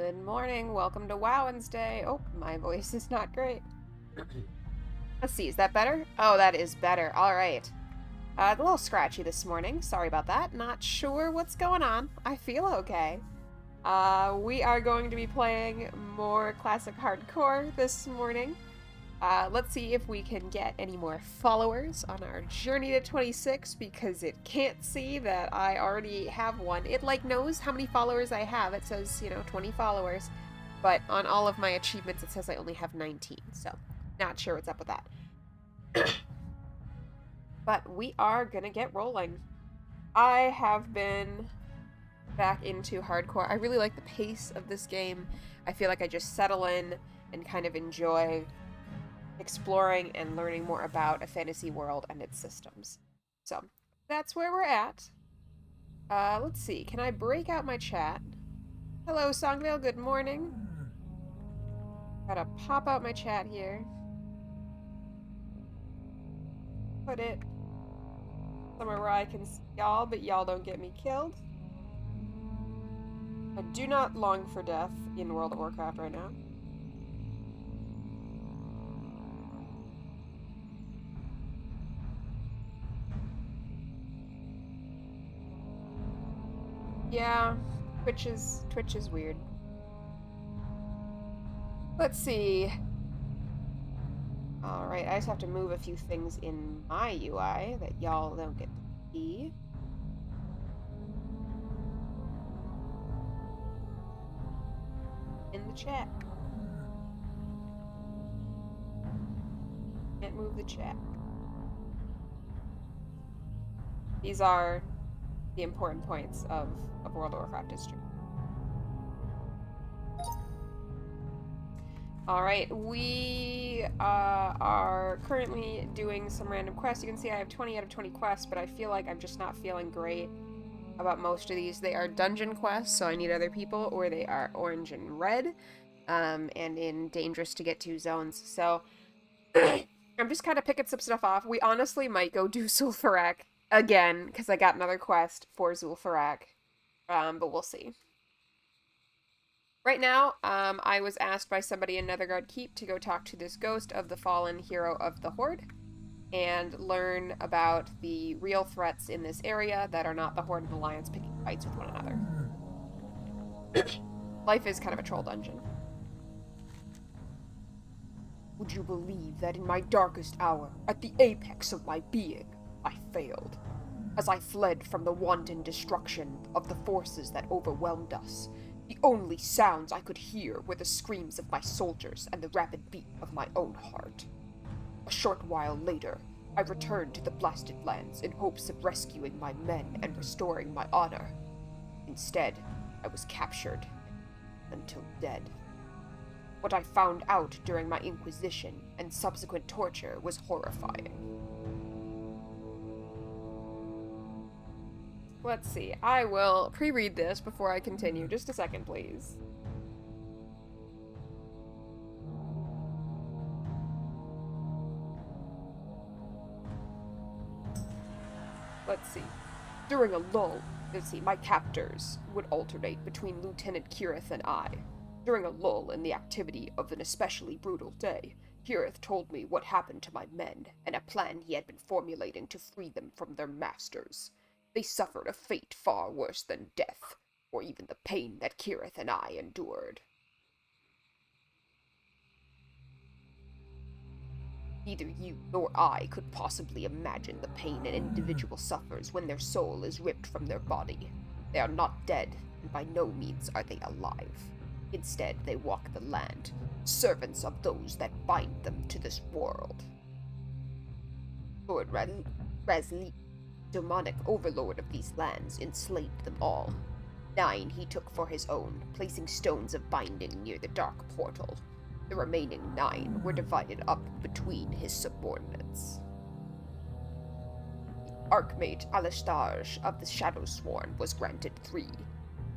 Good morning. Welcome to WoW Wednesday. Oh, my voice is not great. Let's see, is that better? Oh, that is better. All right. A little scratchy this morning. Sorry about that. Not sure what's going on. I feel okay. We are going to be playing more classic hardcore this morning. Let's see if we can get any more followers on our journey to 26, because it can't see that I already have one. It, knows how many followers I have. It says, 20 followers. But on all of my achievements, it says I only have 19. So, not sure what's up with that. But we are gonna get rolling. I have been back into hardcore. I really like the pace of this game. I feel like I just settle in and kind of enjoy exploring and learning more about a fantasy world and its systems. So, that's where we're at. Let's see. Can I break out my chat? Hello, Songvale. Good morning. Gotta pop out my chat here. Put it somewhere where I can see y'all, but y'all don't get me killed. I do not long for death in World of Warcraft right now. Yeah, Twitch is weird. Let's see. Alright, I just have to move a few things in my UI that y'all don't get to see. In the chat. Can't move the chat. These are the important points of World of Warcraft history. Alright, we are currently doing some random quests. You can see I have 20 out of 20 quests, but I feel like I'm just not feeling great about most of these. They are dungeon quests, so I need other people, or they are orange and red, and in dangerous to get to zones. So I'm just kind of picking some stuff off. We honestly might go do Zul'Farrak again, because I got another quest for Zul'Farrak, but we'll see. Right now, I was asked by somebody in Netherguard Keep to go talk to this ghost of the fallen hero of the Horde and learn about the real threats in this area that are not the Horde and Alliance picking fights with one another. Life is kind of a troll dungeon. Would you believe that in my darkest hour, at the apex of my being, I failed? As I fled from the wanton destruction of the forces that overwhelmed us, the only sounds I could hear were the screams of my soldiers and the rapid beat of my own heart. A short while later, I returned to the blasted lands in hopes of rescuing my men and restoring my honor. Instead, I was captured until dead. What I found out during my inquisition and subsequent torture was horrifying. Let's see. I will pre-read this before I continue. Just a second, please. Let's see. During a lull, my captors would alternate between Lieutenant Kirith and I. During a lull in the activity of an especially brutal day, Kirith told me what happened to my men and a plan he had been formulating to free them from their masters. They suffered a fate far worse than death, or even the pain that Kirith and I endured. Neither you nor I could possibly imagine the pain an individual suffers when their soul is ripped from their body. They are not dead, and by no means are they alive. Instead, they walk the land, servants of those that bind them to this world. Lord Razli, demonic overlord of these lands, enslaved them all. 9 he took for his own, placing stones of binding near the dark portal. The remaining 9 were divided up between his subordinates. The Archmage Alistarj of the Shadowsworn was granted 3.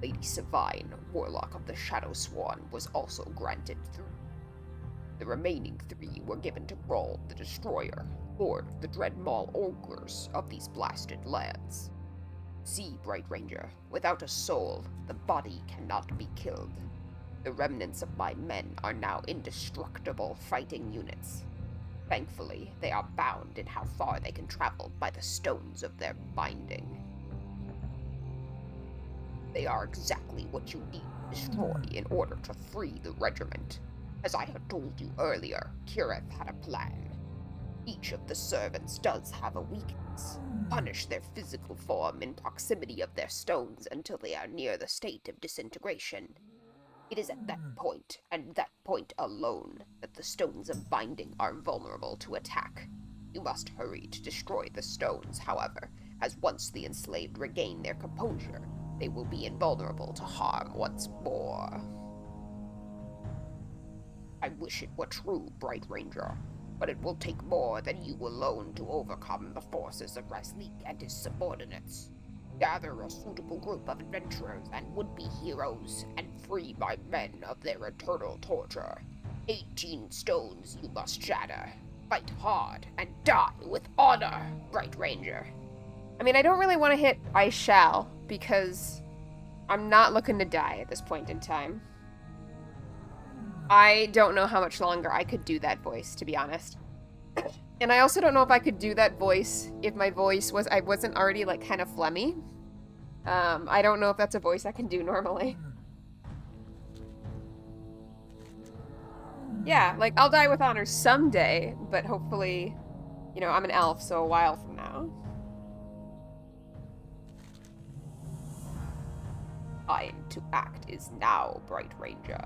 Lady Savine, Warlock of the Shadowsworn, was also granted 3. The remaining 3 were given to Brawl the Destroyer, Lord of the Dread Maul Ogres of these blasted lands. See, Bright Ranger, without a soul, the body cannot be killed. The remnants of my men are now indestructible fighting units. Thankfully, they are bound in how far they can travel by the stones of their binding. They are exactly what you need to destroy in order to free the regiment. As I had told you earlier, Kireth had a plan. Each of the servants does have a weakness. Punish their physical form in proximity of their stones until they are near the state of disintegration. It is at that point, and that point alone, that the stones of binding are vulnerable to attack. You must hurry to destroy the stones, however, as once the enslaved regain their composure, they will be invulnerable to harm once more. I wish it were true, Bright Ranger, but it will take more than you alone to overcome the forces of Raslik and his subordinates. Gather a suitable group of adventurers and would-be heroes, and free my men of their eternal torture. 18 stones you must shatter. Fight hard and die with honor, Bright Ranger. I mean, I don't really want to hit I shall, because I'm not looking to die at this point in time. I don't know how much longer I could do that voice, to be honest. And I also don't know if I could do that voice if my voice was, I wasn't already, like, kind of phlegmy. I don't know if that's a voice I can do normally. Yeah, like, I'll die with honor someday, but hopefully, you know, I'm an elf, so a while from now. Time to act is now, Bright Ranger.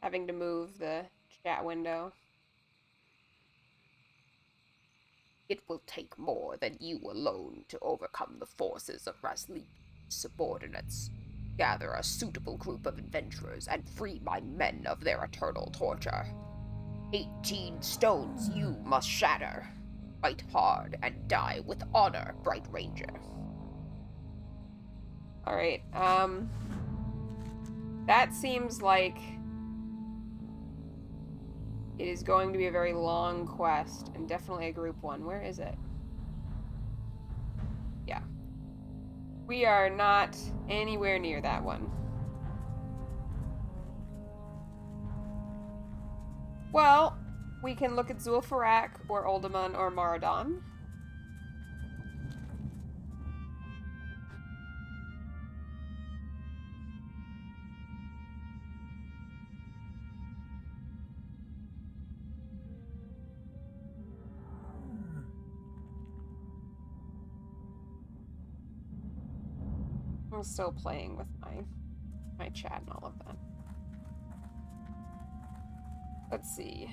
Having to move the chat window. It will take more than you alone to overcome the forces of Raslik's subordinates. Gather a suitable group of adventurers and free my men of their eternal torture. 18 stones you must shatter. Fight hard and die with honor, Bright Ranger. Alright, that seems like it is going to be a very long quest, and definitely a group one. Where is it? Yeah. We are not anywhere near that one. Well, we can look at Zul'Farrak, or Uldaman, or Maradon. I'm still playing with my chat and all of that. Let's see.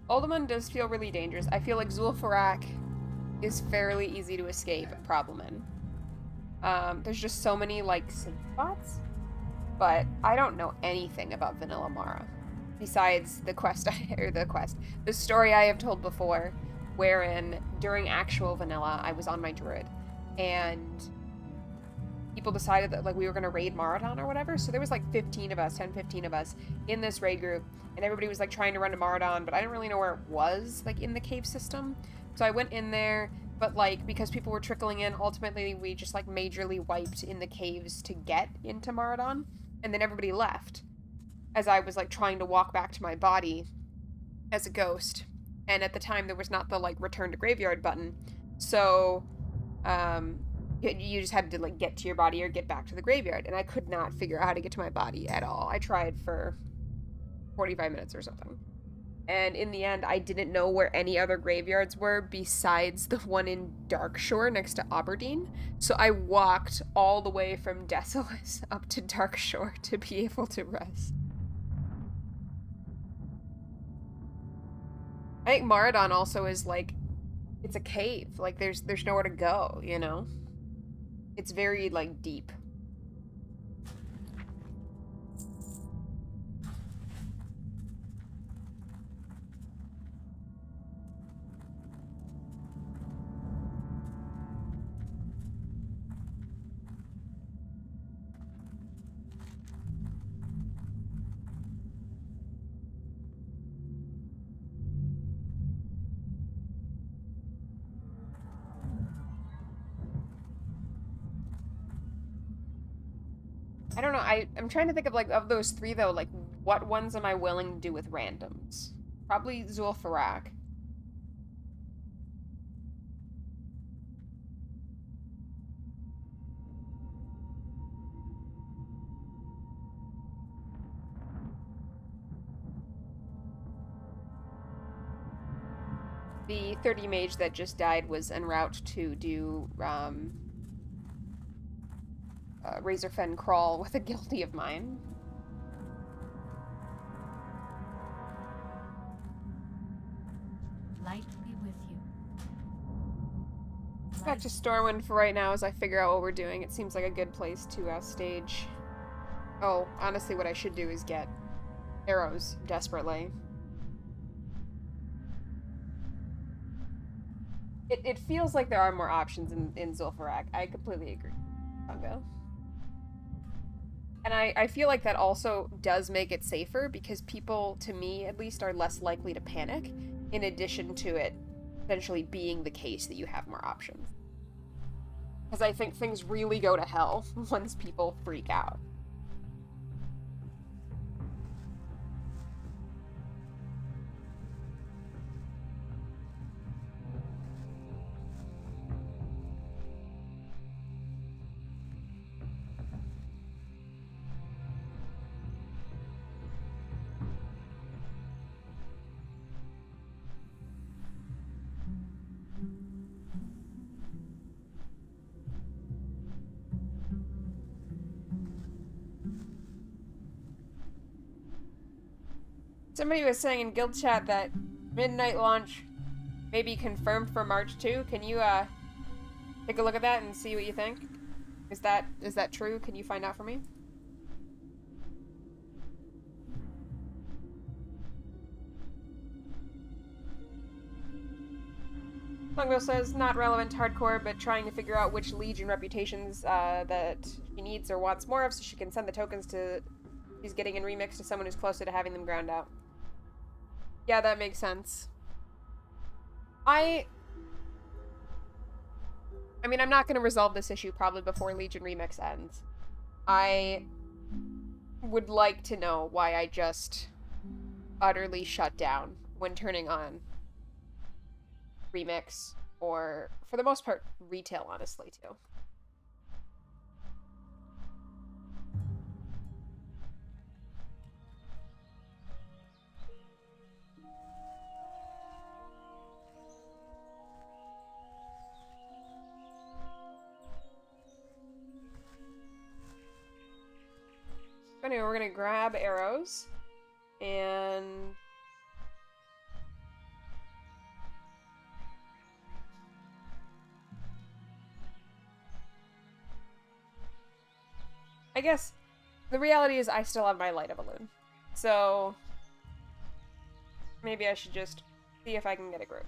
Uldaman does feel really dangerous. I feel like Zul'Farrak is fairly easy to escape problem in. There's just so many, like, safe spots, but I don't know anything about Vanilla Mara. Besides the story I have told before, wherein during actual vanilla, I was on my druid, and people decided that, like, we were gonna raid Maradon or whatever, so there was, like, 15 of us, 15 of us, in this raid group, and everybody was, like, trying to run to Maradon, but I didn't really know where it was, like, in the cave system, so I went in there, but, like, because people were trickling in, ultimately we just, like, majorly wiped in the caves to get into Maradon, and then everybody left, as I was, like, trying to walk back to my body as a ghost, and at the time there was not the, like, return to graveyard button, so, you just had to, like, get to your body or get back to the graveyard, and I could not figure out how to get to my body at all. I tried for 45 minutes or something. And in the end, I didn't know where any other graveyards were besides the one in Darkshore next to Aberdeen. So I walked all the way from Desolace up to Darkshore to be able to rest. I think Maradon also is, like, it's a cave. Like, there's nowhere to go, you know? It's very, like, deep. I don't know. I'm trying to think of, like, of those three, though, like, what ones am I willing to do with randoms? Probably Zul'Farrak. The 30 mage that just died was en route to do Razorfen Crawl with a guilty of mine. Light be with you. Back to Stormwind for right now as I figure out what we're doing. It seems like a good place to stage. Oh, honestly, what I should do is get arrows desperately. It feels like there are more options in Zul'Farrak. I completely agree, Fungo. And I feel like that also does make it safer because people, to me at least, are less likely to panic, in addition to it essentially being the case that you have more options. Because I think things really go to hell once people freak out. Somebody was saying in guild chat that midnight launch may be confirmed for March 2. Can you take a look at that and see what you think? Is that true? Can you find out for me? Longbill says, not relevant to hardcore, but trying to figure out which Legion reputations that she needs or wants more of so she can send the tokens to she's getting in remix to someone who's closer to having them ground out. Yeah, that makes sense. I mean, I'm not going to resolve this issue probably before Legion Remix ends. I would like to know why I just utterly shut down when turning on Remix, or, for the most part, retail, honestly, too. Anyway, we're gonna grab arrows, and I guess the reality is I still have my light of balloon, so maybe I should just see if I can get a group.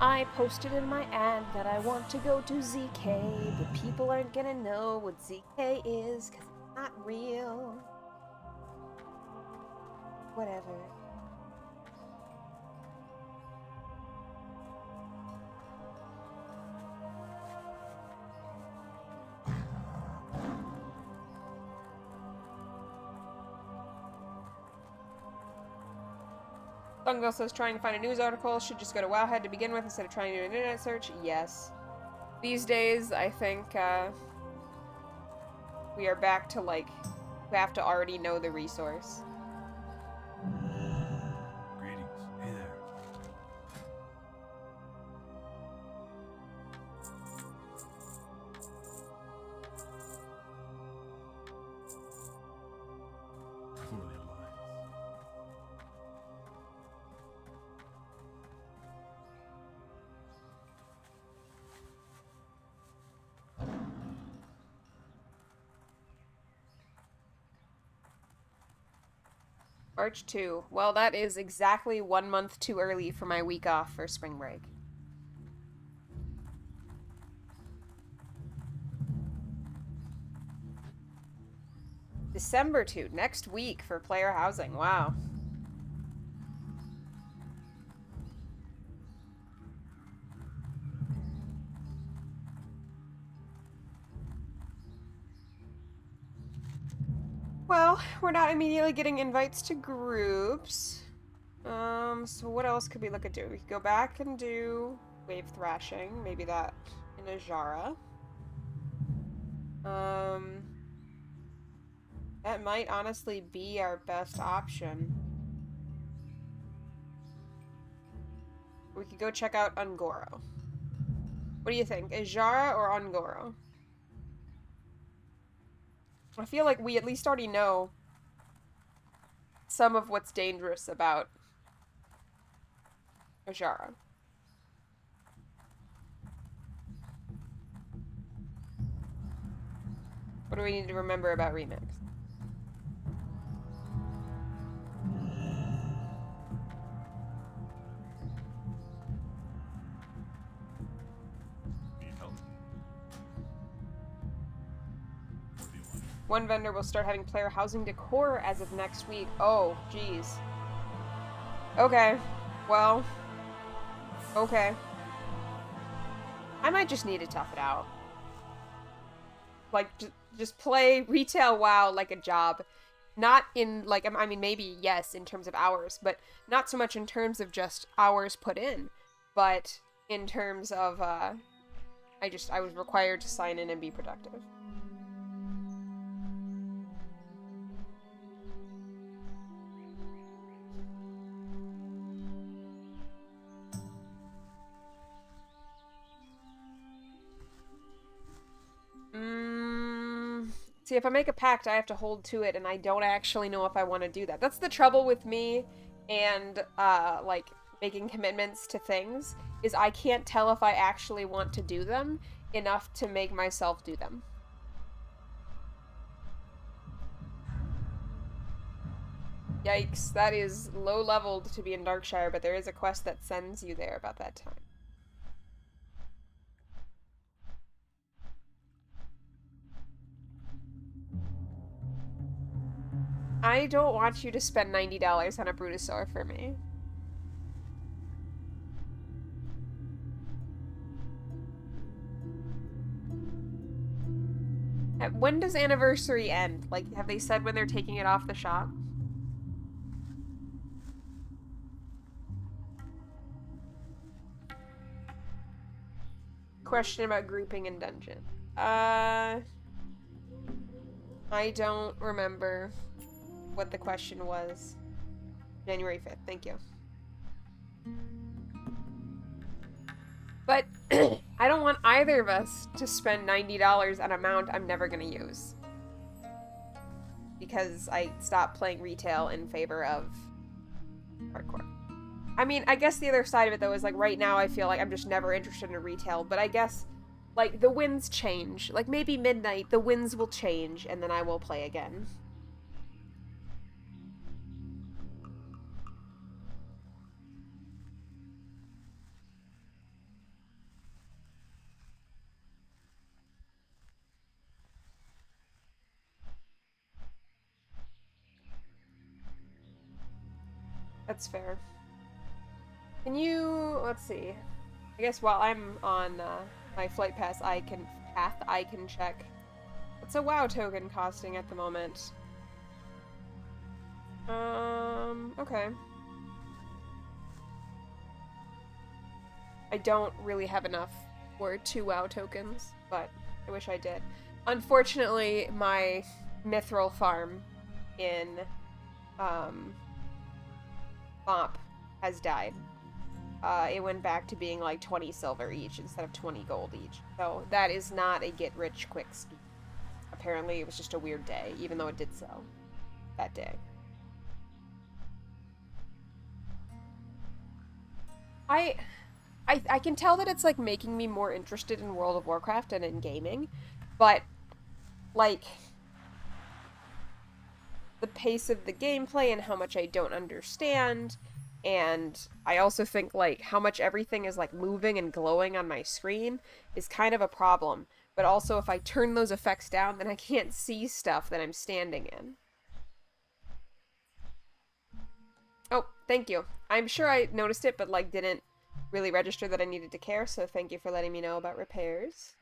I posted in my ad that I want to go to ZK, but people aren't gonna know what ZK is because it's not real. Whatever. Sungo says trying to find a news article should just go to Wowhead to begin with instead of trying to do an internet search. Yes. These days, I think, we are back to, like, we have to already know the resource. Greetings. Hey there. Poorly aligned. March 2. Well, that is exactly 1 month too early for my week off for spring break. December 2, next week for player housing. Wow. Well, we're not immediately getting invites to groups. So what else could we look at doing? We could go back and do wave thrashing. Maybe that in Ajara. That might honestly be our best option. We could go check out Ungoro. What do you think? Ajara or Ungoro? I feel like we at least already know some of what's dangerous about Ajara. What do we need to remember about Remix? Need help? What do you want? One vendor will start having player housing decor as of next week. Oh, jeez. Okay. Well. Okay. I might just need to tough it out. Like, just play retail WoW like a job. Not in, like, I mean, maybe, yes, in terms of hours, but not so much in terms of just hours put in, but in terms of, I was required to sign in and be productive. See, if I make a pact, I have to hold to it, and I don't actually know if I want to do that. That's the trouble with me and, like, making commitments to things, is I can't tell if I actually want to do them enough to make myself do them. Yikes, that is low-leveled to be in Darkshire, but there is a quest that sends you there about that time. I don't want you to spend $90 on a Brutosaur for me. When does Anniversary end? Like, have they said when they're taking it off the shop? Question about grouping in dungeon. I don't remember what the question was. January 5th, thank you. But I don't want either of us to spend $90 on a mount I'm never gonna use. Because I stopped playing retail in favor of hardcore. I mean, I guess the other side of it, though, is, like, right now I feel like I'm just never interested in retail, but I guess, like, the winds change. Like, maybe midnight, the winds will change, and then I will play again. That's fair. Can you... let's see. I guess while I'm on my flight pass icon, I can check. What's a WoW token costing at the moment? Okay. I don't really have enough for 2 WoW tokens, but I wish I did. Unfortunately, my mithril farm in, Pomp has died. It went back to being like 20 silver each instead of 20 gold each. So that is not a get-rich-quick scheme. Apparently, it was just a weird day, even though it did sell that day. I can tell that it's, like, making me more interested in World of Warcraft and in gaming, but, like, the pace of the gameplay and how much I don't understand. And I also think, like, how much everything is, like, moving and glowing on my screen is kind of a problem. But also, if I turn those effects down, then I can't see stuff that I'm standing in. Oh, thank you. I'm sure I noticed it, but, like, didn't really register that I needed to care, so thank you for letting me know about repairs.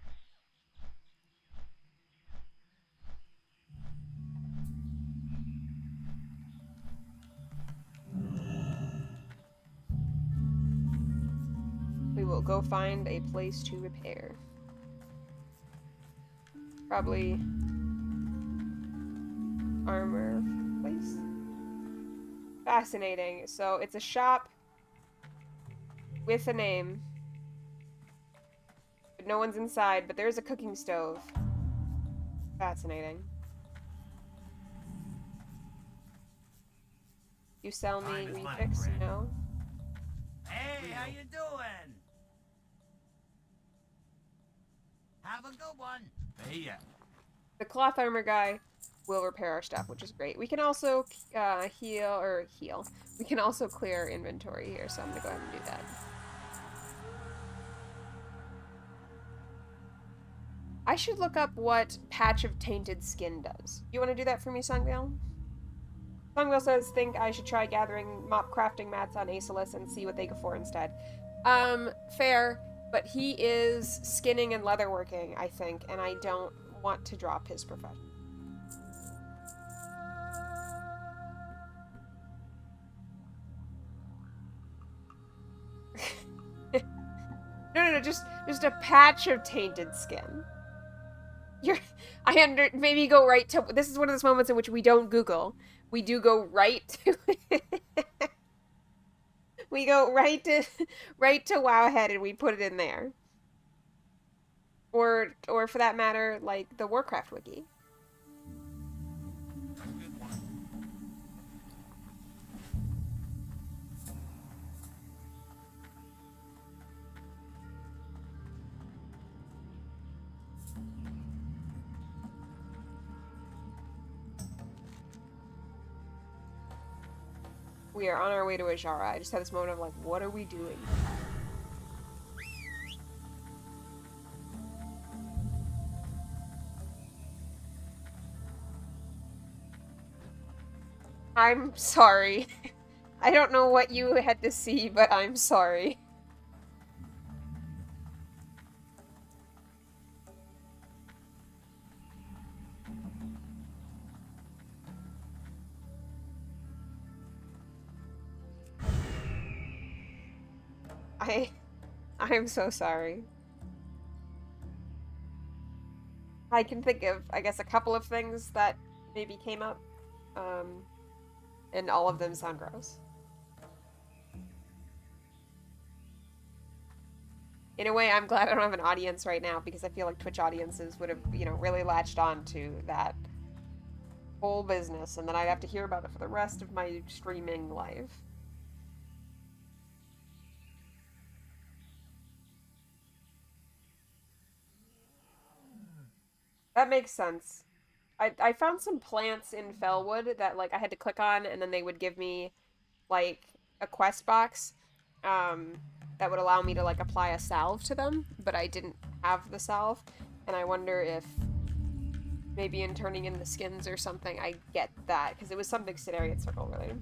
We will go find a place to repair. Probably armor place. Fascinating. So it's a shop with a name, but no one's inside, but there's a cooking stove. Fascinating. You sell me refix? No. Hey, how you doing? Have a good one. Hey, yeah. The cloth armor guy will repair our stuff, which is great. We can also heal. We can also clear inventory here, so I'm gonna go ahead and do that. I should look up what Patch of Tainted Skin does. You want to do that for me, Songvale? Songvale says, think I should try gathering mop crafting mats on Acelus and see what they go for instead. Fair, but he is skinning and leatherworking, I think, and I don't want to drop his profession. No, just a patch of tainted skin. Maybe go right to, this is one of those moments in which we don't Google. We do go right to we go right to Wowhead and we put it in there. Or for that matter, like the Warcraft wiki. We are on our way to Ajara. I just had this moment of like, what are we doing? I'm sorry. I don't know what you had to see, but I'm sorry. I'm so sorry. I can think of, I guess, a couple of things that maybe came up, and all of them sound gross. In a way, I'm glad I don't have an audience right now, because I feel like Twitch audiences would have, really latched on to that whole business, and then I'd have to hear about it for the rest of my streaming life. That makes sense. I found some plants in Fellwood that, like, I had to click on, and then they would give me, like, a quest box, that would allow me to, like, apply a salve to them, but I didn't have the salve, and I wonder if maybe in turning in the skins or something I get that, because it was something Cenarian Circle related.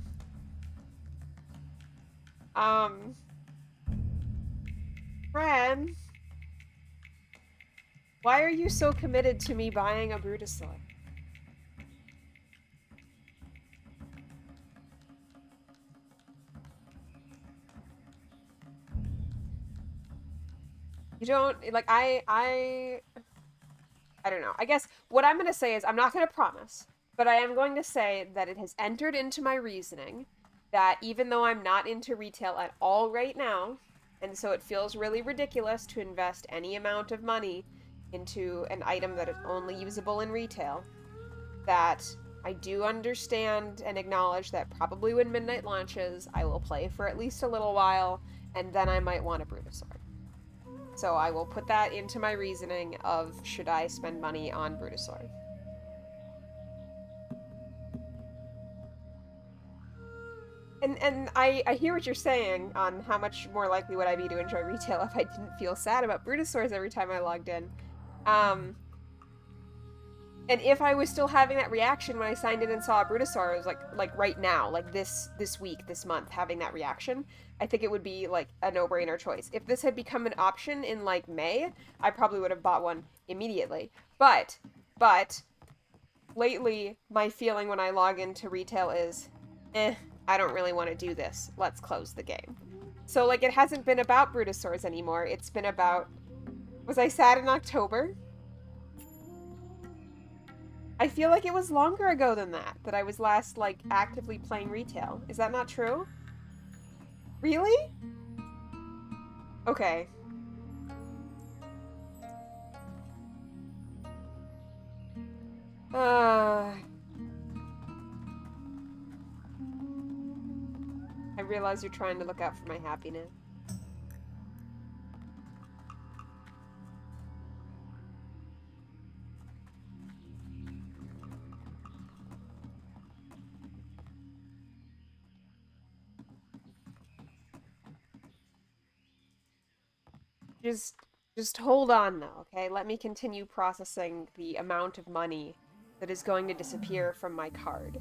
Friend, why are you so committed to me buying a Brutusaur? You don't, like, I don't know. I guess what I'm going to say is, I'm not going to promise, but I am going to say that it has entered into my reasoning that even though I'm not into retail at all right now, and so it feels really ridiculous to invest any amount of money into an item that is only usable in retail, that I do understand and acknowledge that probably when Midnight launches, I will play for at least a little while, and then I might want a Brutusaur. So I will put that into my reasoning of, should I spend money on Brutusaur? And I hear what you're saying on how much more likely would I be to enjoy retail if I didn't feel sad about Brutosaurs every time I logged in. And if I was still having that reaction when I signed in and saw a Brutosaur, it was like right now, like this week, this month, having that reaction, I think it would be like a no-brainer choice. If this had become an option in like May, I probably would have bought one immediately. But lately, my feeling when I log into retail is, I don't really want to do this. Let's close the game. So like it hasn't been about Brutosaurs anymore. It's been about, was I sad in October? I feel like it was longer ago than that I was last, like, actively playing retail. Is that not true? Really? Okay. I realize you're trying to look out for my happiness. Just hold on though, okay? Let me continue processing the amount of money that is going to disappear from my card.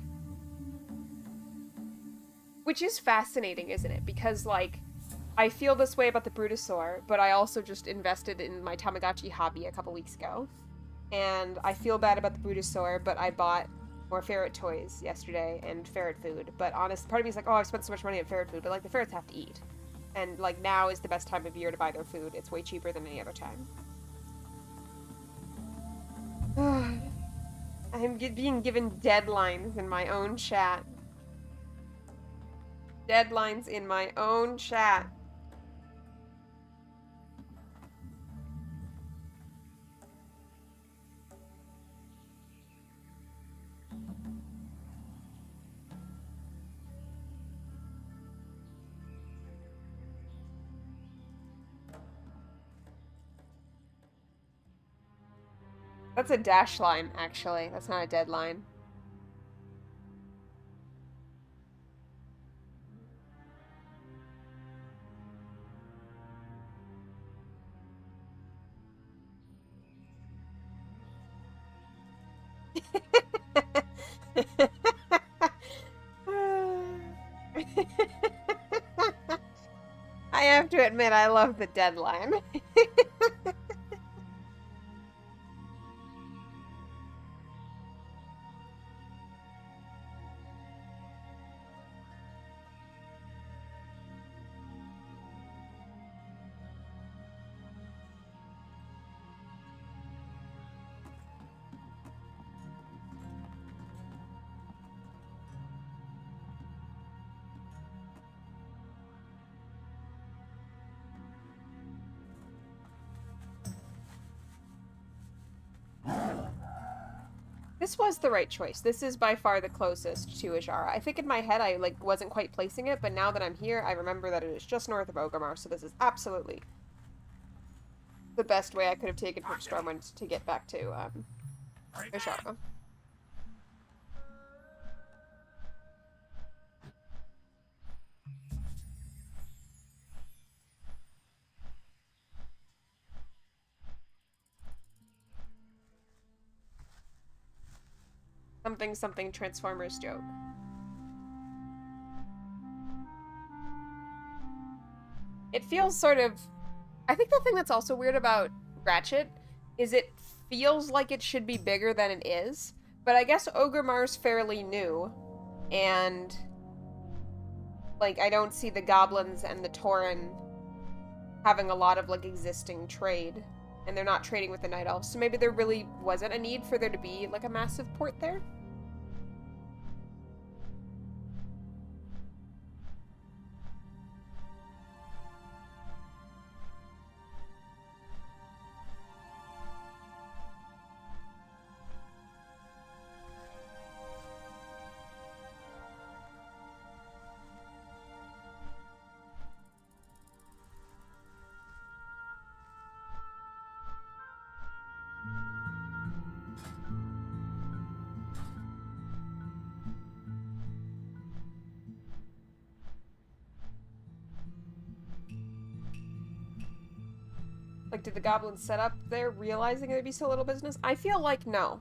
Which is fascinating, isn't it? Because, like, I feel this way about the Brutosaur, but I also just invested in my Tamagotchi hobby a couple weeks ago. And I feel bad about the Brutosaur, but I bought more ferret toys yesterday and ferret food. But honest, part of me is like, oh, I've spent so much money on ferret food, but, like, the ferrets have to eat. And, like, now is the best time of year to buy their food. It's way cheaper than any other time. I'm being given deadlines in my own chat. Deadlines in my own chat. That's a dash line, actually. That's not a deadline. I have to admit, I love the deadline. This was the right choice. This is by far the closest to Ajara. I think in my head I like wasn't quite placing it, but now that I'm here, I remember that it is just north of Orgrimmar, so this is absolutely the best way I could have taken from Stormwind to get back to Ajara. Something Transformers joke. It feels sort of... I think the thing that's also weird about Ratchet is it feels like it should be bigger than it is, but I guess Orgrimmar's fairly new, and like I don't see the goblins and the Tauren having a lot of like existing trade, and they're not trading with the Night Elves, so maybe there really wasn't a need for there to be like a massive port there. Like, did the goblins set up there realizing there'd be so little business? I feel like no.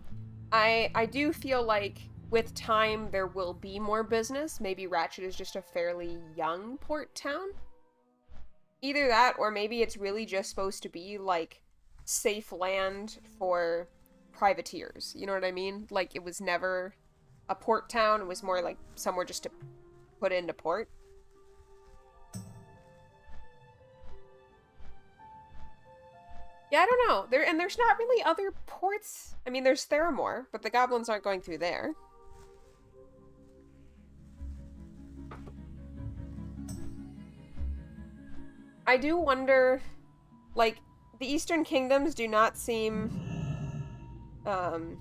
I do feel like with time there will be more business. Maybe Ratchet is just a fairly young port town. Either that, or maybe it's really just supposed to be, like, safe land for privateers. You know what I mean? Like, it was never a port town. It was more like somewhere just to put into port. Yeah, I don't know. There's not really other ports. I mean, there's Theramore, but the goblins aren't going through there. I do wonder, like, the Eastern Kingdoms do not seem, the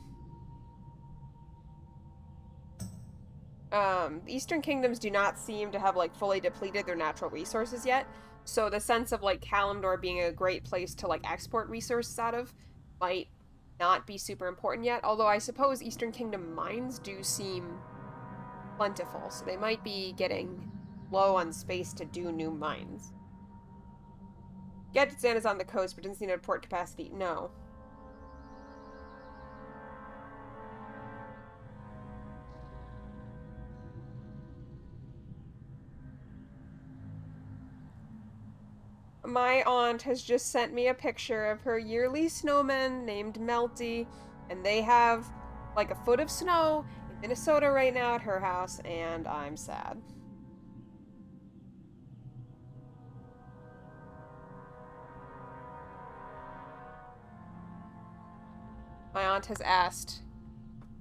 Eastern Kingdoms do not seem to have, like, fully depleted their natural resources yet. So the sense of, like, Kalimdor being a great place to, like, export resources out of might not be super important yet. Although I suppose Eastern Kingdom mines do seem plentiful, so they might be getting low on space to do new mines. Gadgetzan is on the coast, but doesn't seem to have port capacity. No. My aunt has just sent me a picture of her yearly snowman named Melty, and they have like a foot of snow in Minnesota right now at her house, and I'm sad. My aunt has asked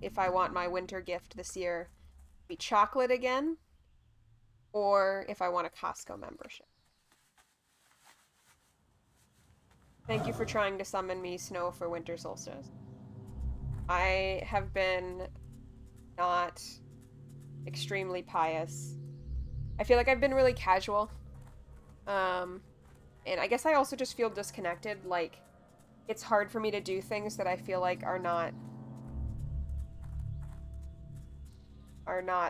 if I want my winter gift this year to be chocolate again, or if I want a Costco membership. Thank you for trying to summon me snow for winter solstice. I have been not extremely pious. I feel like I've been really casual. And I guess I also just feel disconnected. Like, it's hard for me to do things that I feel like are not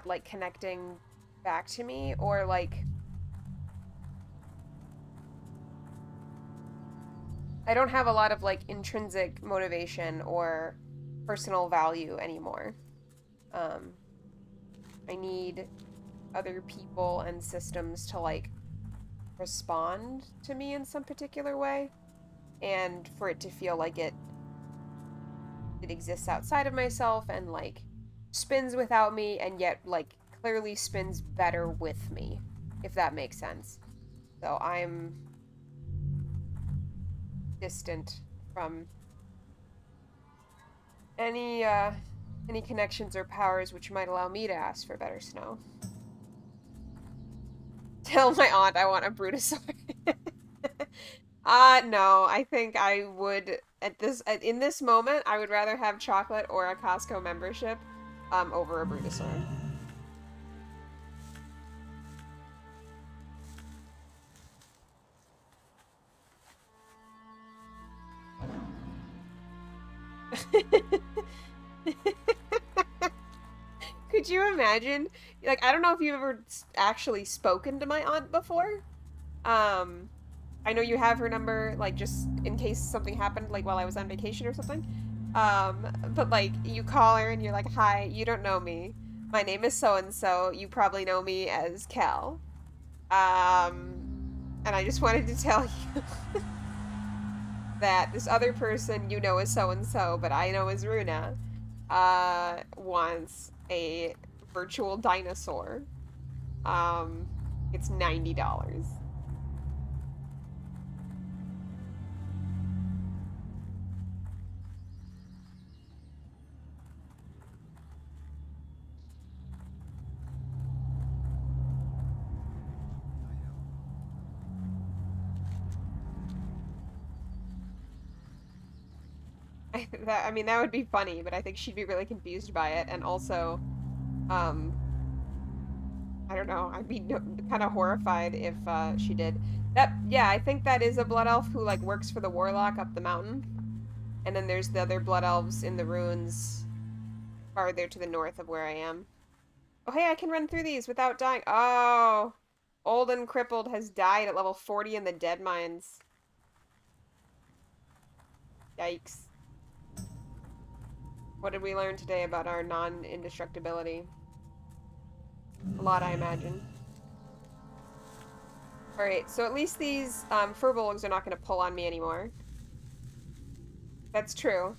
like connecting back to me, or like I don't have a lot of like intrinsic motivation or personal value anymore. I need other people and systems to like respond to me in some particular way, and for it to feel like it exists outside of myself and like spins without me, and yet like clearly spins better with me, if that makes sense. So I'm distant from any connections or powers which might allow me to ask for better snow. Tell my aunt I want a Brutosaur. No, I think I would in this moment I would rather have chocolate or a Costco membership over a Brutosaur. Could you imagine? Like, I don't know if you've ever actually spoken to my aunt before. I know you have her number, like, just in case something happened, like, while I was on vacation or something. But, like, you call her and you're like, hi, you don't know me. My name is so-and-so. You probably know me as Kel. And I just wanted to tell you that this other person you know as so-and-so, but I know as Runa, wants a virtual dinosaur. It's $90. I mean, that would be funny, but I think she'd be really confused by it, and also, I don't know, I'd be kind of horrified if, she did. Yeah, I think that is a blood elf who, like, works for the warlock up the mountain. And then there's the other blood elves in the ruins farther to the north of where I am. Oh, hey, I can run through these without dying. Oh, old and crippled has died at level 40 in the dead mines. Yikes. What did we learn today about our non-indestructibility? A lot, I imagine. Alright, so at least these furbolgs are not going to pull on me anymore. That's true.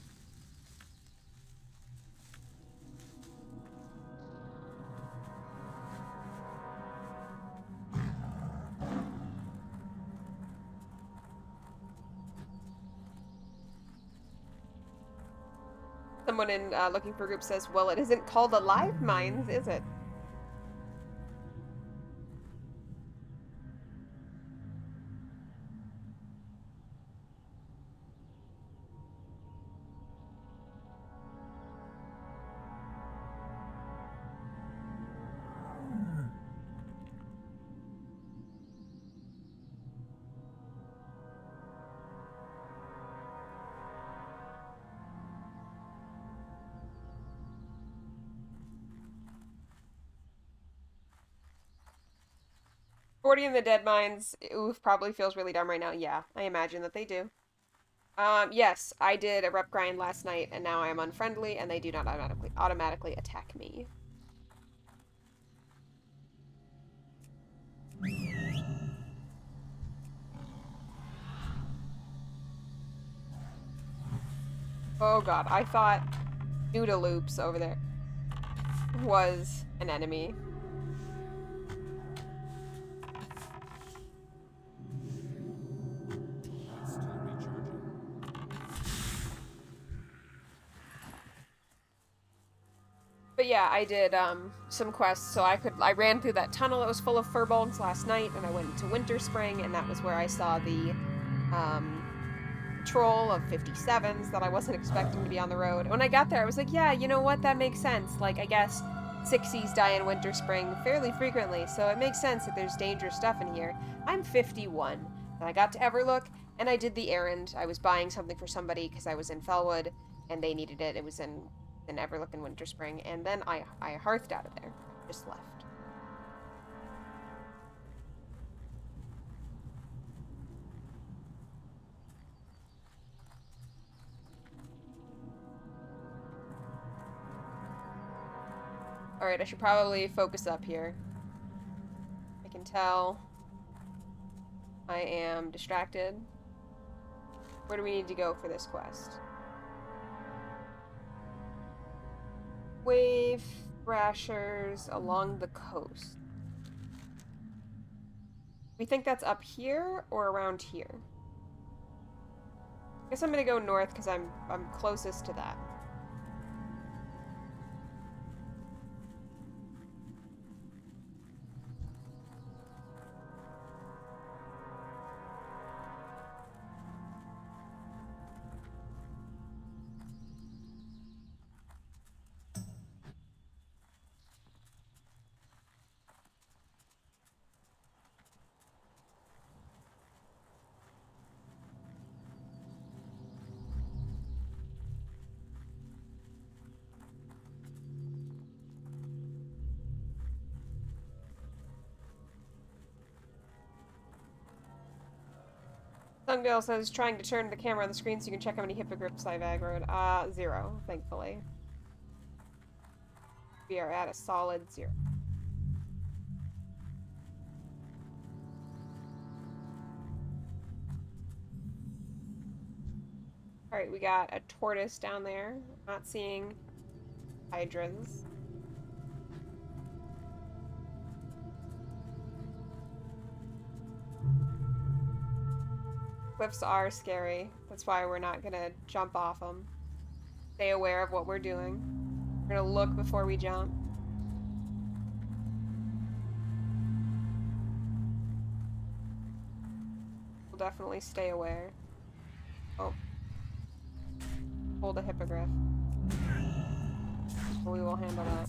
Someone in Looking for Group says, well, it isn't called a live mines, is it? "40 in the Dead Mines, oof, probably feels really dumb right now." Yeah, I imagine that they do. Yes, I did a rep grind last night, and now I am unfriendly, and they do not automatically attack me. Oh god, I thought Noodaloops over there was an enemy. Still recharging. But yeah, I did some quests, so I ran through that tunnel that was full of furbolgs last night, and I went into Winter Spring, and that was where I saw the patrol of 57s that I wasn't expecting to be on the road. When I got there, I was like, yeah, you know what, that makes sense. Like, I guess 60s die in Winter Spring fairly frequently, so it makes sense that there's dangerous stuff in here. I'm 51, and I got to Everlook, and I did the errand. I was buying something for somebody because I was in Fellwood, and they needed it. It was in Everlook in Winter Spring, and then I hearthed out of there. Just left. Alright, I should probably focus up here. I can tell I am distracted. Where do we need to go for this quest? Wave thrashers along the coast. We think that's up here or around here? I guess I'm gonna go north because I'm closest to that. Sungdale says, trying to turn the camera on the screen so you can check how many hippogriffs I've aggroed. 0, thankfully. We are at a solid 0. Alright, we got a tortoise down there. Not seeing hydras. Cliffs are scary. That's why we're not gonna jump off them. Stay aware of what we're doing. We're gonna look before we jump. We'll definitely stay aware. Oh. Hold a hippogriff. We will handle that.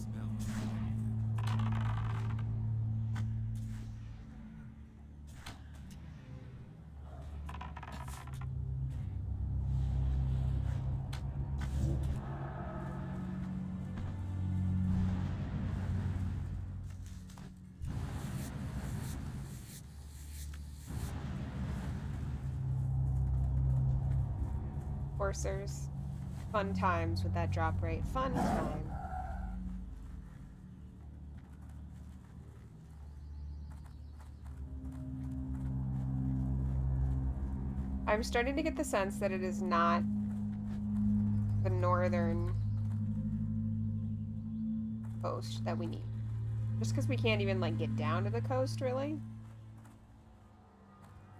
Coursers. Fun times with that drop rate. Fun time. I'm starting to get the sense that it is not the northern coast that we need. Just because we can't even, like, get down to the coast, really.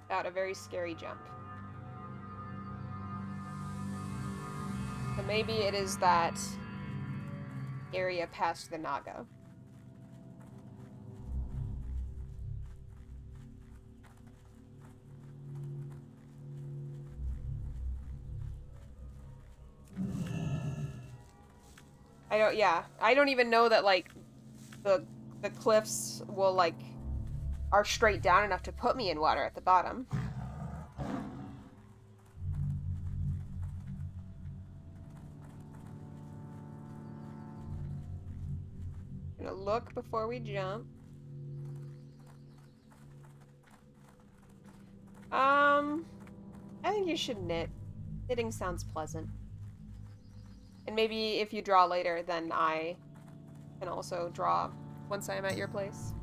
Without a very scary jump. So maybe it is that area past the Naga. I don't even know that, like, the cliffs will, like, are straight down enough to put me in water at the bottom. Gonna look before we jump. I think you should knit. Knitting sounds pleasant. And maybe if you draw later, then I can also draw once I'm at your place.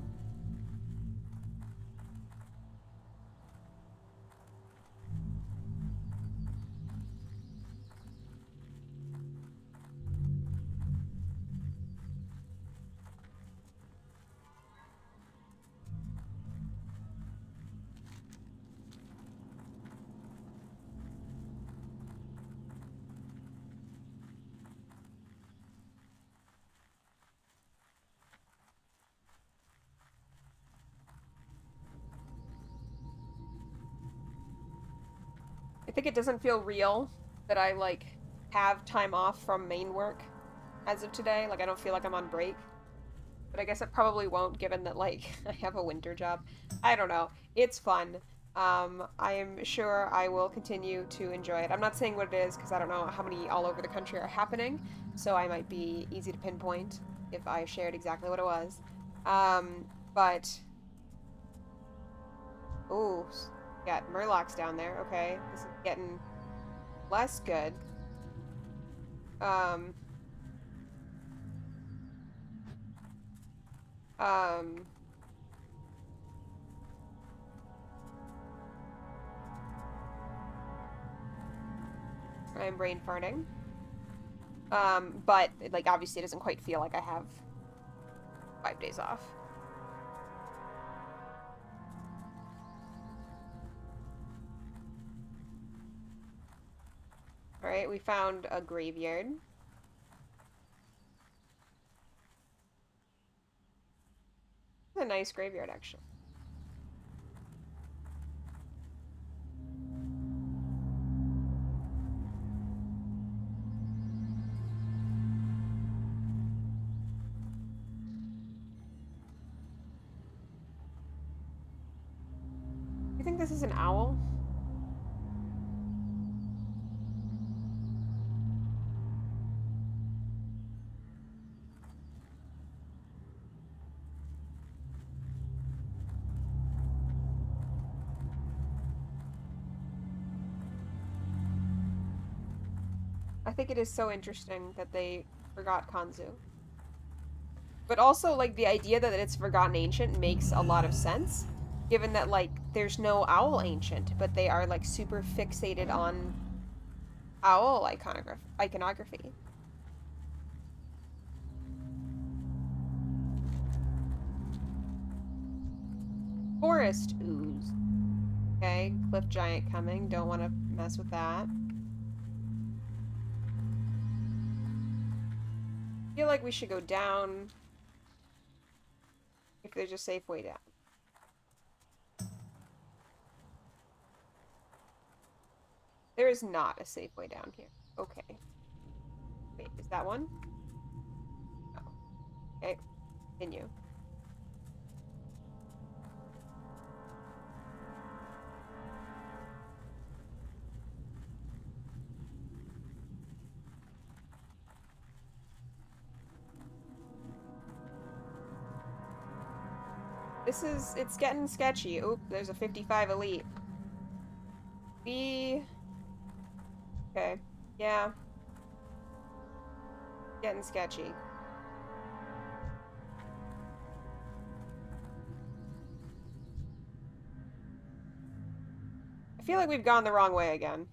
I think it doesn't feel real that I, like, have time off from main work as of today. Like, I don't feel like I'm on break. But I guess it probably won't, given that, like, I have a winter job. I don't know. It's fun. I am sure I will continue to enjoy it. I'm not saying what it is, because I don't know how many all over the country are happening, so I might be easy to pinpoint if I shared exactly what it was. But... Ooh, got Murlocs down there. Okay, this is getting less good. I'm brain farting. But, like, obviously it doesn't quite feel like I have 5 days off. Alright, we found a graveyard. It's a nice graveyard, actually. You think this is an owl? I think it is so interesting that they forgot Kanzu. But also, like, the idea that it's forgotten ancient makes a lot of sense, given that, like, there's no owl ancient, but they are, like, super fixated on owl iconography. Forest ooze. Okay, cliff giant coming. Don't want to mess with that. I feel like we should go down if there's a safe way down. There is not a safe way down here. Okay. Wait, is that one? No. Okay, continue. It's getting sketchy. Oop, there's a 55 elite. Okay. Yeah. Getting sketchy. I feel like we've gone the wrong way again.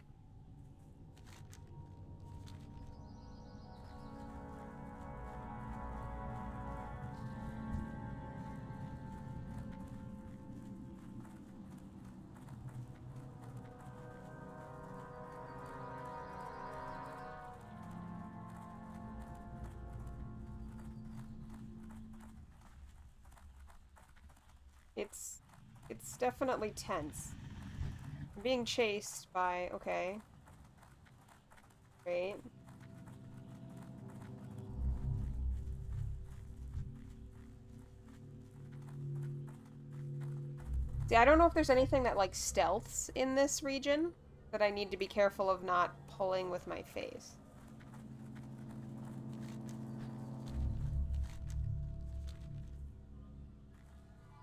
It's definitely tense. I'm being chased by... Okay. Great. See, I don't know if there's anything that, like, stealths in this region that I need to be careful of not pulling with my face.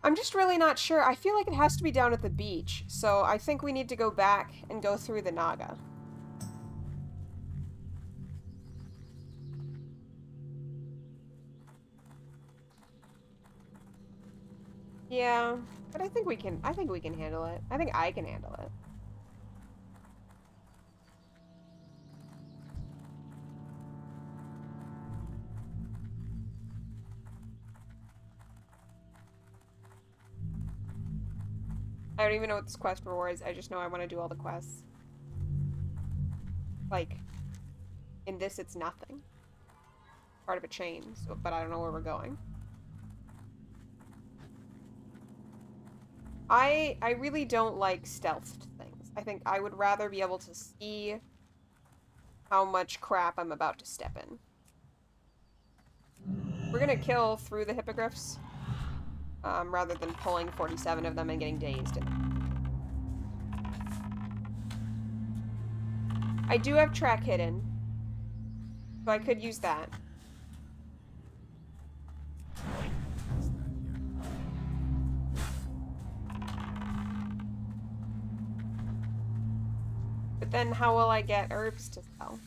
I'm just really not sure. I feel like it has to be down at the beach, so I think we need to go back and go through the Naga. Yeah, but I think we can handle it. I think I can handle it. I don't even know what this quest rewards. I just know I want to do all the quests. Like, in this, it's nothing. Part of a chain, so, but I don't know where we're going. I really don't like stealthed things. I think I would rather be able to see how much crap I'm about to step in. We're gonna kill through the hippogriffs, rather than pulling 47 of them and getting dazed. I do have track hidden, so I could use that. But then how will I get herbs to sell?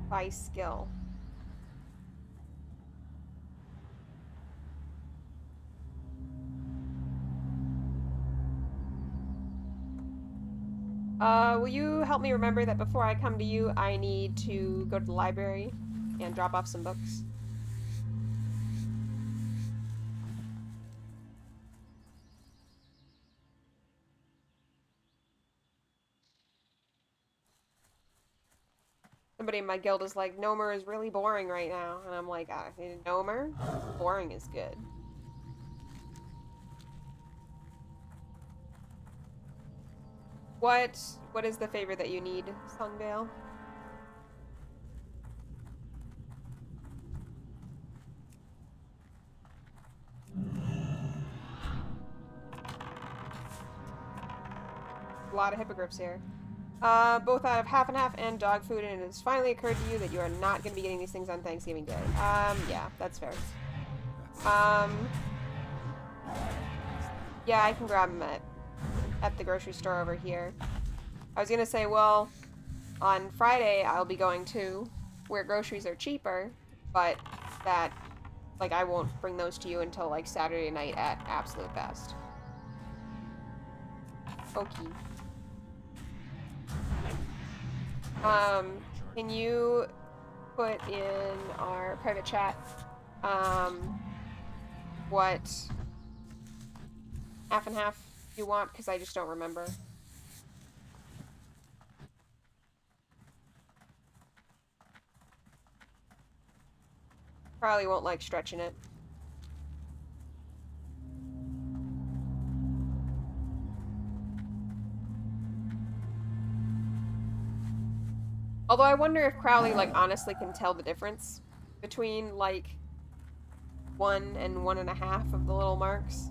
By skill. Will you help me remember that before I come to you, I need to go to the library and drop off some books? Somebody in my guild is like, Nomer is really boring right now. And I'm like, Nomer? Boring is good. What is the favor that you need, Sungvale? A lot of hippogriffs here. Both out of half and half and dog food, and it has finally occurred to you that you are not going to be getting these things on Thanksgiving Day. Yeah, that's fair. Yeah, I can grab them at the grocery store over here. I was gonna say, well, on Friday I'll be going to where groceries are cheaper, but that, like, I won't bring those to you until, like, Saturday night at absolute best. Okay. Can you put in our private chat, what half and half you want? Because I just don't remember. Probably won't like stretching it. Although I wonder if Crowley, like, honestly can tell the difference between, like, 1 and 1.5 of the little marks.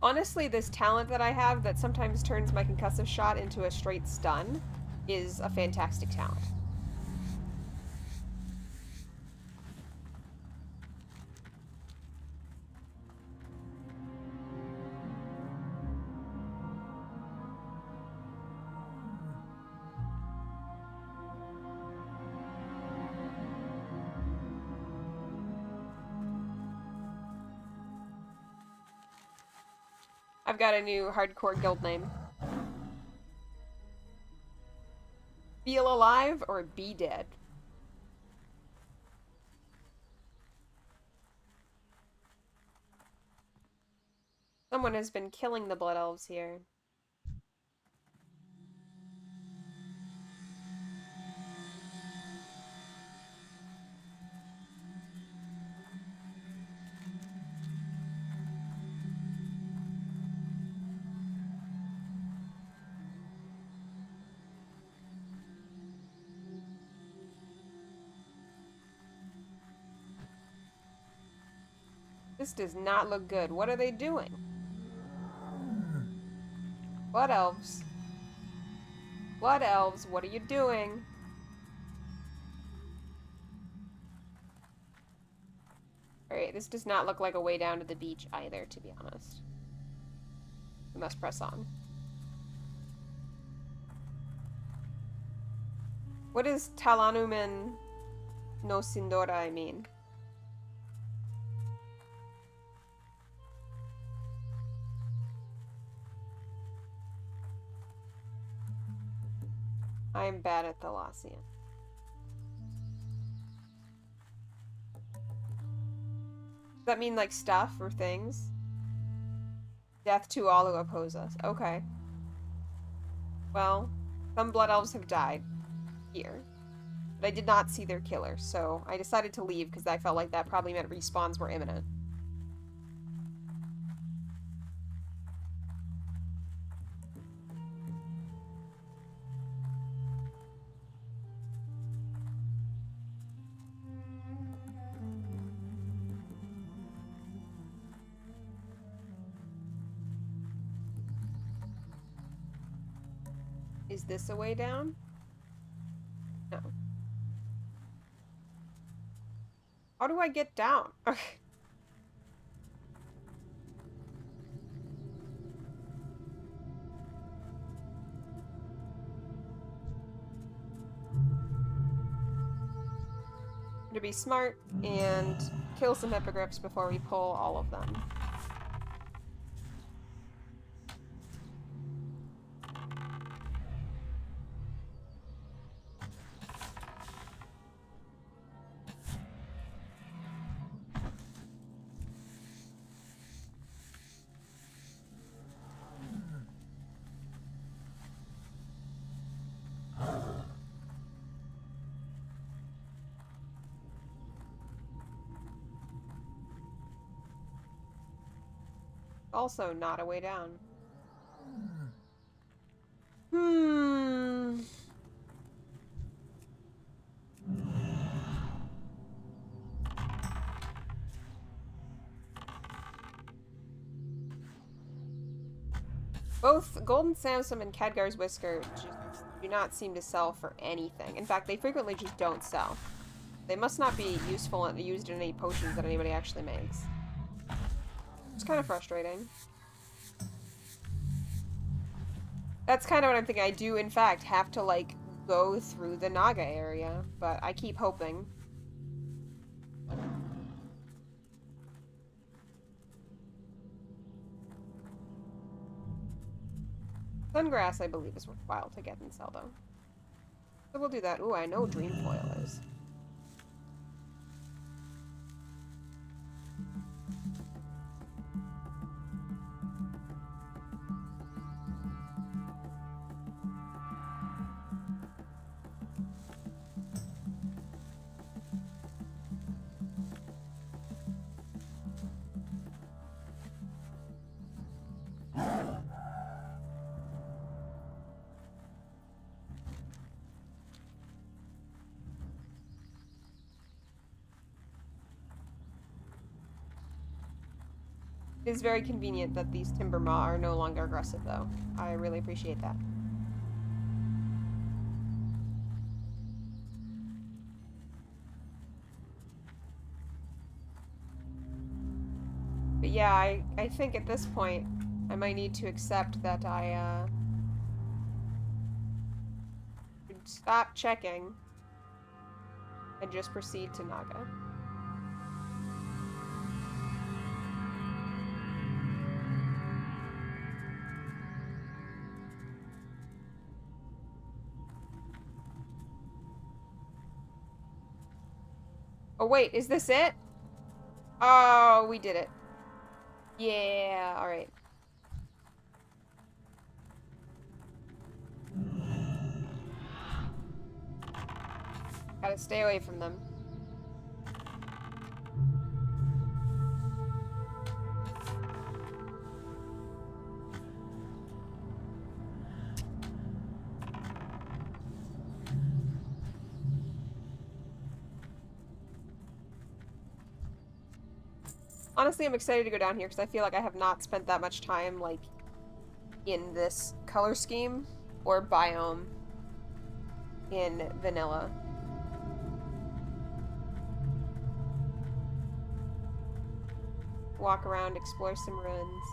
Honestly, this talent that I have that sometimes turns my concussive shot into a straight stun is a fantastic talent. I've got a new hardcore guild name. Feel alive or be dead. Someone has been killing the blood elves here. This does not look good. What are they doing? Blood elves. Blood elves, what are you doing? Alright, this does not look like a way down to the beach either, to be honest. We must press on. What does Talanumen no Sindora mean? I'm bad at Thalassian. Does that mean like stuff or things? Death to all who oppose us. Okay. Well, some blood elves have died here. But I did not see their killer, so I decided to leave because I felt like that probably meant respawns were imminent. Is this a way down? No. How do I get down? Okay. To be smart and kill some hippogriffs before we pull all of them. Also not a way down. Hmm. Both Golden Samsung and Khadgar's Whisker just do not seem to sell for anything. In fact, they frequently just don't sell. They must not be useful and used in any potions that anybody actually makes. It's kind of frustrating. That's kind of what I'm thinking. I do, in fact, have to, like, go through the Naga area, but I keep hoping. Sungrass, I believe, is worthwhile to get and sell, though. So we'll do that. Ooh, I know Dreamfoil is. It is very convenient that these timber maw are no longer aggressive, though. I really appreciate that. But yeah, I think at this point, I might need to accept that I, should stop checking and just proceed to Naga. Oh wait, is this it? Oh, we did it. Yeah, alright. Gotta stay away from them. Honestly, I'm excited to go down here because I feel like I have not spent that much time, like, in this color scheme or biome in vanilla. Walk around, explore some ruins.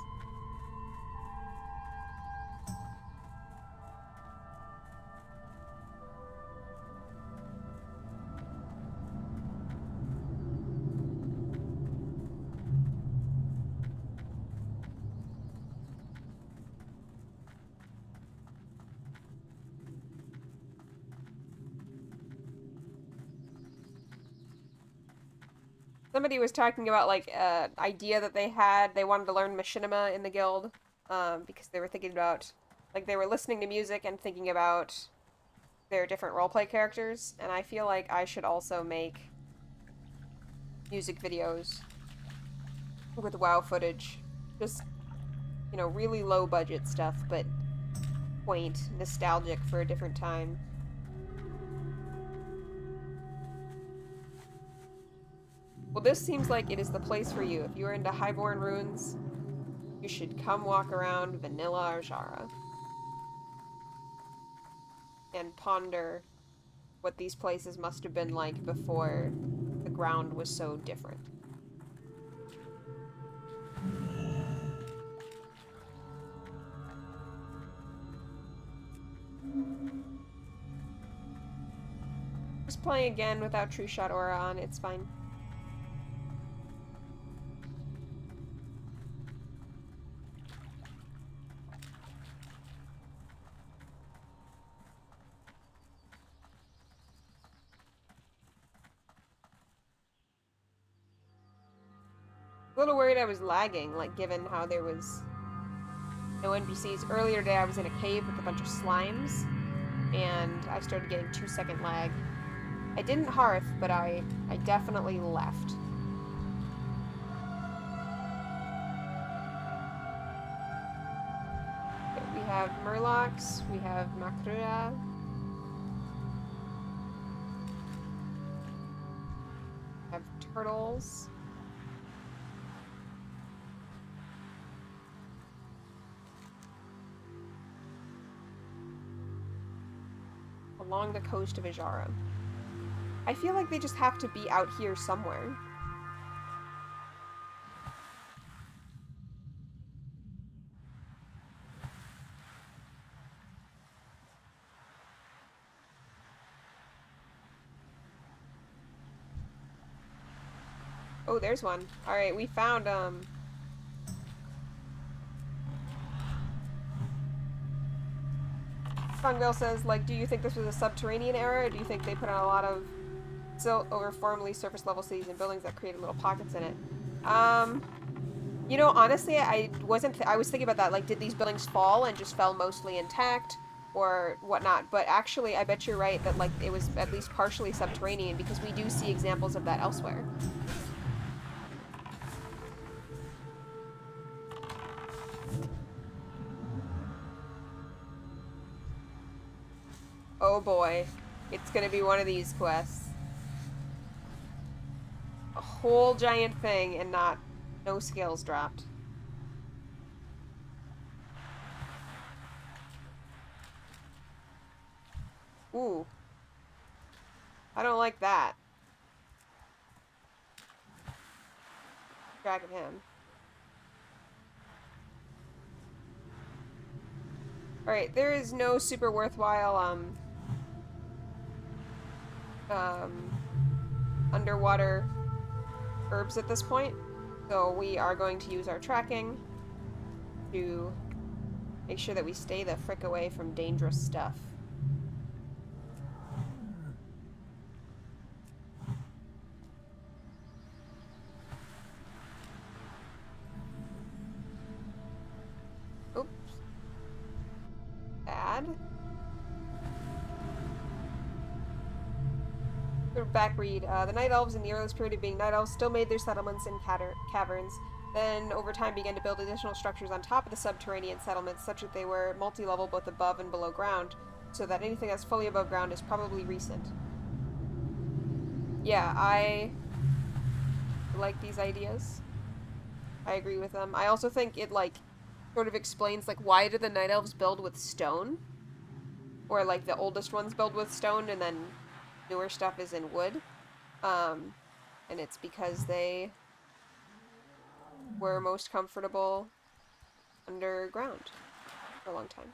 Somebody was talking about, like, an idea that they had. They wanted to learn machinima in the guild, because they were thinking about, like, they were listening to music and thinking about their different roleplay characters, and I feel like I should also make music videos with WoW footage. Just, you know, really low budget stuff, but quaint, nostalgic for a different time. Well, this seems like it is the place for you. If you are into Highborn Ruins, you should come walk around Vanilla Arjara and ponder what these places must have been like before the ground was so different. Just playing again without True Shot Aura on, it's fine. A little worried I was lagging, like, given how there was no NPCs. Earlier today I was in a cave with a bunch of slimes, and I started getting 2-second lag. I didn't hearth, but I definitely left. Okay, we have Murlocs, we have Makrura. We have turtles. Along the coast of Ajara. I feel like they just have to be out here somewhere. Oh, there's one. Alright, we found, Fungvale says, like, do you think this was a subterranean era, or do you think they put on a lot of silt over formerly surface-level cities and buildings that created little pockets in it? You know, honestly, I was thinking about that, like, did these buildings fall and just fell mostly intact, or whatnot? But actually, I bet you're right that, like, it was at least partially subterranean, because we do see examples of that elsewhere. Oh boy, it's gonna be one of these quests. A whole giant thing and no scales dropped. Ooh. I don't like that. Track of him. Alright, there is no super worthwhile, underwater herbs at this point. So we are going to use our tracking to make sure that we stay the frick away from dangerous stuff. Oops. Bad. Backread. The Night Elves in the earliest period of being Night Elves still made their settlements in caverns, then over time began to build additional structures on top of the subterranean settlements such that they were multi-level both above and below ground, so that anything that's fully above ground is probably recent. Yeah, I like these ideas. I agree with them. I also think it, like, sort of explains, like, why did the Night Elves build with stone? Or, like, the oldest ones build with stone and then newer stuff is in wood. And it's because they were most comfortable underground for a long time.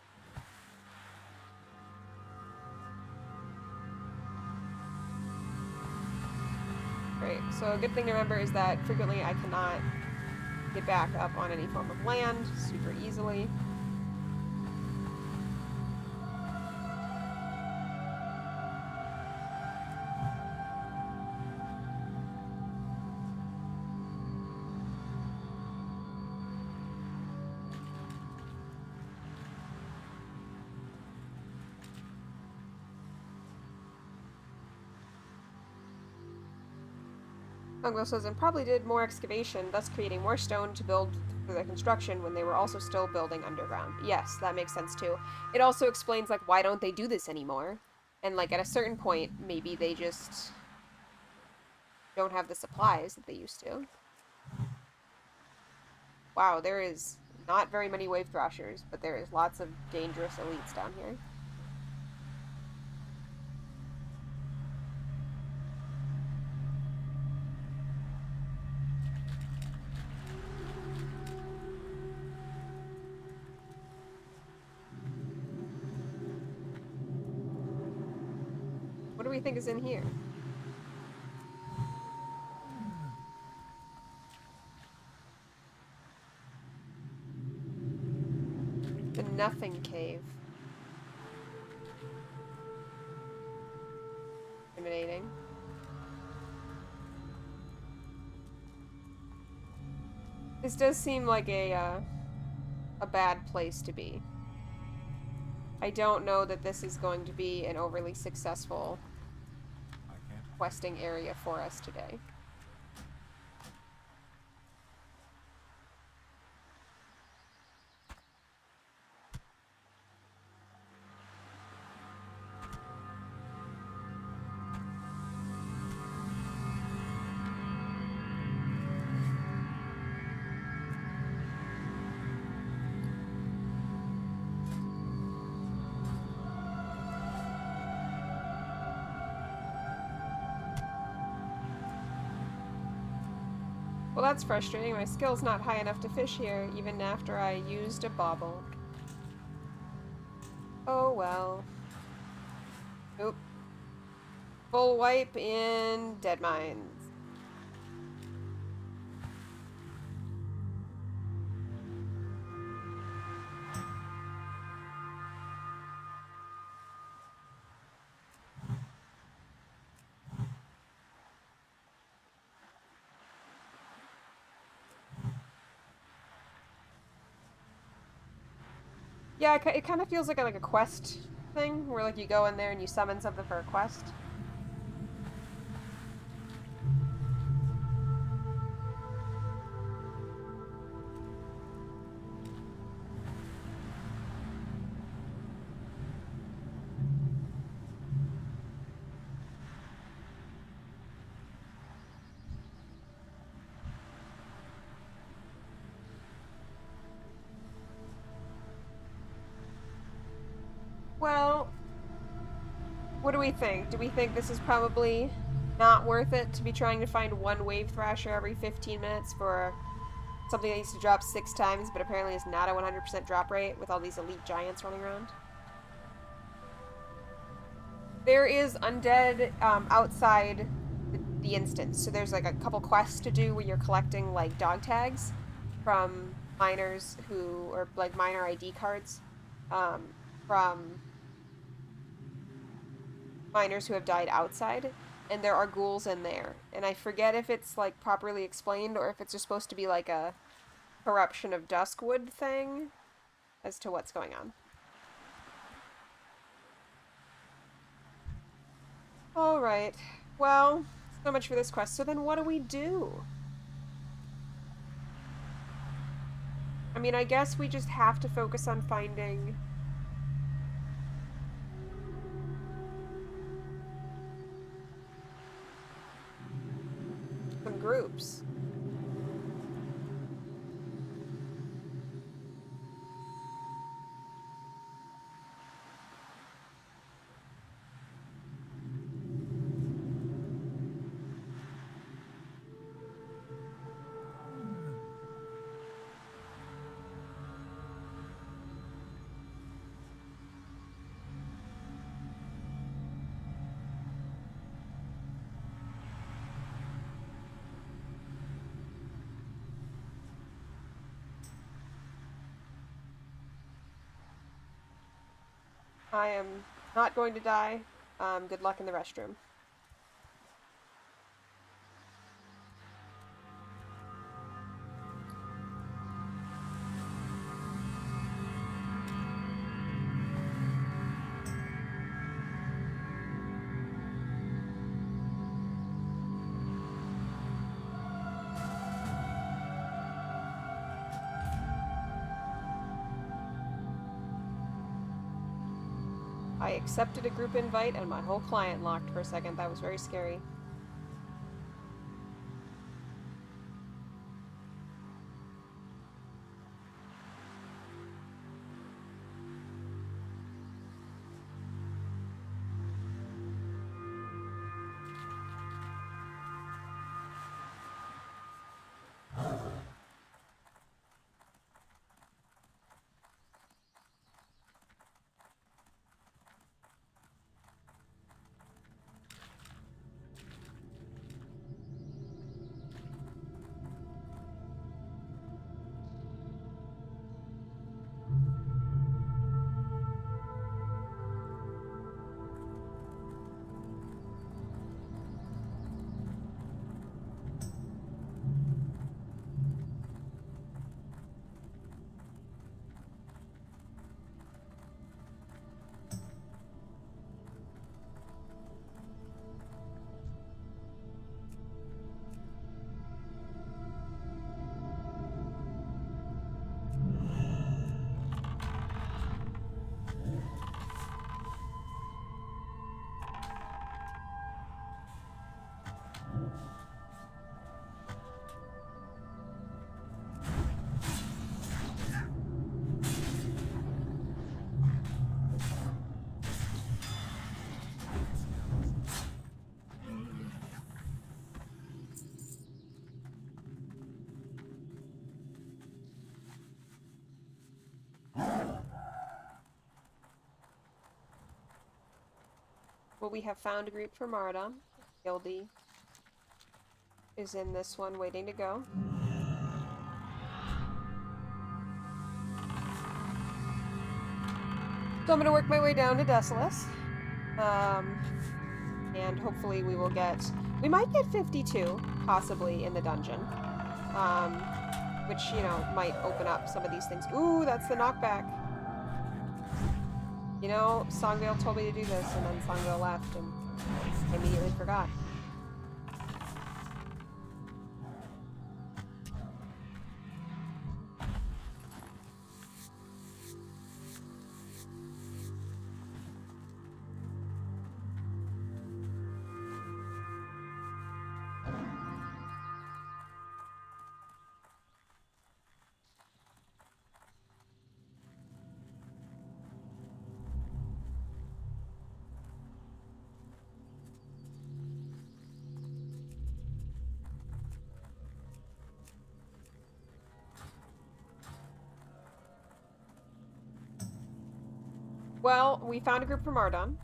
Great. So a good thing to remember is that frequently I cannot get back up on any form of land super easily. Longwell says, and probably did more excavation, thus creating more stone to build for the construction when they were also still building underground. Yes, that makes sense too. It also explains, like, why don't they do this anymore? And, like, at a certain point, maybe they just don't have the supplies that they used to. Wow, there is not very many wave thrashers, but there is lots of dangerous elites down here. What do we think is in here? The Nothing Cave. Intimidating. This does seem like a bad place to be. I don't know that this is going to be an overly successful questing area for us today. Well, that's frustrating. My skill's not high enough to fish here, even after I used a bobble. Oh well. Oop. Full wipe in Dead Mines. Yeah, it kind of feels like a quest thing, where, like, you go in there and you summon something for a quest. Well, What do we think? Do we think this is probably not worth it to be trying to find one wave thrasher every 15 minutes for something that needs to drop 6 times, but apparently is not a 100% drop rate with all these elite giants running around? There is undead outside the instance. So there's like a couple quests to do where you're collecting like dog tags from miners who, or like miner ID cards from miners who have died outside. And there are ghouls in there. And I forget if it's like properly explained or if it's just supposed to be like a corruption of Duskwood thing as to what's going on. Alright. Well, so much for this quest. So then what do we do? I mean, I guess we just have to focus on finding some groups. I am not going to die. Good luck in the restroom. I accepted a group invite and my whole client locked for a second. That was very scary. Well, we have found a group for Marta. Gildy is in this one waiting to go. So I'm going to work my way down to Desolace. And hopefully we will get... We might get 52, possibly, in the dungeon. Which, you know, might open up some of these things. Ooh, that's the knockback. You know, Songvale told me to do this, and then Songvale left, and I immediately forgot. Well, we found a group from Mardon,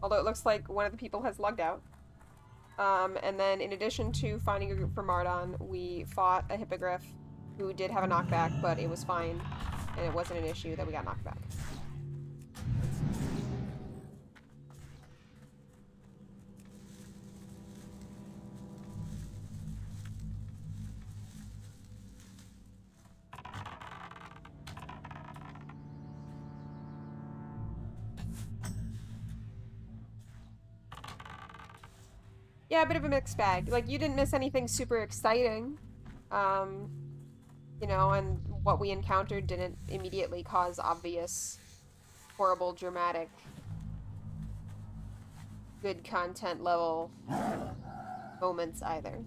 although it looks like one of the people has logged out. And then in addition to finding a group from Mardon, we fought a hippogriff who did have a knockback, but it was fine, and it wasn't an issue that we got knocked back. Yeah, a bit of a mixed bag. Like, you didn't miss anything super exciting. You know, and what we encountered didn't immediately cause obvious, horrible, dramatic, good content level moments either.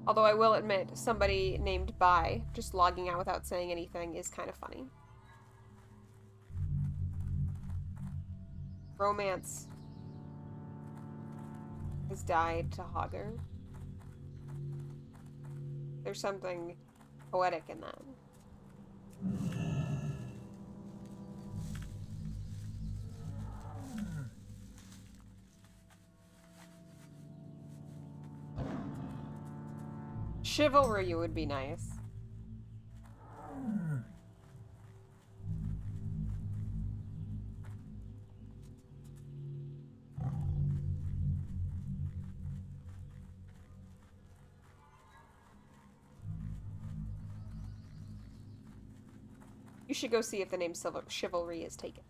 Although I will admit, somebody named Bai just logging out without saying anything is kind of funny. Romance has died to Hogger. There's something poetic in that. Chivalry would be nice. You should go see if the name Chivalry is taken.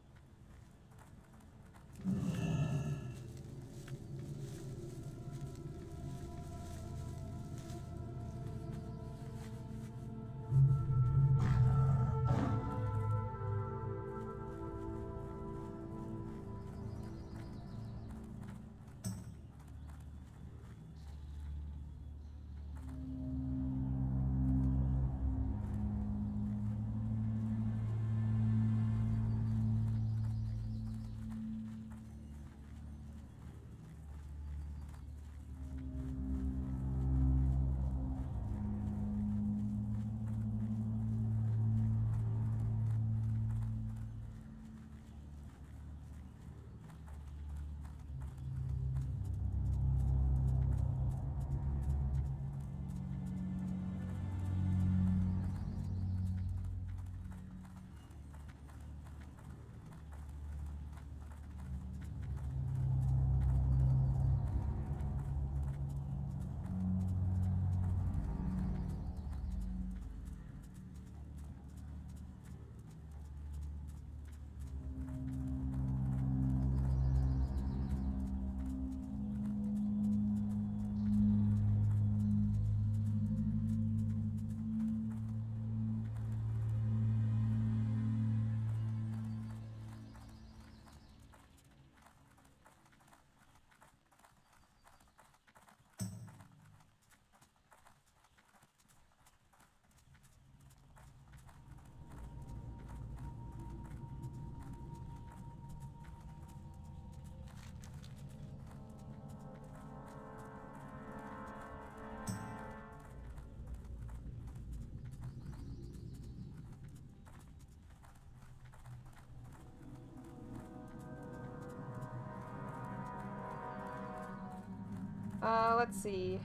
Let's see.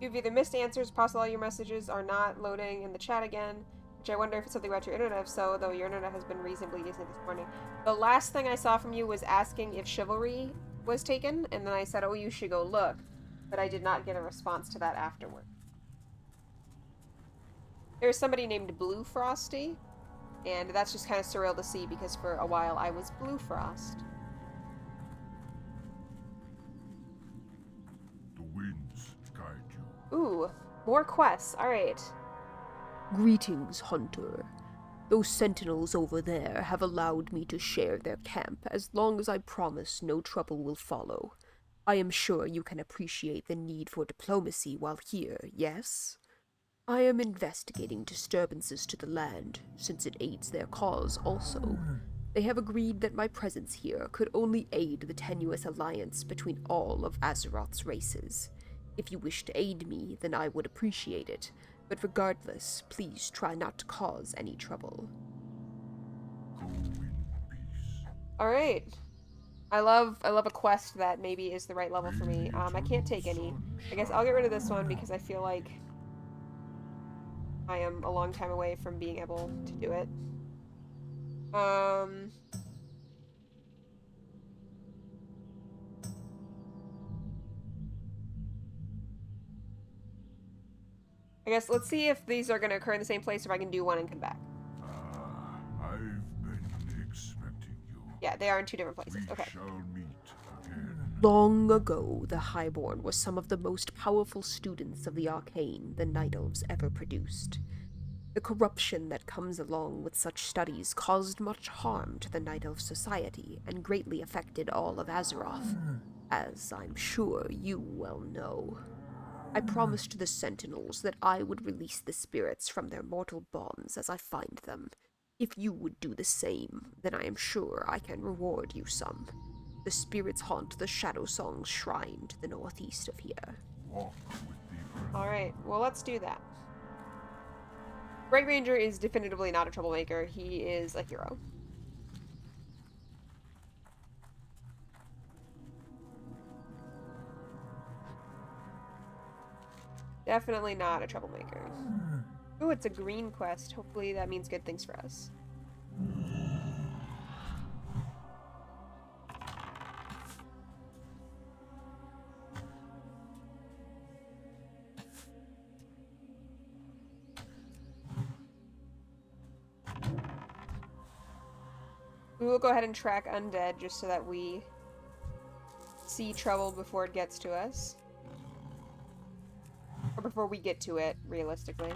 You've either missed answers, possibly all your messages are not loading in the chat again, which I wonder if it's something about your internet. If so, though your internet has been reasonably decent this morning. The last thing I saw from you was asking if Chivalry was taken, and then I said, oh, you should go look, but I did not get a response to that afterward. There's somebody named Blue Frosty, and that's just kind of surreal to see because for a while I was Blue Frost. The winds guide you. Ooh, more quests. Alright. Greetings, Hunter. Those sentinels over there have allowed me to share their camp as long as I promise no trouble will follow. I am sure you can appreciate the need for diplomacy while here, yes? I am investigating disturbances to the land, since it aids their cause also. They have agreed that my presence here could only aid the tenuous alliance between all of Azeroth's races. If you wish to aid me, then I would appreciate it, but regardless, please try not to cause any trouble. Alright. I love a quest that maybe is the right level for me. I can't take any. I guess I'll get rid of this one because I feel like I am a long time away from being able to do it. I guess let's see if these are going to occur in the same place, or if I can do one and come back. I've been expecting you. Yeah, they are in two different places. Okay. We shall meet again. Long ago, the Highborn were some of the most powerful students of the arcane the Night Elves ever produced. The corruption that comes along with such studies caused much harm to the Night Elf society and greatly affected all of Azeroth, as I'm sure you well know. I promised the Sentinels that I would release the spirits from their mortal bonds as I find them. If you would do the same, then I am sure I can reward you some. The spirits haunt the Shadow Song's shrine to the northeast of here. Walk with the earth. Alright, well let's do that. Bright Ranger is definitively not a troublemaker. He is a hero. Definitely not a troublemaker. Ooh, it's a green quest. Hopefully that means good things for us. We will go ahead and track Undead just so that we see trouble before it gets to us. Or before we get to it, realistically.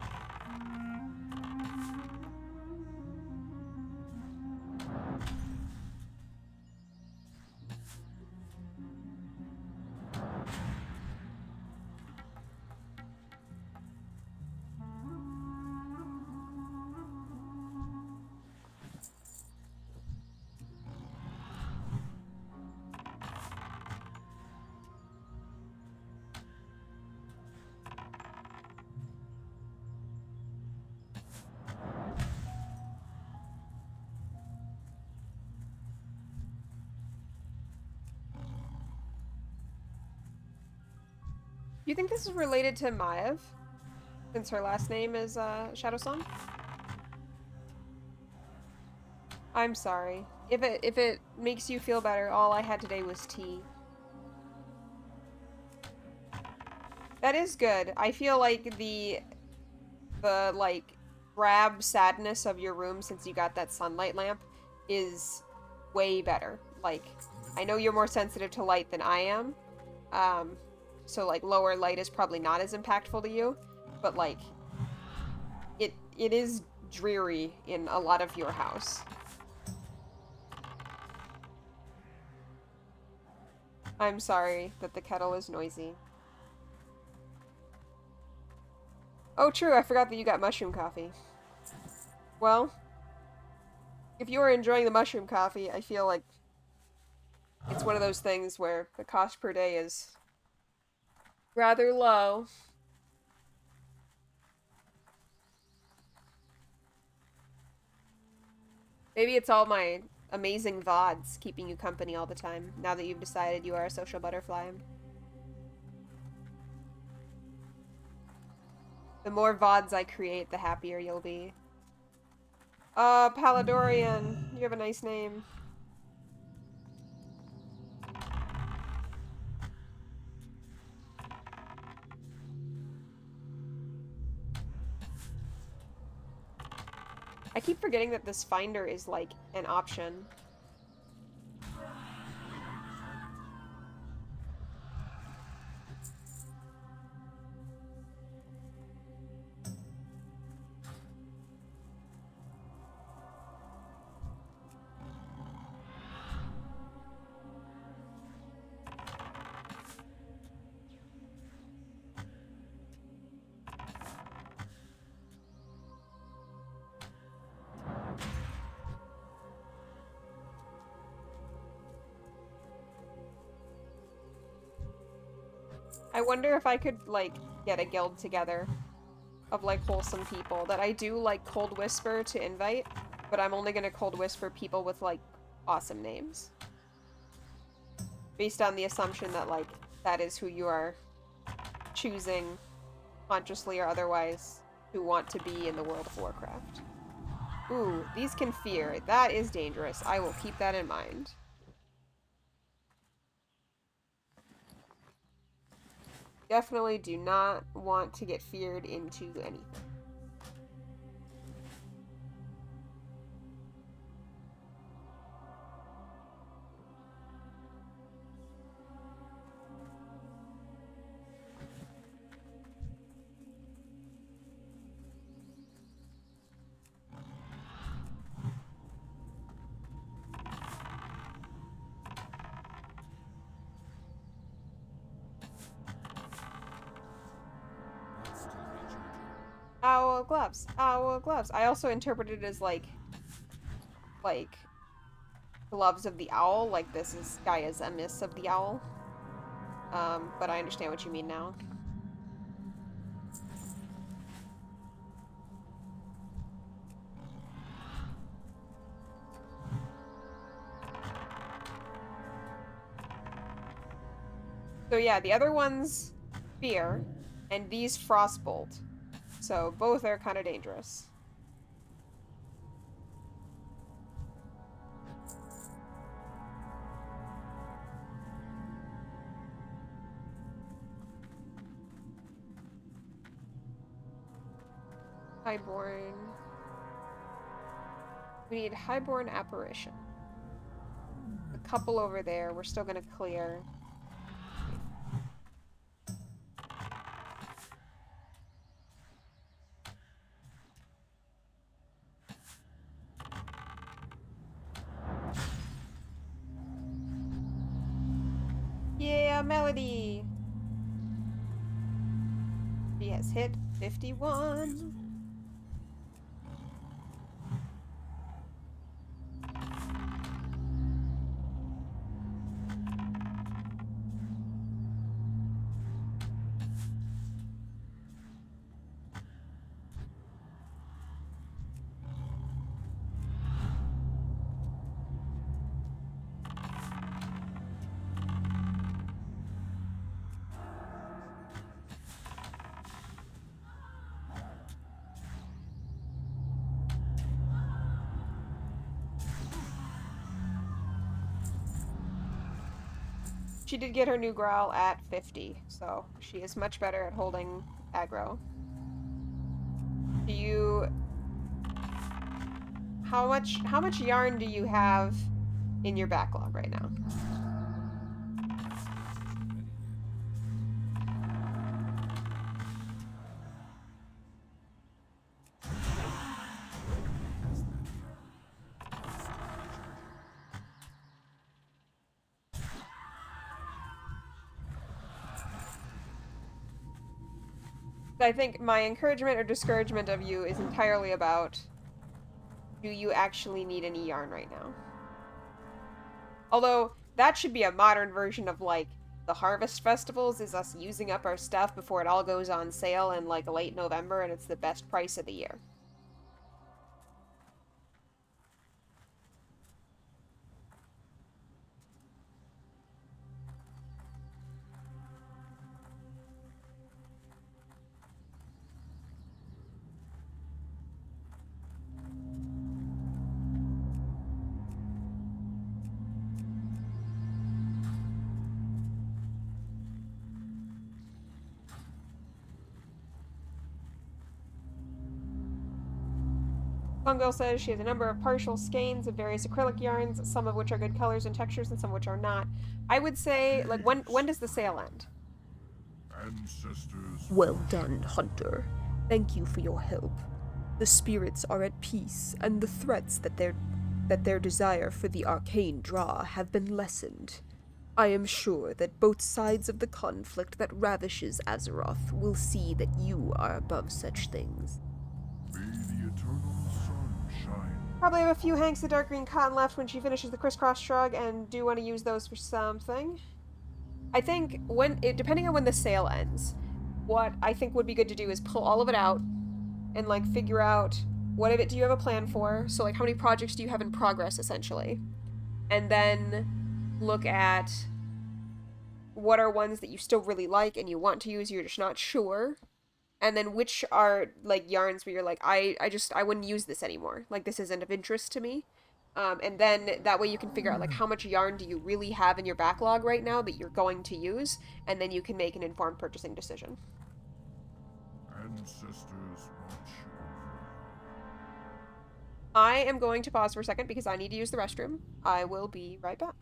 Do you think this is related to Maev? Since her last name is Shadow Song? I'm sorry. If it makes you feel better, all I had today was tea. That is good. I feel like the like drab sadness of your room since you got that sunlight lamp is way better. Like, I know you're more sensitive to light than I am. So like lower light is probably not as impactful to you, but like it is dreary in a lot of your house. I'm sorry that the kettle is noisy. Oh, true, I forgot that you got mushroom coffee. Well, if you are enjoying the mushroom coffee, I feel like it's one of those things where the cost per day is rather low. Maybe it's all my amazing VODs keeping you company all the time, now that you've decided you are a social butterfly. The more VODs I create, the happier you'll be. Paladorian, you have a nice name. I keep forgetting that this finder is, like, an option. I wonder if I could, like, get a guild together of, like, wholesome people that I do, like, Cold Whisper to invite, but I'm only gonna Cold Whisper people with, like, awesome names. Based on the assumption that, like, that is who you are choosing, consciously or otherwise, who want to be in the World of Warcraft. Ooh, these can fear. That is dangerous. I will keep that in mind. Definitely do not want to get feared into anything. Owl gloves. Owl gloves. I also interpreted it as like gloves of the owl, like this is Gaia's emiss of the owl. But I understand what you mean now. So yeah, the other one's fear, and these frostbolt. So both are kind of dangerous. Highborn. We need Highborn Apparition. A couple over there. We're still gonna clear. Yeah, Melody! She has hit 51. She did get her new growl at 50, so she is much better at holding aggro. Do you... How much yarn do you have in your backlog right now? I think my encouragement or discouragement of you is entirely about, do you actually need any yarn right now? Although, that should be a modern version of, like, the harvest festivals is us using up our stuff before it all goes on sale in, like, late November and it's the best price of the year. Fungal says she has a number of partial skeins of various acrylic yarns, some of which are good colors and textures and some of which are not. I would say, like, when does the sale end? Ancestors. Well done, Hunter. Thank you for your help. The spirits are at peace, and the threats that their desire for the arcane draw have been lessened. I am sure that both sides of the conflict that ravishes Azeroth will see that you are above such things. May the eternal sun shine. Probably have a few hanks of dark green cotton left when she finishes the crisscross shrug, and do want to use those for something. I think depending on when the sale ends, what I think would be good to do is pull all of it out and like figure out what of it do you have a plan for? So like how many projects do you have in progress essentially? And then look at what are ones that you still really like and you want to use, you're just not sure. And then which are like yarns where you're like, I wouldn't use this anymore. Like this isn't of interest to me. And then that way you can figure out like how much yarn do you really have in your backlog right now that you're going to use, and then you can make an informed purchasing decision. Ancestors watch over. I am going to pause for a second because I need to use the restroom. I will be right back.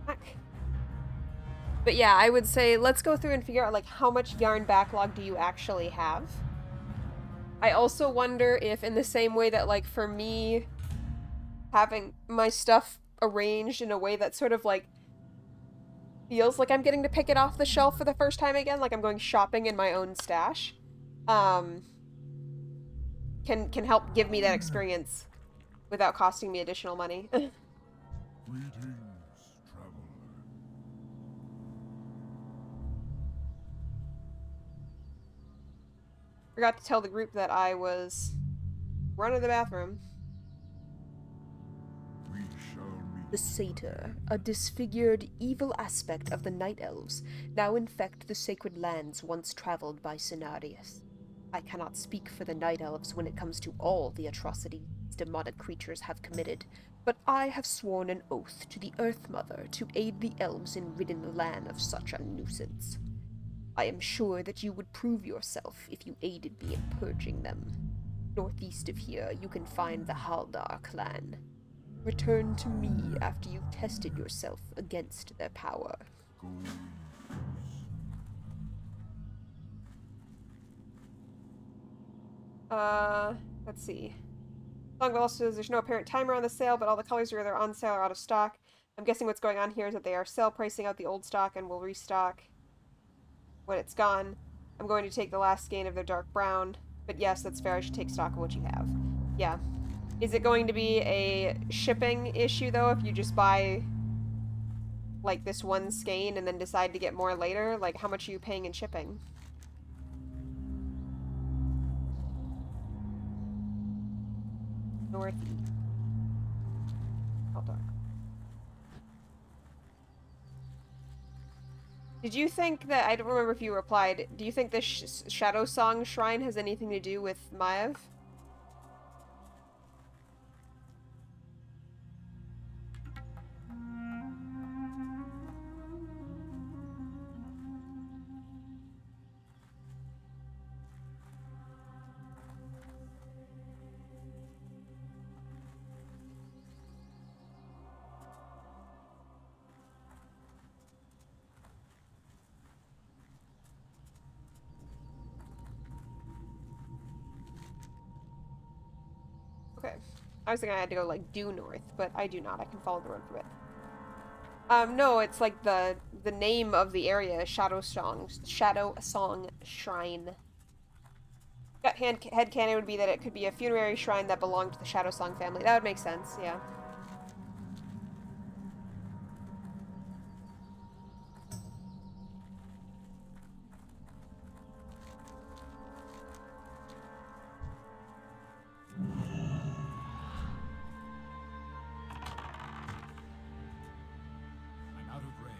Back. But yeah, I would say let's go through and figure out like how much yarn backlog do you actually have. I also wonder if in the same way that like for me having my stuff arranged in a way that sort of like feels like I'm getting to pick it off the shelf for the first time again, like I'm going shopping in my own stash, can help give me that experience without costing me additional money. Greetings, traveler. Forgot to tell the group that I was running the bathroom. We shall meet. The satyr, a disfigured, evil aspect of the Night Elves, now infect the sacred lands once traveled by Cenarius. I cannot speak for the Night Elves when it comes to all the atrocities demonic creatures have committed, but I have sworn an oath to the Earth Mother to aid the elves in ridding the land of such a nuisance. I am sure that you would prove yourself if you aided me in purging them. Northeast of here, you can find the Haldar clan. Return to me after you've tested yourself against their power. Go in peace. Let's see. Songwell says there's no apparent timer on the sale, but all the colors are either on sale or out of stock. I'm guessing what's going on here is that they are sale pricing out the old stock and will restock when it's gone. I'm going to take the last skein of their dark brown, but yes, that's fair. I should take stock of what you have. Yeah. Is it going to be a shipping issue, though, if you just buy, like, this one skein and then decide to get more later? Like, how much are you paying in shipping? Northeast. Hold on. Did you think that, I don't remember if you replied, do you think this Shadow Song Shrine has anything to do with Maev? Okay. I was thinking I had to go, like, due north, but I do not. I can follow the road from it. No, it's like the name of the area, Shadow Song Shrine. Gut headcanon would be that it could be a funerary shrine that belonged to the Shadow Song family. That would make sense, yeah. I'm out of range.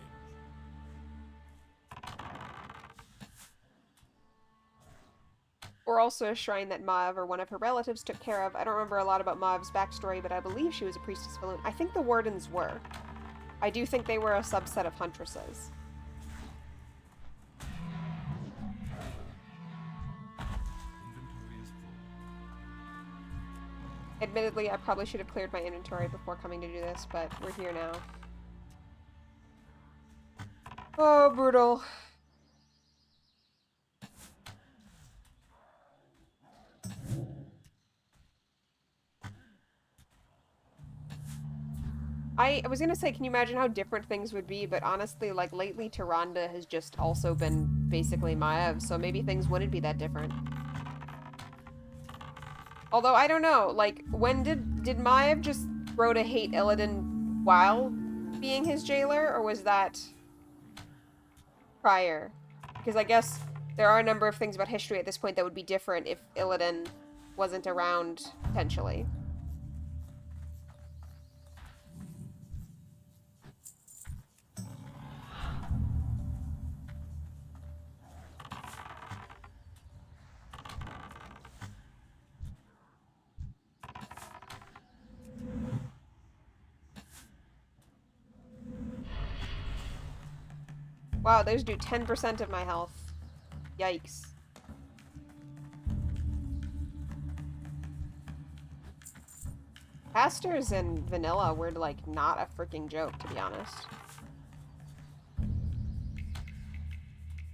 Or also a shrine that Maev or one of her relatives took care of. I don't remember a lot about Maev's backstory, but I believe she was a priestess of Elune. I think the Wardens were. I do think they were a subset of Huntresses. Inventory is full. Admittedly, I probably should have cleared my inventory before coming to do this, but we're here now. Oh, brutal. I was gonna say, can you imagine how different things would be? But honestly, like, lately, Tyrande has just also been basically Maev, so maybe things wouldn't be that different. Although, I don't know, like, when did Maev just grow to hate Illidan while being his jailer, or was that prior? Because I guess there are a number of things about history at this point that would be different if Illidan wasn't around, potentially. Wow, those do 10% of my health. Yikes. Pastors and vanilla were, like, not a freaking joke, to be honest.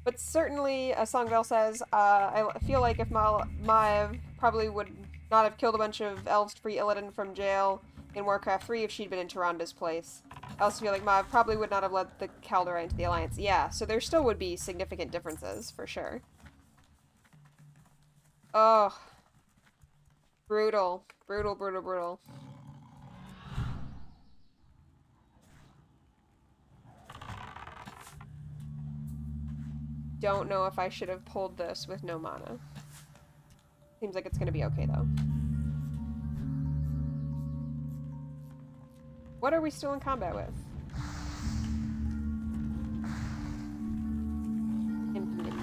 But certainly, as Songvel says, I feel like if Maev probably would not have killed a bunch of elves to free Illidan from jail in Warcraft 3 if she'd been in Tyranda's place. I also feel like Maev probably would not have led the Kaldera into the Alliance. Yeah, so there still would be significant differences, for sure. Oh. Brutal. Brutal, brutal, brutal. Don't know if I should have pulled this with no mana. Seems like it's gonna be okay, though. What are we still in combat with? Impunity.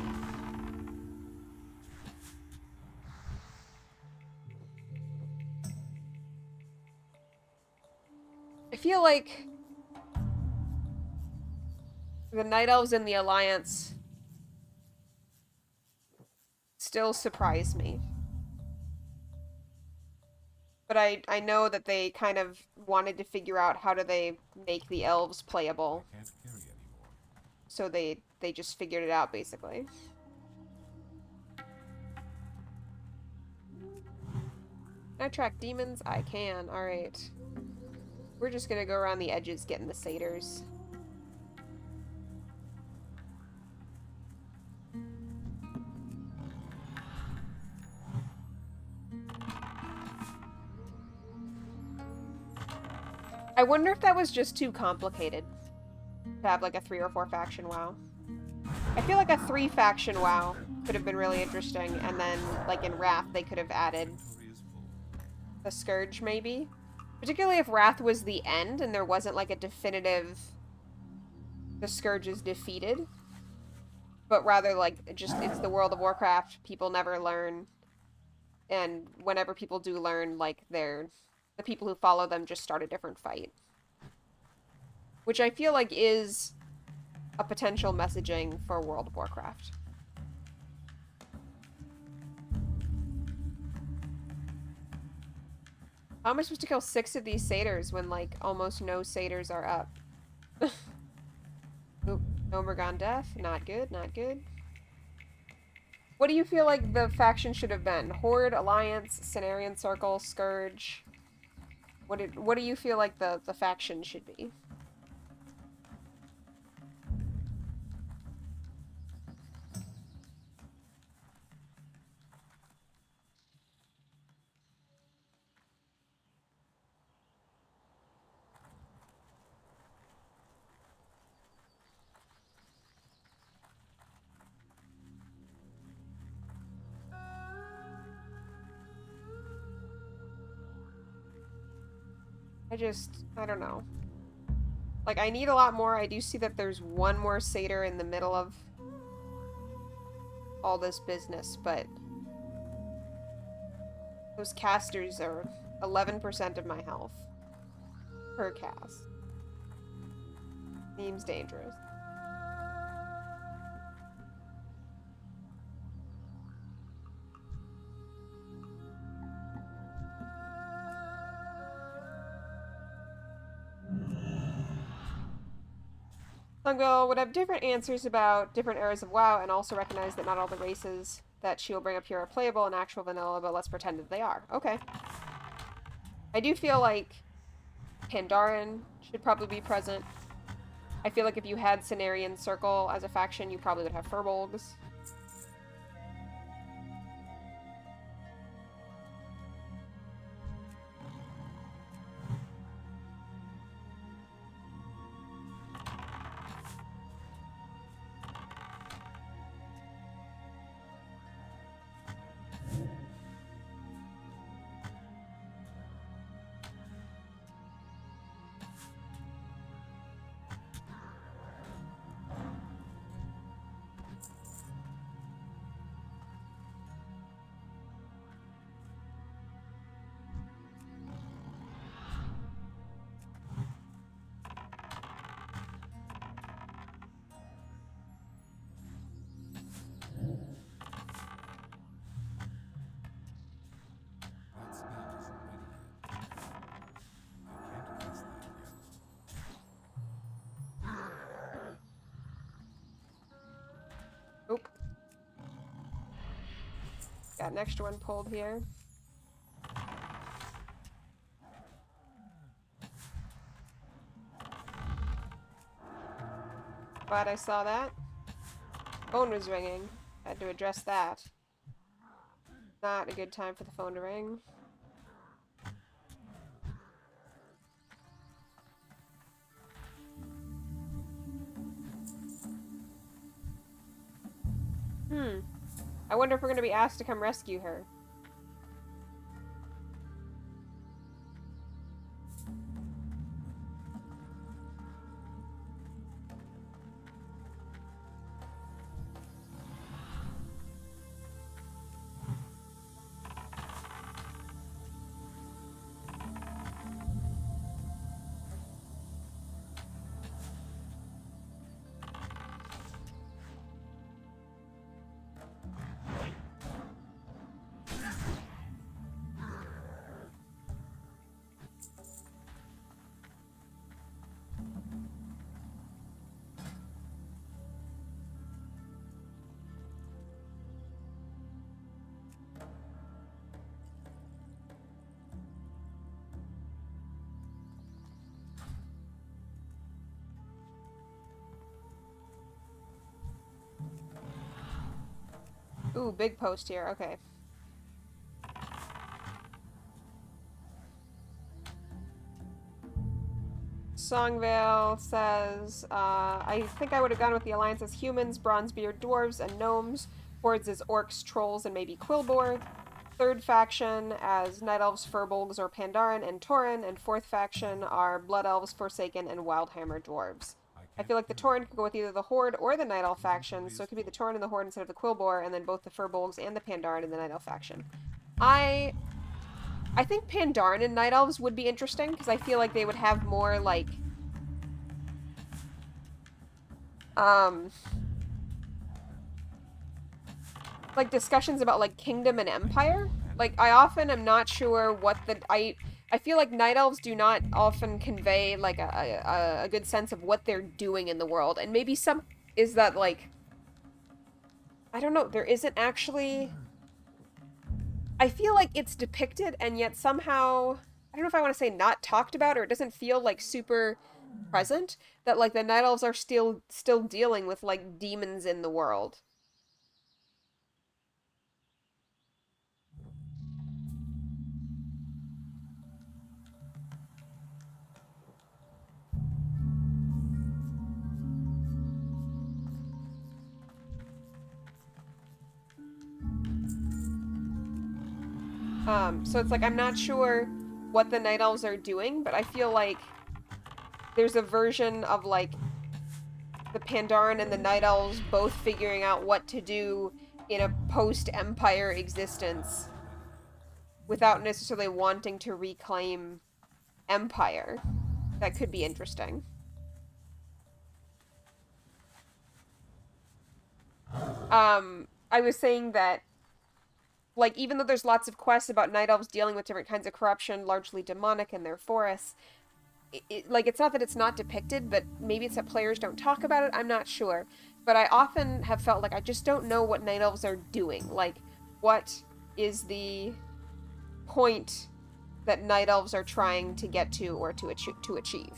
I feel like the Night Elves in the Alliance still surprise me. But I know that they kind of wanted to figure out how do they make the elves playable. Can't carry anymore. So they just figured it out, basically. Can I track demons? I can. Alright. We're just gonna go around the edges getting the satyrs. I wonder if that was just too complicated to have like a 3 or 4 faction WoW. I feel like a 3 faction WoW could have been really interesting, and then like in Wrath they could have added Inventory is full. the Scourge maybe. Particularly if Wrath was the end and there wasn't like a definitive the Scourge is defeated. But rather like just it's the World of Warcraft, people never learn. And whenever people do learn, like the people who follow them just start a different fight. Which I feel like is a potential messaging for World of Warcraft. How am I supposed to kill 6 of these satyrs when, like, almost no satyrs are up? Oop, Omergon Death. Not good, not good. What do you feel like the faction should have been? Horde, Alliance, Cenarian Circle, Scourge? What do you feel like the faction should be? I don't know. Like, I need a lot more. I do see that there's one more satyr in the middle of all this business, but those casters are 11% of my health per cast. Seems dangerous. Sungill would have different answers about different eras of WoW and also recognize that not all the races that she will bring up here are playable in actual vanilla, but let's pretend that they are. Okay. I do feel like Pandaren should probably be present. I feel like if you had Cenarian Circle as a faction, you probably would have Furbolgs. That spell isn't ready yet. I can't cast that yet. Oop. Got an extra one pulled here. Glad I saw that. Phone was ringing. Had to address that. Not a good time for the phone to ring. I wonder if we're gonna be asked to come rescue her. Ooh, big post here. Okay. Songvale says, I think I would have gone with the Alliance as humans, Bronzebeard dwarves, and gnomes. Hordes as orcs, trolls, and maybe Quillbor. Third faction as Night Elves, Furbolgs, or Pandaren, and Tauren. And fourth faction are Blood Elves, Forsaken, and Wildhammer dwarves. I feel like the Tauren could go with either the Horde or the Night Elf faction, so it could be the Tauren and the Horde instead of the Quillbor, and then both the Furbolgs and the Pandaren in the Night Elf faction. I think Pandaren and Night Elves would be interesting, because I feel like they would have more, like, like, discussions about, like, kingdom and empire. Like, I often am not sure what the... I feel like Night Elves do not often convey, like, a good sense of what they're doing in the world, and maybe some is that, like... I don't know, there isn't actually... I feel like it's depicted, and yet somehow, I don't know if I want to say not talked about, or it doesn't feel, like, super present, that, like, the Night Elves are still dealing with, like, demons in the world. So it's like, I'm not sure what the Night Elves are doing, but I feel like there's a version of, like, the Pandaren and the Night Elves both figuring out what to do in a post-Empire existence without necessarily wanting to reclaim Empire. That could be interesting. I was saying that, like, even though there's lots of quests about Night Elves dealing with different kinds of corruption, largely demonic in their forests, like, it's not that it's not depicted, but maybe it's that players don't talk about it, I'm not sure. But I often have felt like I just don't know what Night Elves are doing. Like, what is the point that Night Elves are trying to get to or to achieve?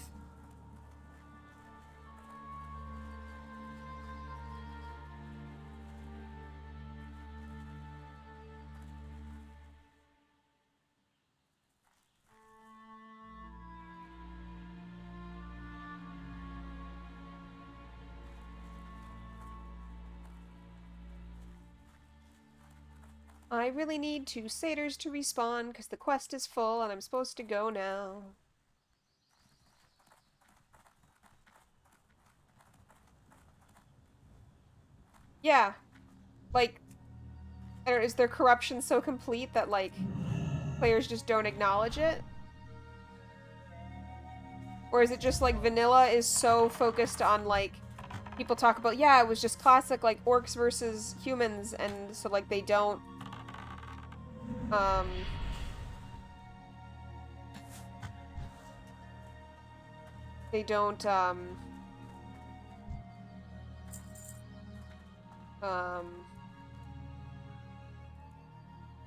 I really need 2 satyrs to respawn because the quest is full and I'm supposed to go now. Yeah. Like, I don't know, is their corruption so complete that, like, players just don't acknowledge it? Or is it just, like, vanilla is so focused on, like, people talk about, yeah, it was just classic, like, orcs versus humans, and so, like, they don't, they don't, a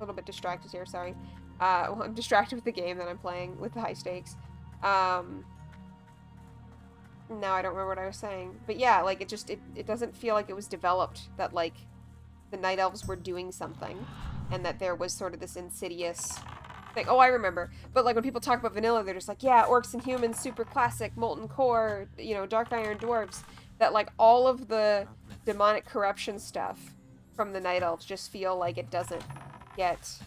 little bit distracted here, sorry. Well, I'm distracted with the game that I'm playing with the high stakes. Now I don't remember what I was saying. But yeah, like, it doesn't feel like it was developed that, like, the Night Elves were doing something, and that there was sort of this insidious thing. Oh, I remember. But, like, when people talk about vanilla, they're just like, yeah, orcs and humans, super classic, molten core, you know, dark iron dwarves. That, like, all of the demonic corruption stuff from the Night Elves just feel like it doesn't get...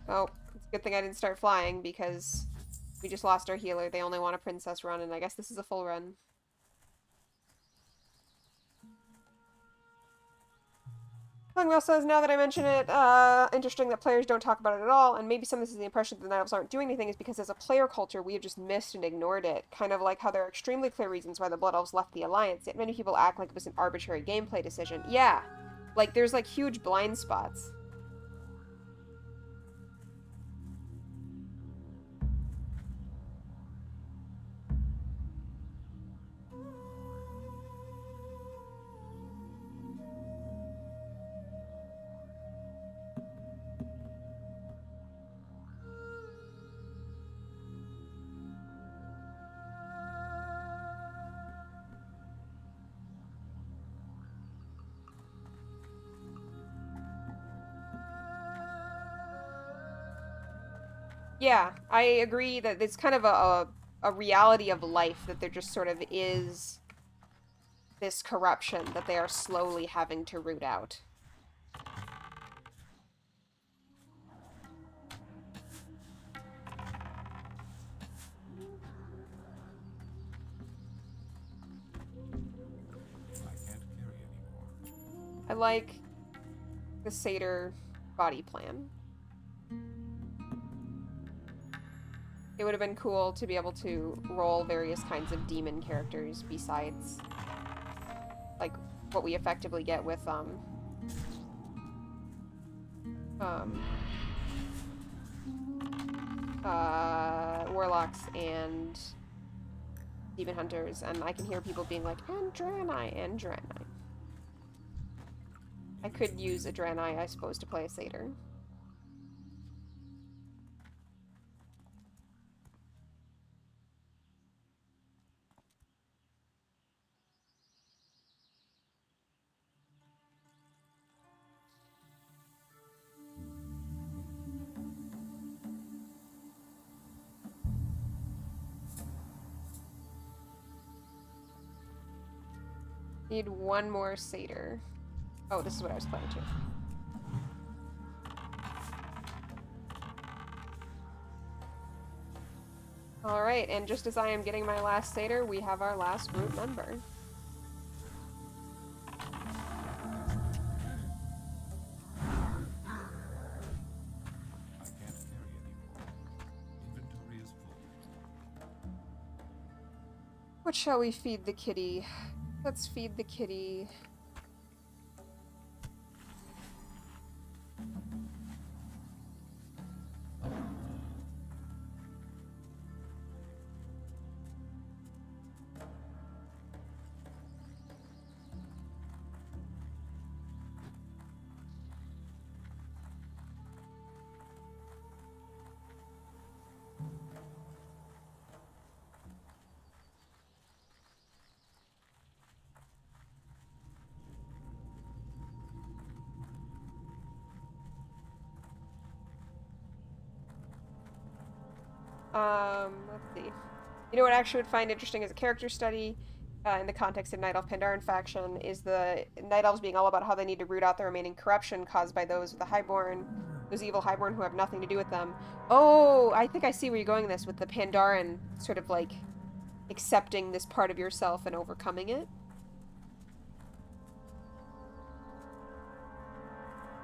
Oh, it's a good thing I didn't start flying, because we just lost our healer. They only want a princess run, and I guess this is a full run. Longwell says, now that I mention it, interesting that players don't talk about it at all, and maybe some of this is the impression that the Night Elves aren't doing anything is because as a player culture, we have just missed and ignored it. Kind of like how there are extremely clear reasons why the Blood Elves left the Alliance, yet many people act like it was an arbitrary gameplay decision. Yeah. Like, there's, like, huge blind spots. Yeah, I agree that it's kind of a reality of life that there just sort of is this corruption that they are slowly having to root out. I can't carry anymore. I like the satyr body plan. It would have been cool to be able to roll various kinds of demon characters besides, like, what we effectively get with, um, warlocks and demon hunters, and I can hear people being like, Andrani, Andrani. I could use a Draenei, I suppose, to play a satyr. Need one more satyr. Oh, this is what I was playing too. Alright, and just as I am getting my last satyr, we have our last group member. I can't carry anymore. Inventory is full. What shall we feed the kitty? Let's feed the kitty. Let's see. You know what I actually would find interesting as a character study, in the context of Night Elf Pandaren faction, is the Night Elves being all about how they need to root out the remaining corruption caused by those with the Highborn, those evil Highborn who have nothing to do with them. Oh, I think I see where you're going with this, with the Pandaren sort of like accepting this part of yourself and overcoming it.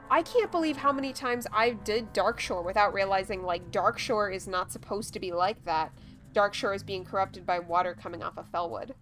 I can't believe how many times I did Darkshore without realizing, like, Darkshore is not supposed to be like that. Darkshore is being corrupted by water coming off of Felwood.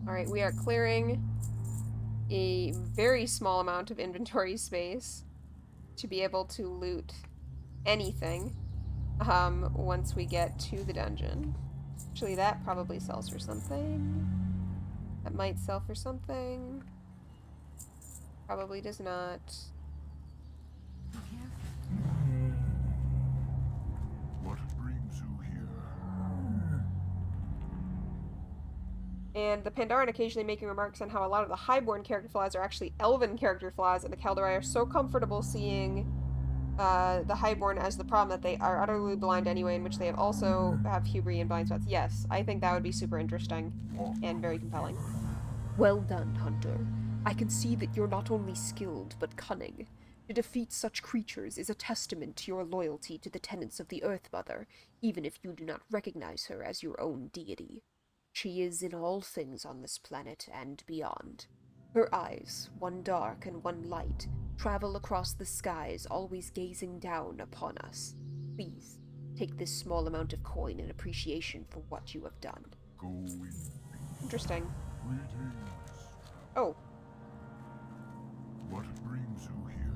Alright, we are clearing a very small amount of inventory space to be able to loot anything once we get to the dungeon. Actually, that probably sells for something. That might sell for something. Probably does not. What brings you here? And the Pandaren occasionally making remarks on how a lot of the Highborn character flaws are actually Elven character flaws, and the Kaldari are so comfortable seeing the Highborn as the problem that they are utterly blind anyway, in which they also have hubris and blind spots. Yes, I think that would be super interesting and very compelling. Well done, Hunter. I can see that you're not only skilled, but cunning. To defeat such creatures is a testament to your loyalty to the tenets of the Earth Mother, even if you do not recognize her as your own deity. She is in all things on this planet and beyond. Her eyes, one dark and one light, travel across the skies, always gazing down upon us. Please, take this small amount of coin in appreciation for what you have done. Go in. Interesting. Greetings. Oh, What brings you here?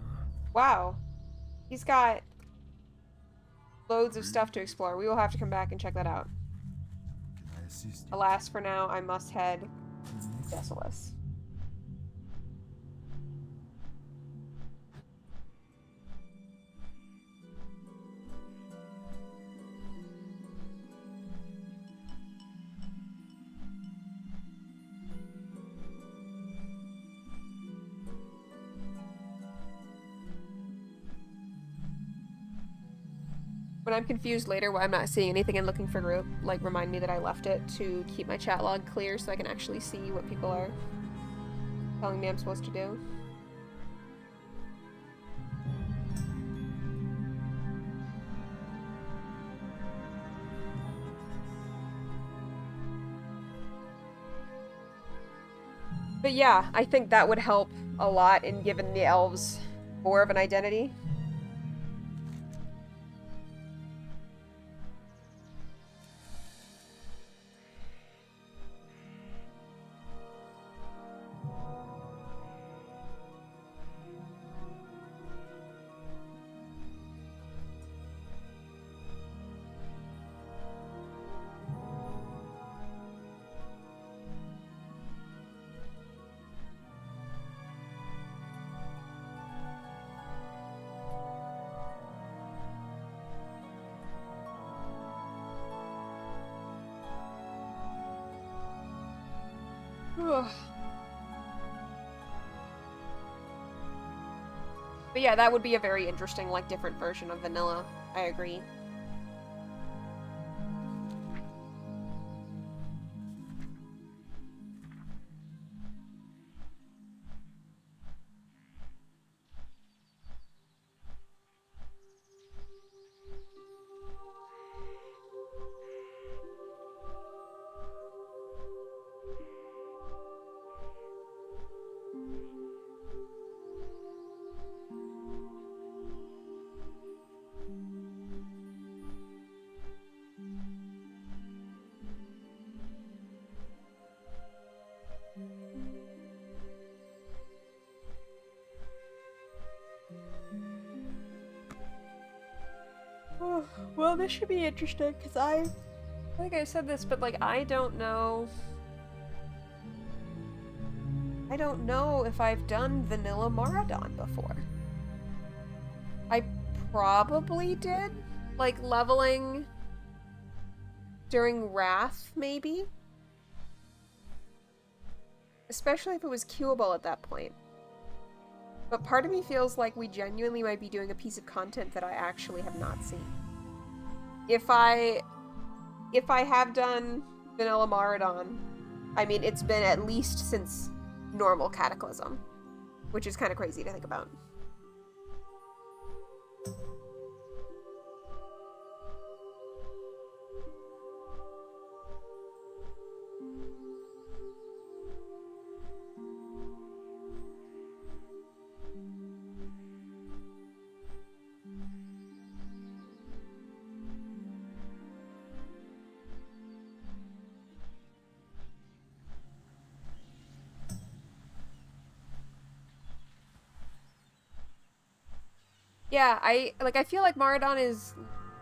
wow. He's got loads of stuff to explore. We will have to come back and check that out. Can I assist you? Alas, for now, I must head to Desolus. When I'm confused later why I'm not seeing anything and looking for group, like, remind me that I left it to keep my chat log clear so I can actually see what people are telling me I'm supposed to do. But yeah, I think that would help a lot in giving the elves more of an identity. But yeah, that would be a very interesting, like, different version of vanilla. I agree. Well, this should be interesting, because I think I said this, but, like, I don't know if I've done vanilla Maraudon before. I probably did, like, leveling during Wrath, maybe? Especially if it was queuable at that point. But part of me feels like we genuinely might be doing a piece of content that I actually have not seen. If I have done vanilla Maraudon, I mean, it's been at least since normal Cataclysm, which is kind of crazy to think about. Yeah, I feel like Maraudon is,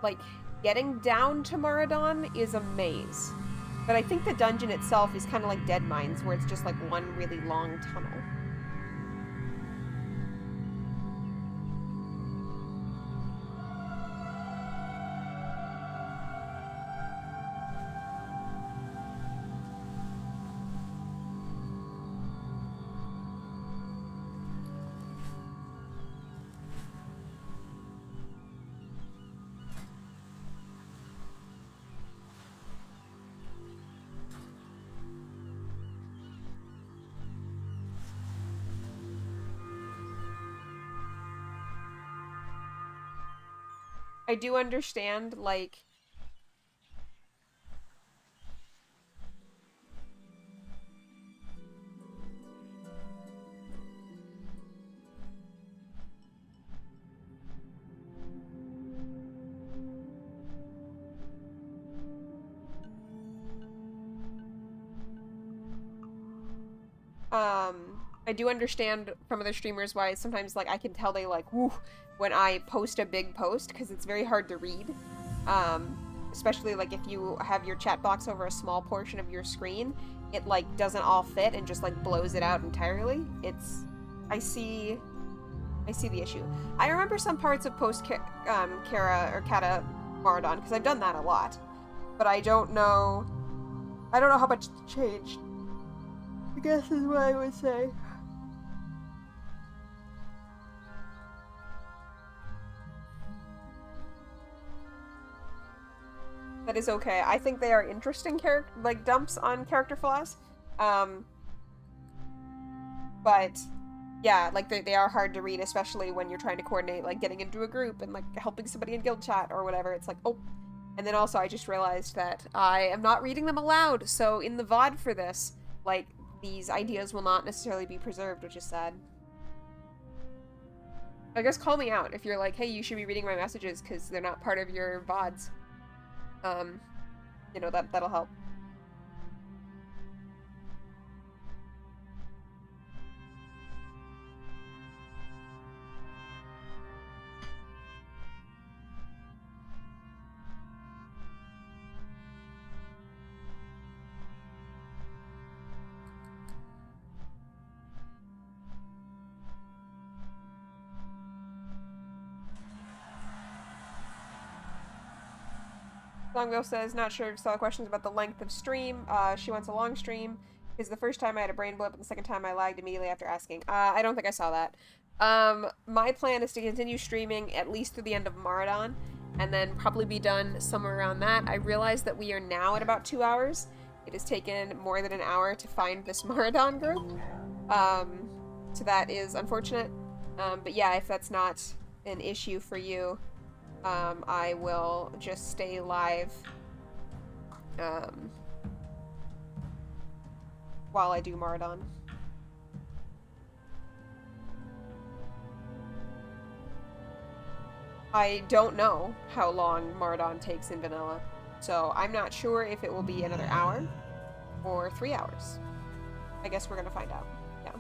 like, getting down to Maraudon is a maze. But I think the dungeon itself is kind of like Dead Mines, where it's just, like, one really long tunnel. I do understand, like, I do understand from other streamers why sometimes, like, I can tell they, like, woo, when I post a big post, because it's very hard to read. Especially, like, if you have your chat box over a small portion of your screen, it, like, doesn't all fit and just, like, blows it out entirely. I see the issue. I remember some parts of Kara or Kata Mardon, because I've done that a lot. But I don't know how much changed, I guess is what I would say. That is okay. I think they are interesting dumps on character flaws. But yeah, like they are hard to read, especially when you're trying to coordinate like getting into a group and like helping somebody in guild chat or whatever. It's like, oh. And then also I just realized that I am not reading them aloud, so in the VOD for this, like, these ideas will not necessarily be preserved, which is sad. I guess call me out if you're like, hey, you should be reading my messages because they're not part of your VODs. You know, that'll help. Longville says, not sure if saw questions about the length of stream. She wants a long stream. Because the first time I had a brain blip and the second time I lagged immediately after asking. I don't think I saw that. My plan is to continue streaming at least through the end of Maradon, and then probably be done somewhere around that. I realize that we are now at about 2 hours. It has taken more than an hour to find this Maradon group. So that is unfortunate. But yeah, if that's not an issue for you, I will just stay live, while I do Maradon. I don't know how long Maradon takes in vanilla, so I'm not sure if it will be another hour or 3 hours. I guess we're gonna find out. Yeah.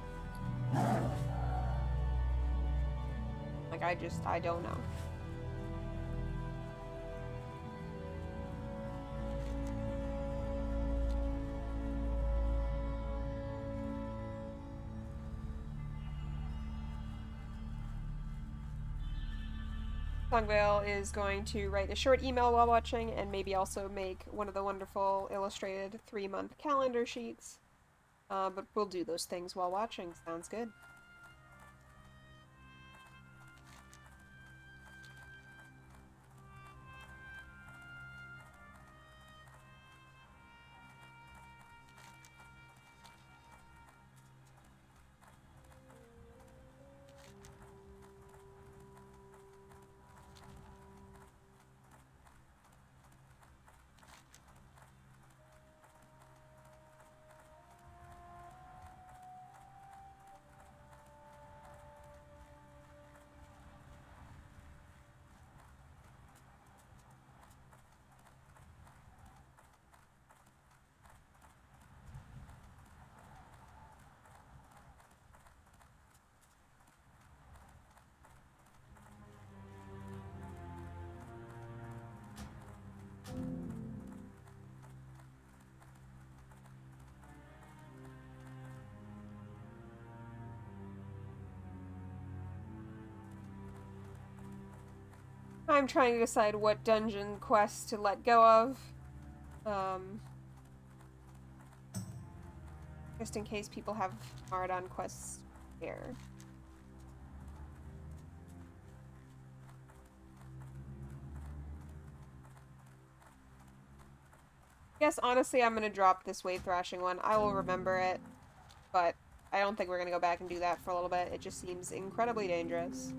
Like, I don't know. Songvale is going to write a short email while watching and maybe also make one of the wonderful illustrated 3-month calendar sheets. But we'll do those things while watching. Sounds good. I'm trying to decide what dungeon quests to let go of. Just in case people have Maradon quests here. I guess, honestly, I'm gonna drop this wave thrashing one. I will remember it, but I don't think we're gonna go back and do that for a little bit. It just seems incredibly dangerous.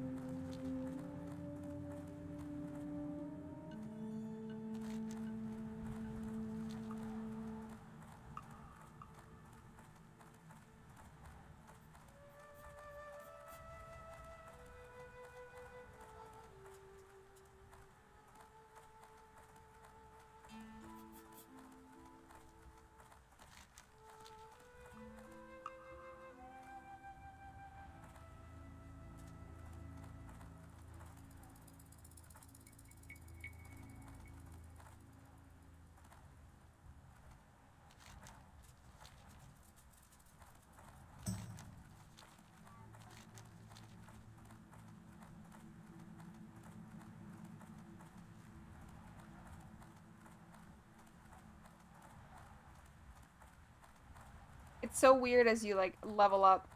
It's so weird as you, like, level up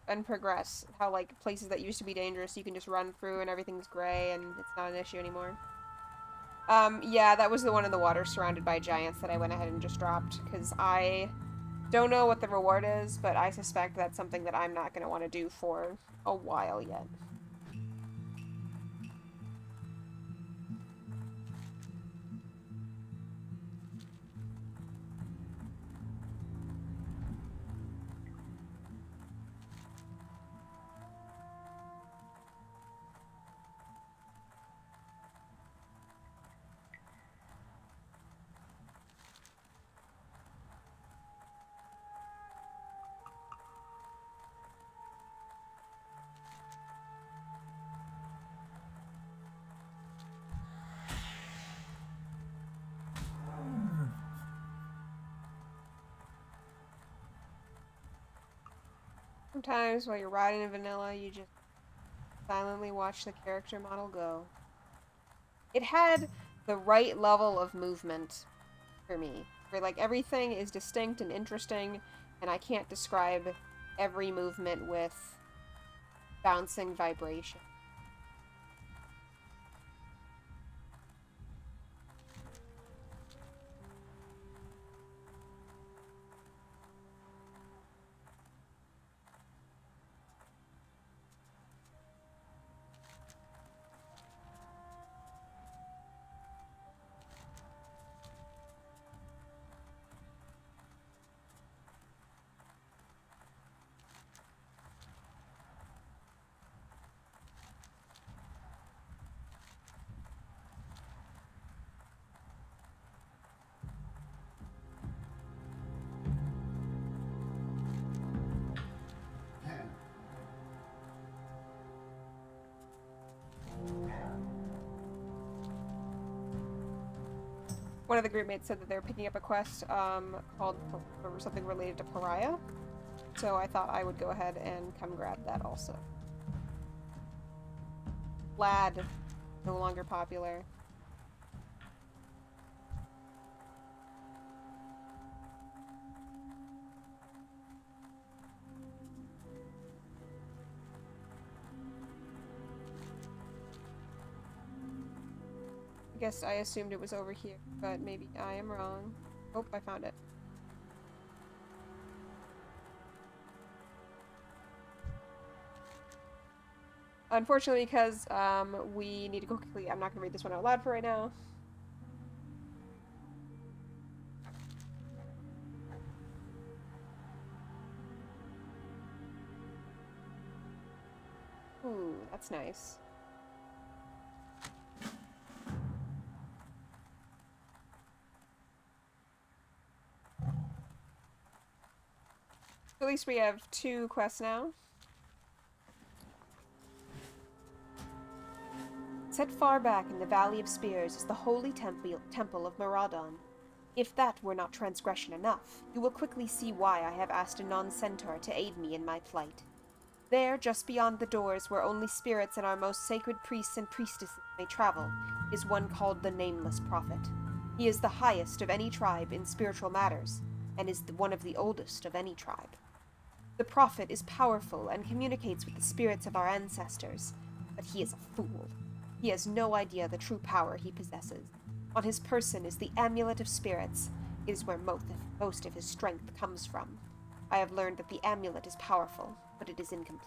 and progress, how, like, places that used to be dangerous you can just run through and everything's gray and it's not an issue anymore. Yeah, that was the one in the water surrounded by giants that I went ahead and just dropped, because I don't know what the reward is, but I suspect that's something that I'm not going to want to do for a while yet. Sometimes while you're riding in vanilla, you just silently watch the character model go. It had the right level of movement for me, where like everything is distinct and interesting, and I can't describe every movement with bouncing vibration. One of the group mates said that they were picking up a quest called or something related to Pariah, so I thought I would go ahead and come grab that also. Lad, no longer popular. Guess I assumed it was over here, but maybe I am wrong. Oh, I found it. Unfortunately, because we need to go quickly, I'm not going to read this one out loud for right now. Ooh, that's nice. At least we have 2 quests now. Set far back in the Valley of Spears is the holy temple of Maraudon. If that were not transgression enough, you will quickly see why I have asked a non-centaur to aid me in my plight. There, just beyond the doors, where only spirits and our most sacred priests and priestesses may travel, is one called the Nameless Prophet. He is the highest of any tribe in spiritual matters, and is one of the oldest of any tribe. The Prophet is powerful and communicates with the spirits of our ancestors, but he is a fool. He has no idea the true power he possesses. On his person is the Amulet of Spirits. It is where most of his strength comes from. I have learned that the amulet is powerful, but it is incomplete.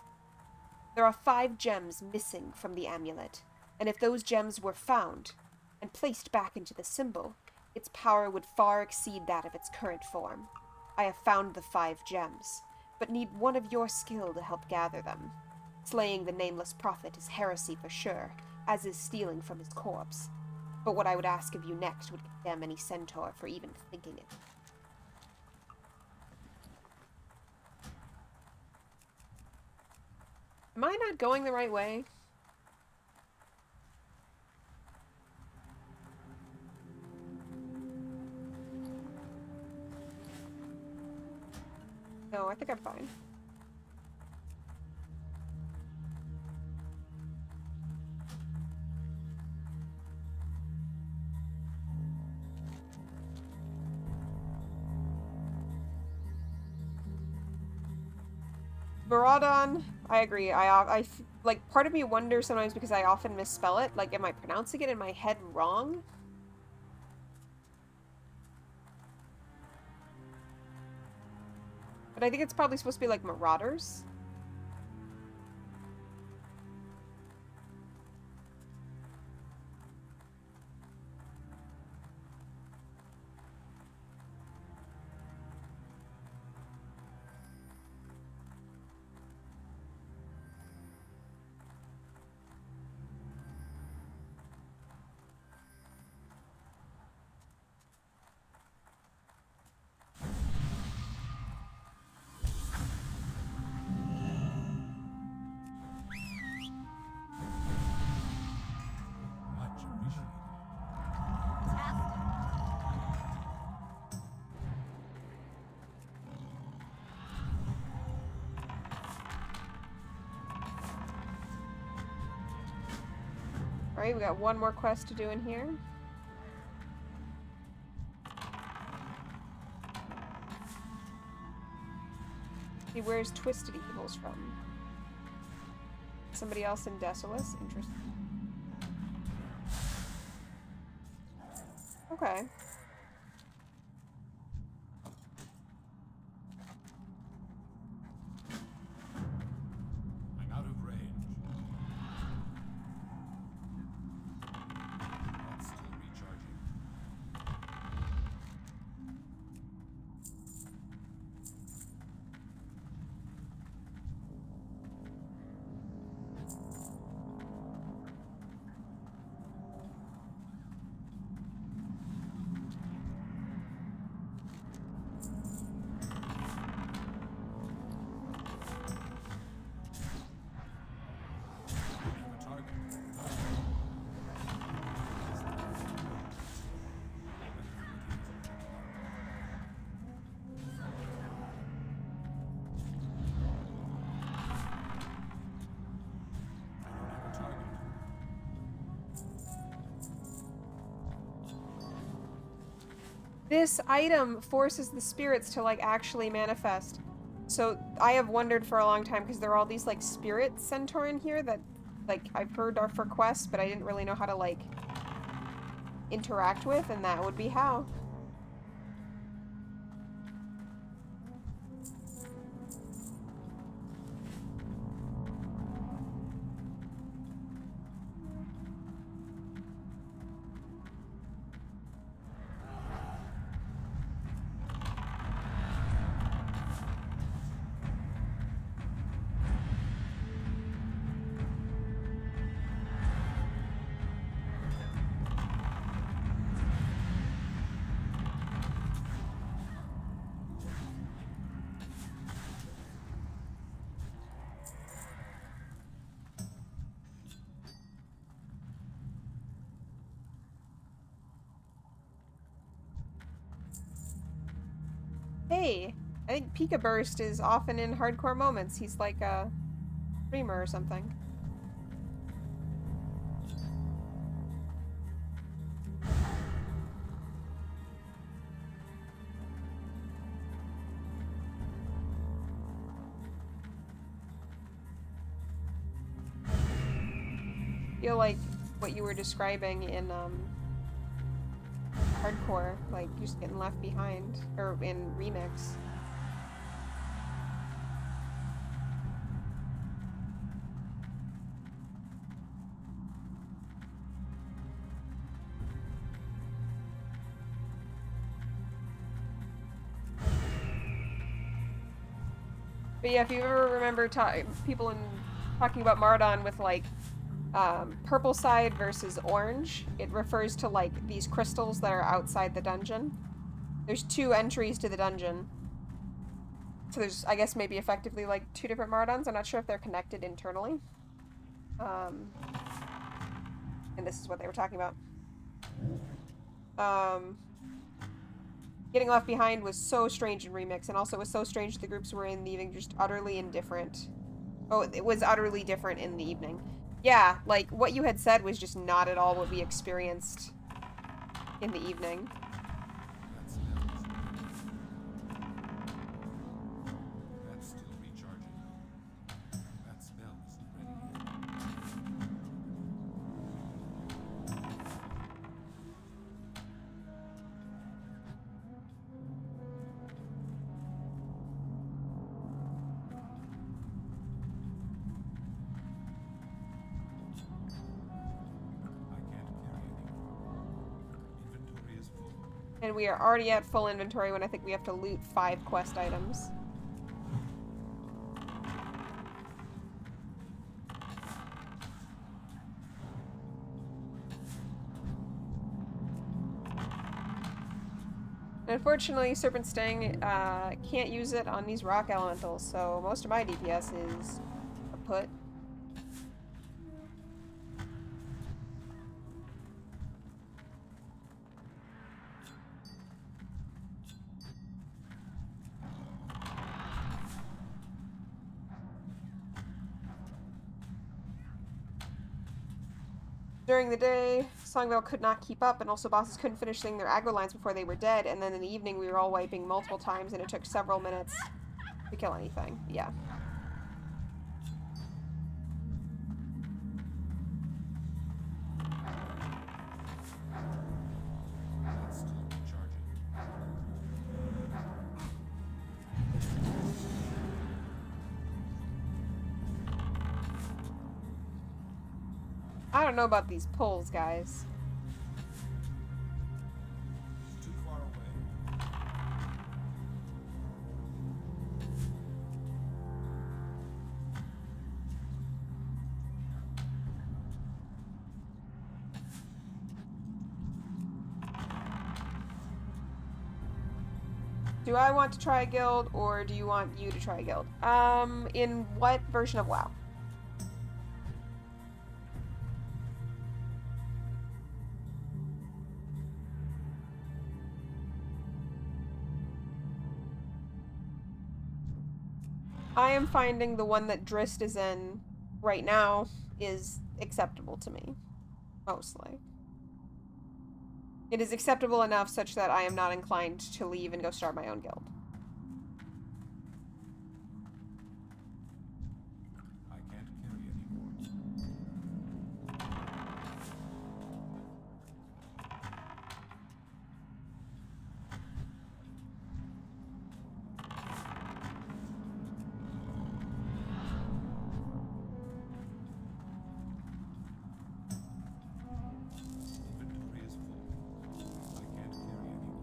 There are 5 gems missing from the amulet, and if those gems were found and placed back into the symbol, its power would far exceed that of its current form. I have found the 5 gems, but need one of your skill to help gather them. Slaying the Nameless Prophet is heresy for sure, as is stealing from his corpse. But what I would ask of you next would condemn any centaur for even thinking it. Am I not going the right way? No, I think I'm fine. Maraudon, I agree. Like, part of me wonders sometimes because I often misspell it. Like, am I pronouncing it in my head wrong? But I think it's probably supposed to be like Marauders. Much appreciated. Alright, we got one more quest to do in here. See, where's Twisted Evils from? Somebody else in Desolus? Interesting. Okay. I'm out of range. That's still recharging. This item forces the spirits to, like, actually manifest. So I have wondered for a long time, because there are all these, like, spirit centaur in here that, like, I've heard are for quests, but I didn't really know how to, like, interact with, and that would be how. Hey, I think Pika Burst is often in hardcore moments. He's like a streamer or something. I feel like what you were describing in hardcore, like just getting left behind, or in remix. But yeah, if you ever remember people talking about Mardon with like purple side versus orange, it refers to like these crystals that are outside the dungeon. There's two entries to the dungeon. So there's, I guess, maybe effectively like two different Mardons. I'm not sure if they're connected internally. And this is what they were talking about. Getting left behind was so strange in Remix, and also it was so strange the groups were in the evening, just utterly indifferent. Oh, it was utterly different in the evening. Yeah, like, what you had said was just not at all what we experienced in the evening. That's still recharging. And we are already at full inventory when I think we have to loot 5 quest items. Unfortunately, Serpent Sting can't use it on these rock elementals, so most of my DPS is kaput. During the day, Songvale could not keep up, and also bosses couldn't finish saying their aggro lines before they were dead, and then in the evening we were all wiping multiple times, and it took several minutes to kill anything. Yeah. I don't know about these pulls, guys. Too far away. Do I want to try a guild, or do you want you to try a guild? In what version of WoW? I am finding the one that Drist is in right now is acceptable to me. Mostly. It is acceptable enough such that I am not inclined to leave and go start my own guild. I can't carry anymore. Inventory is full. I can't carry anymore.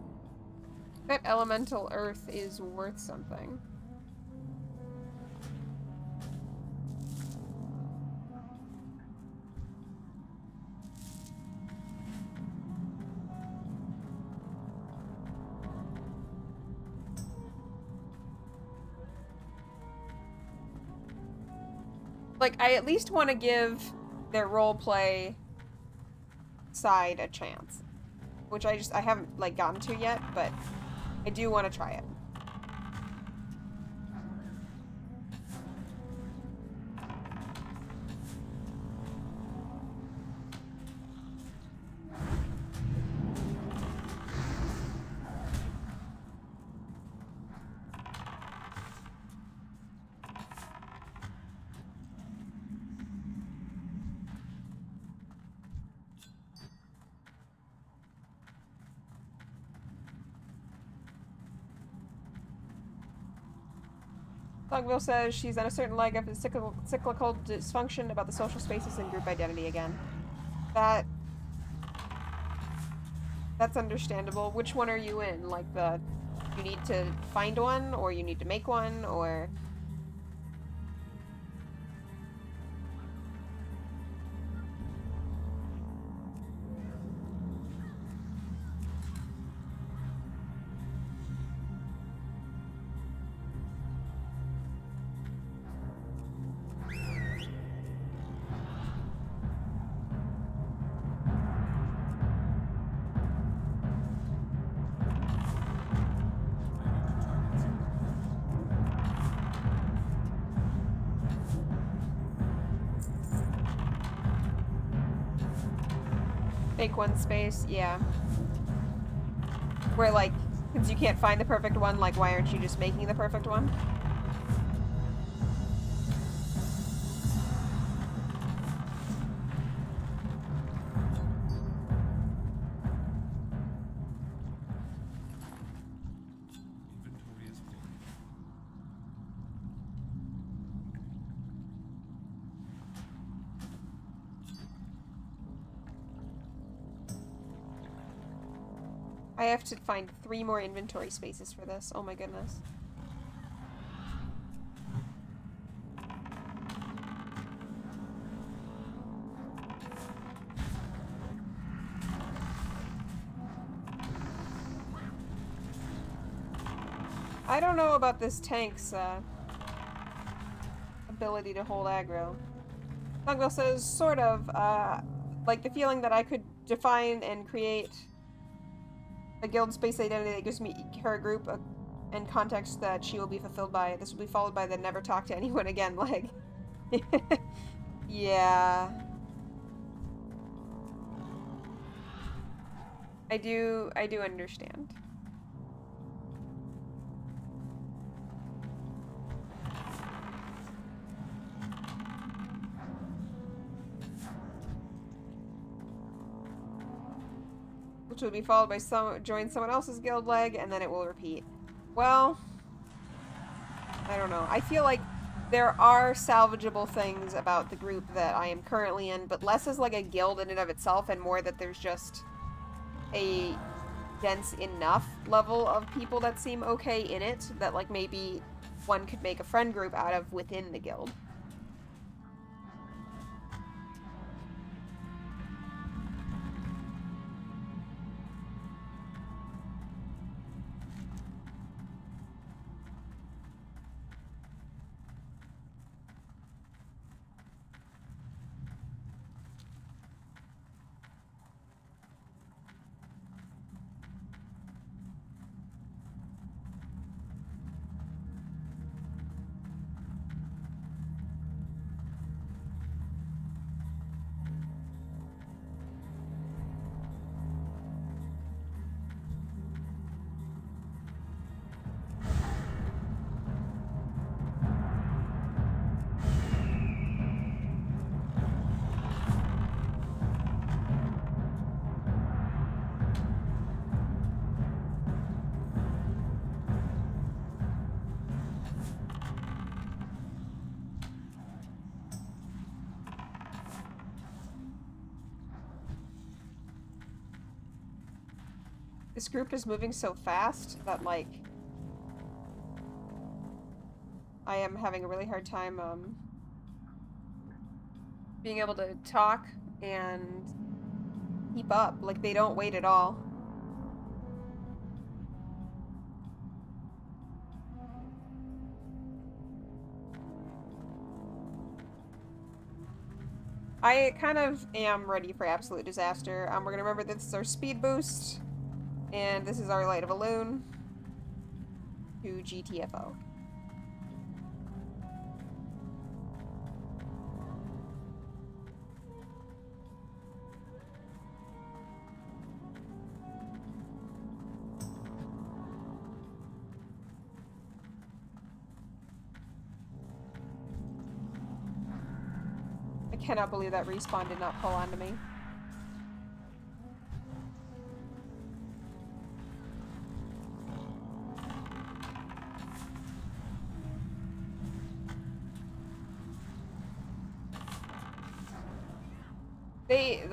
That elemental earth is worth something. Like, I at least want to give their roleplay side a chance. Which I haven't, like, gotten to yet, but I do want to try it. Lugville says she's on a certain leg of the cyclical dysfunction about the social spaces and group identity again. That's understandable. Which one are you in? Like you need to find one, or you need to make one, or... Make one space, yeah. Where, like, since you can't find the perfect one, like, why aren't you just making the perfect one? Inventory is full. I have to find 3 more inventory spaces for this. Oh my goodness. I don't know about this tank's ability to hold aggro. Tugwell says, sort of, like the feeling that I could define and create a guild space identity that gives me her a group and context that she will be fulfilled by. This will be followed by the never talk to anyone again leg. Yeah. I do understand. Which will be followed by join someone else's guild leg, and then it will repeat. Well, I don't know. I feel like there are salvageable things about the group that I am currently in, but less as like a guild in and of itself, and more that there's just a dense enough level of people that seem okay in it that like maybe one could make a friend group out of within the guild. This group is moving so fast that, like, I am having a really hard time, being able to talk and keep up. Like, they don't wait at all. I kind of am ready for absolute disaster. We're gonna remember that this is our speed boost. And this is our light of a loon to GTFO. I cannot believe that respawn did not pull onto me.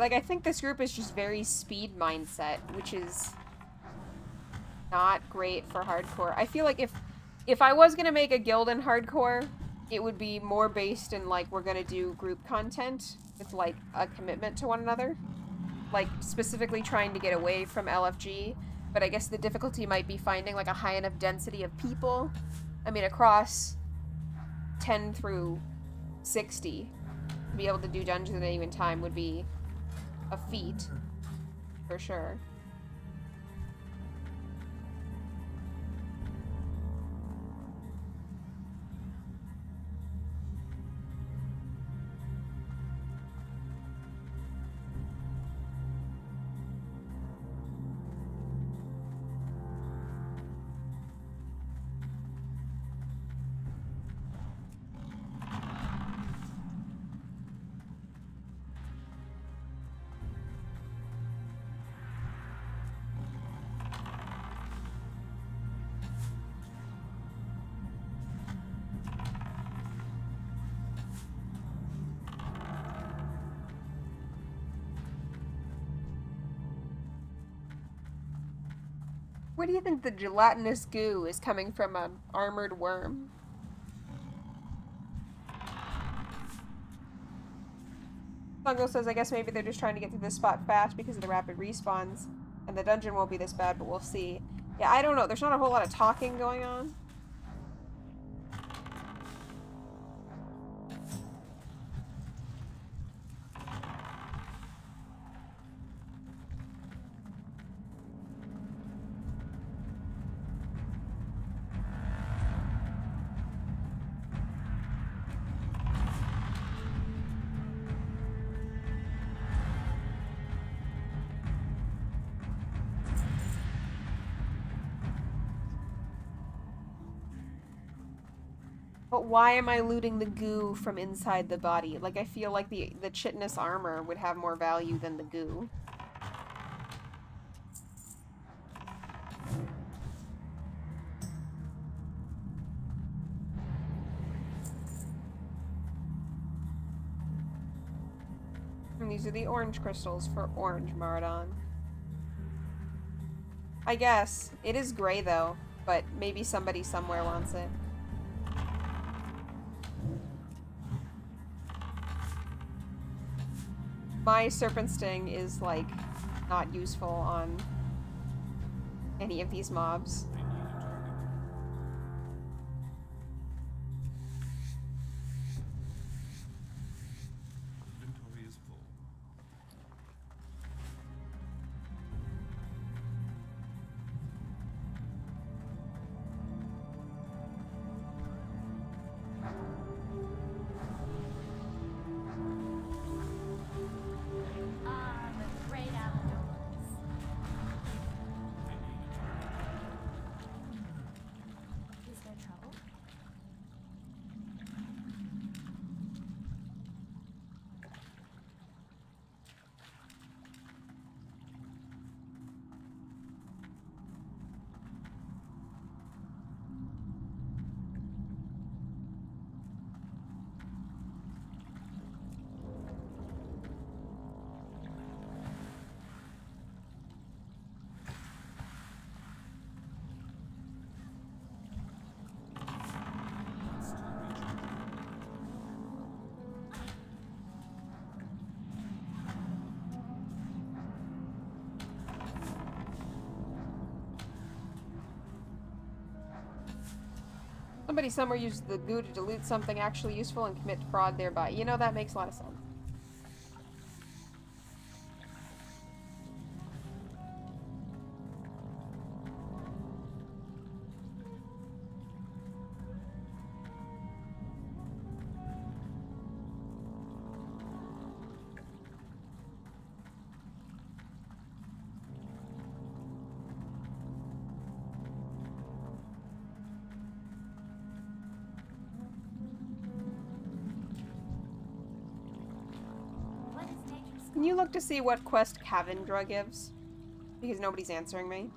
I think this group is just very speed mindset, which is not great for hardcore. I feel like if I was gonna make a guild in hardcore, it would be more based in, like, we're gonna do group content with, like, a commitment to one another. Like, specifically trying to get away from LFG, but I guess the difficulty might be finding, like, a high enough density of people. I mean, across 10 through 60, to be able to do dungeons at any given time would be a feat, for sure. Where do you think the gelatinous goo is coming from an armored worm? Fungo says, I guess maybe they're just trying to get to this spot fast because of the rapid respawns. And the dungeon won't be this bad, but we'll see. Yeah, I don't know. There's not a whole lot of talking going on. But why am I looting the goo from inside the body? Like, I feel like the chitinous armor would have more value than the goo. And these are the orange crystals for orange Maradon. I guess. It is gray, though, but maybe somebody somewhere wants it. My serpent sting is, like, not useful on any of these mobs. They need a target. Inventory is full. The great outdoors. They need a target. Is there trouble? Still recharging. Somebody somewhere used the goo to dilute something actually useful and commit fraud thereby. You know, that makes a lot of sense. What is nature's Can you look to see what quest Kavindra gives? Because nobody's answering me.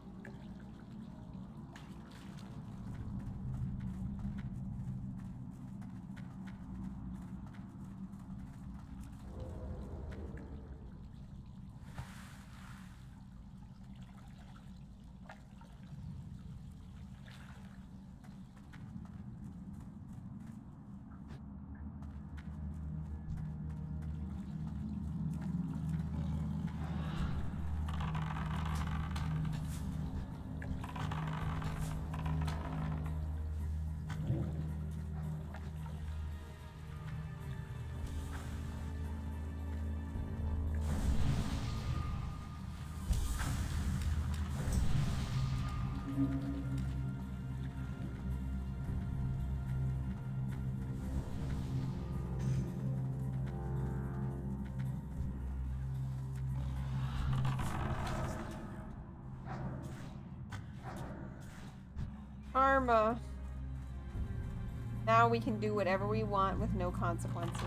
Karma. Now we can do whatever we want with no consequences.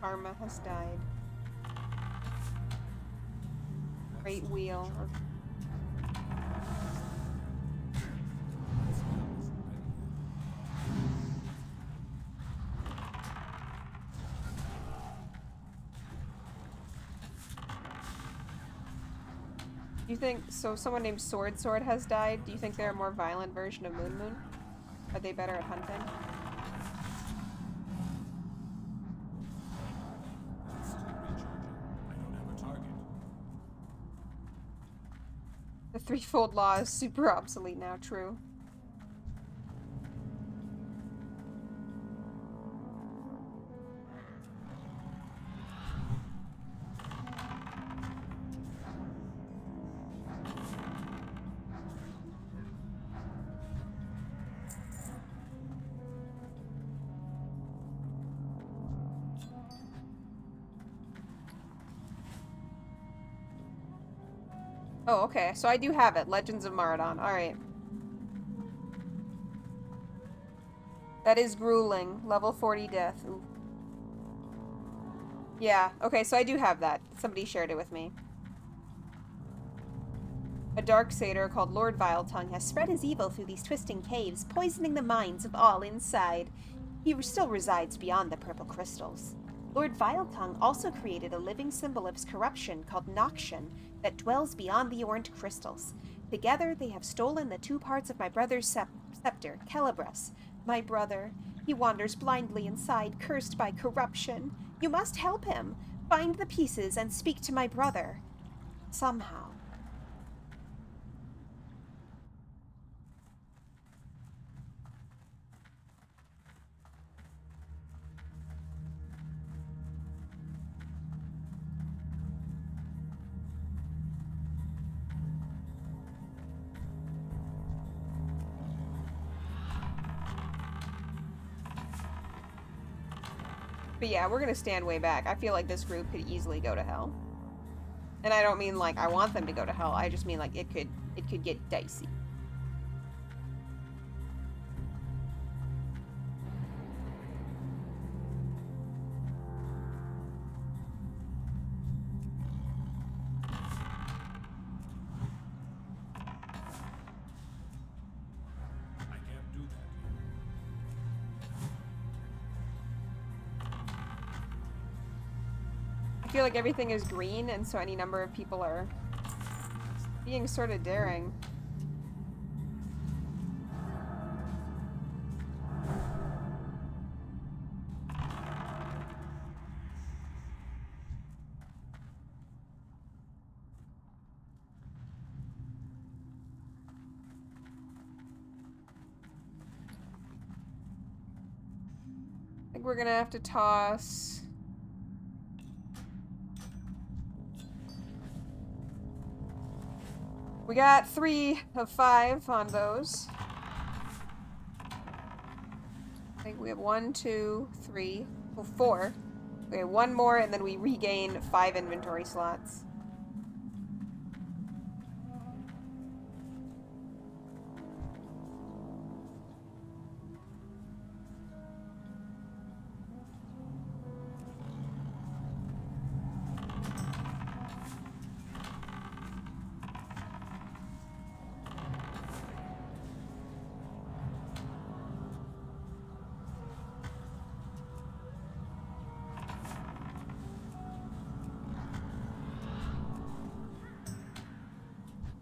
Karma has died. Great wheel of Do you think so? Someone named Sword has died. Do you think they're a more violent version of Moon Moon? Are they better at hunting? It's still recharging. I don't have a target. The threefold law is super obsolete now. True. Oh, okay. So I do have it. Legends of Maradon. Alright. That is grueling. Level 40 death. Ooh. Yeah. Okay, so I do have that. Somebody shared it with me. A dark satyr called Lord Viletongue has spread his evil through these twisting caves, poisoning the minds of all inside. He still resides beyond the purple crystals. Lord Viletongue also created a living symbol of his corruption called Noxian that dwells beyond the orange crystals. Together, they have stolen the 2 parts of my brother's scepter, Celebras. My brother. He wanders blindly inside, cursed by corruption. You must help him. Find the pieces and speak to my brother. Somehow. But yeah, we're gonna stand way back. I feel like this group could easily go to hell. And I don't mean like I want them to go to hell. I just mean like it could get dicey. I can't do that. I feel like everything is green, and so any number of people are being sort of daring. I think we're gonna have to toss. We got 3 of 5 on those. I think we have 1, 2, 3, 4. Okay, 1 more, and then we regain 5 inventory slots.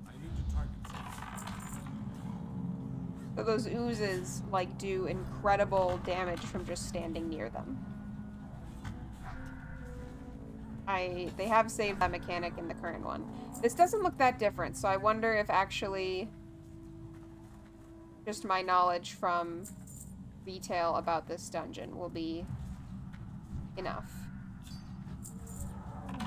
I need to target something. So those oozes, like, do incredible damage from just standing near them. They have saved that mechanic in the current one. This doesn't look that different, so I wonder if actually just my knowledge from retail about this dungeon will be enough. I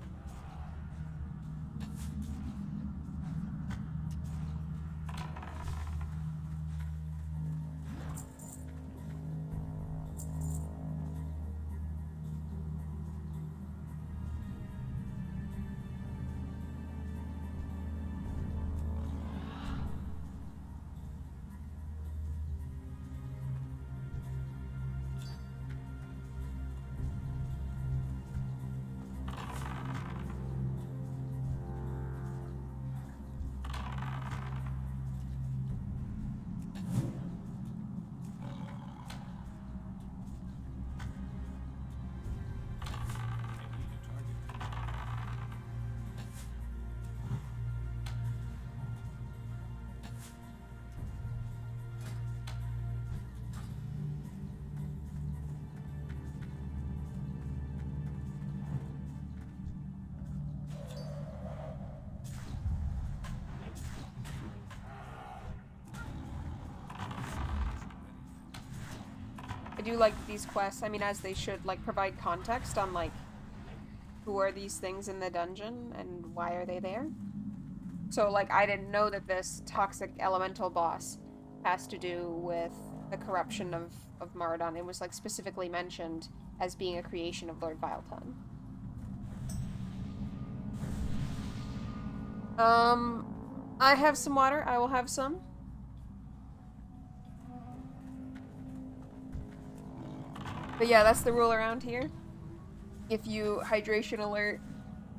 need a target. do like these quests, I mean, as they should, like, provide context on, like, who are these things in the dungeon and why are they there. So, like, I didn't know that this toxic elemental boss has to do with the corruption of Mardon. It was, like, specifically mentioned as being a creation of Lord Vileton. I have some water. I will have some. But yeah, that's the rule around here. If you hydration alert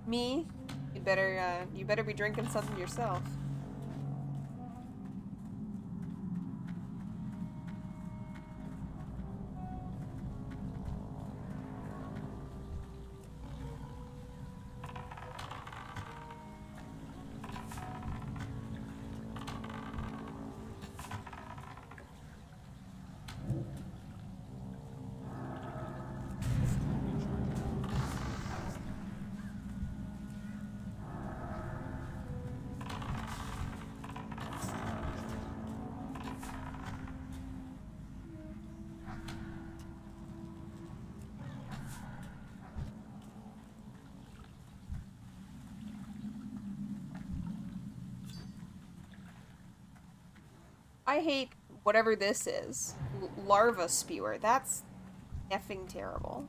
me, you better be drinking something yourself. I hate whatever this is. Larva spewer. That's effing terrible.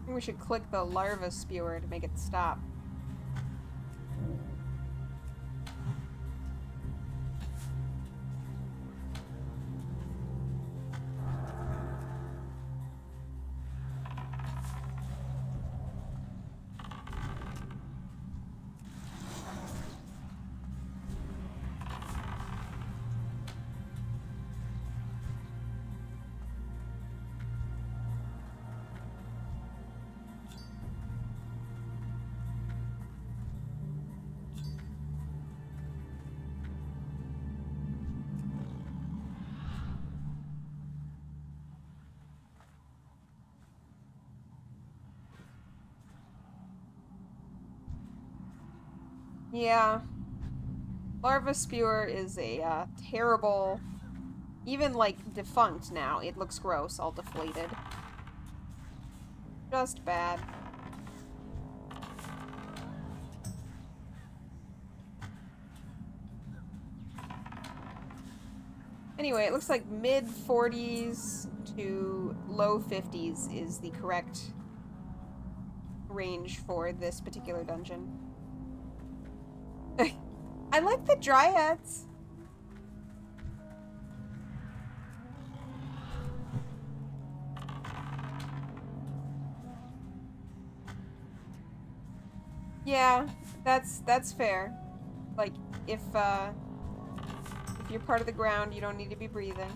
We should click the larva spewer to make it stop. Yeah. Larva spewer is a terrible, even like defunct now. It looks gross, all deflated. Just bad. Anyway, it looks like mid 40s to low 50s is the correct range for this particular dungeon. I like the dryads. Yeah, that's fair. Like, if you're part of the ground, you don't need to be breathing.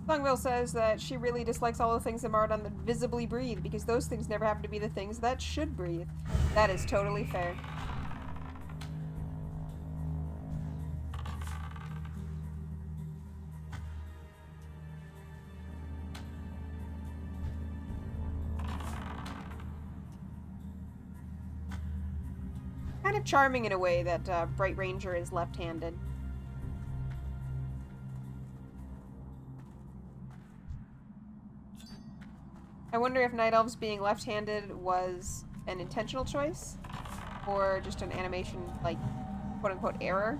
Longville says that she really dislikes all the things in Mardon that visibly breathe, because those things never happen to be the things that should breathe. That is totally fair. Kind of charming in a way that Bright Ranger is left-handed. I wonder if Night Elves being left-handed was an intentional choice, or just an animation, like, quote-unquote error.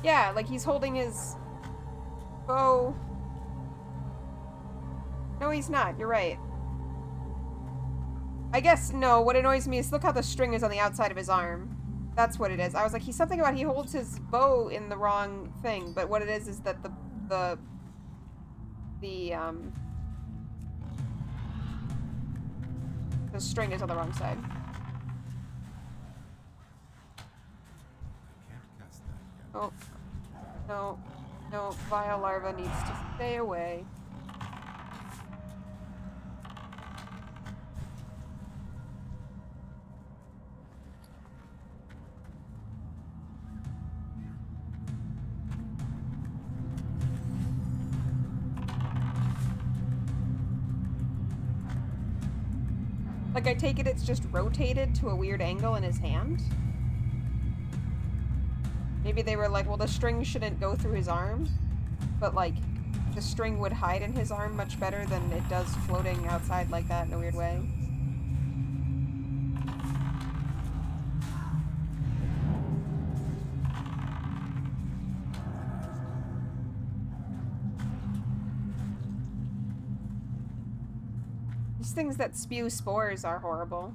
Yeah, like he's holding his bow. No, he's not. You're right. I guess, no, what annoys me is look how the string is on the outside of his arm. That's what it is. I was like, he's something about he holds his bow in the wrong thing, but what it is that the string is on the wrong side. Oh. No. No, Vile Larva needs to stay away. Like, I take it it's just rotated to a weird angle in his hand? Maybe they were like, well, the string shouldn't go through his arm, but, like, the string would hide in his arm much better than it does floating outside like that in a weird way. These things that spew spores are horrible.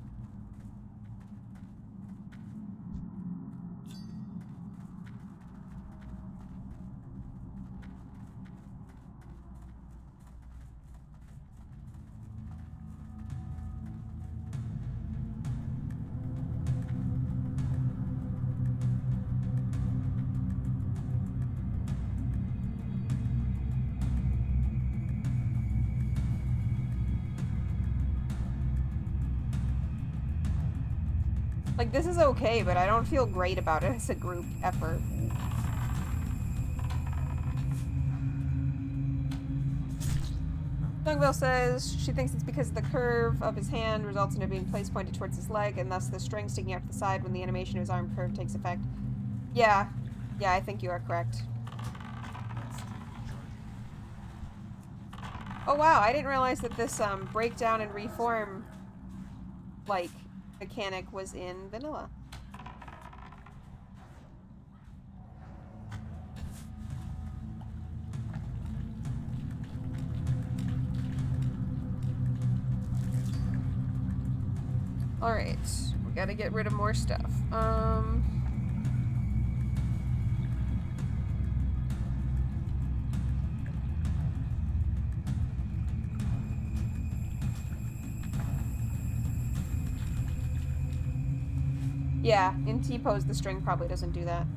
Like, this is okay, but I don't feel great about it as a group effort. Youngville says she thinks it's because the curve of his hand results in it being place pointed towards his leg, and thus the string sticking out to the side when the animation of his arm curve takes effect. Yeah. Yeah, I think you are correct. Oh wow, I didn't realize that this breakdown and reform, like, mechanic was in vanilla. Alright, we gotta get rid of more stuff. Yeah, in T-pose the string probably doesn't do that.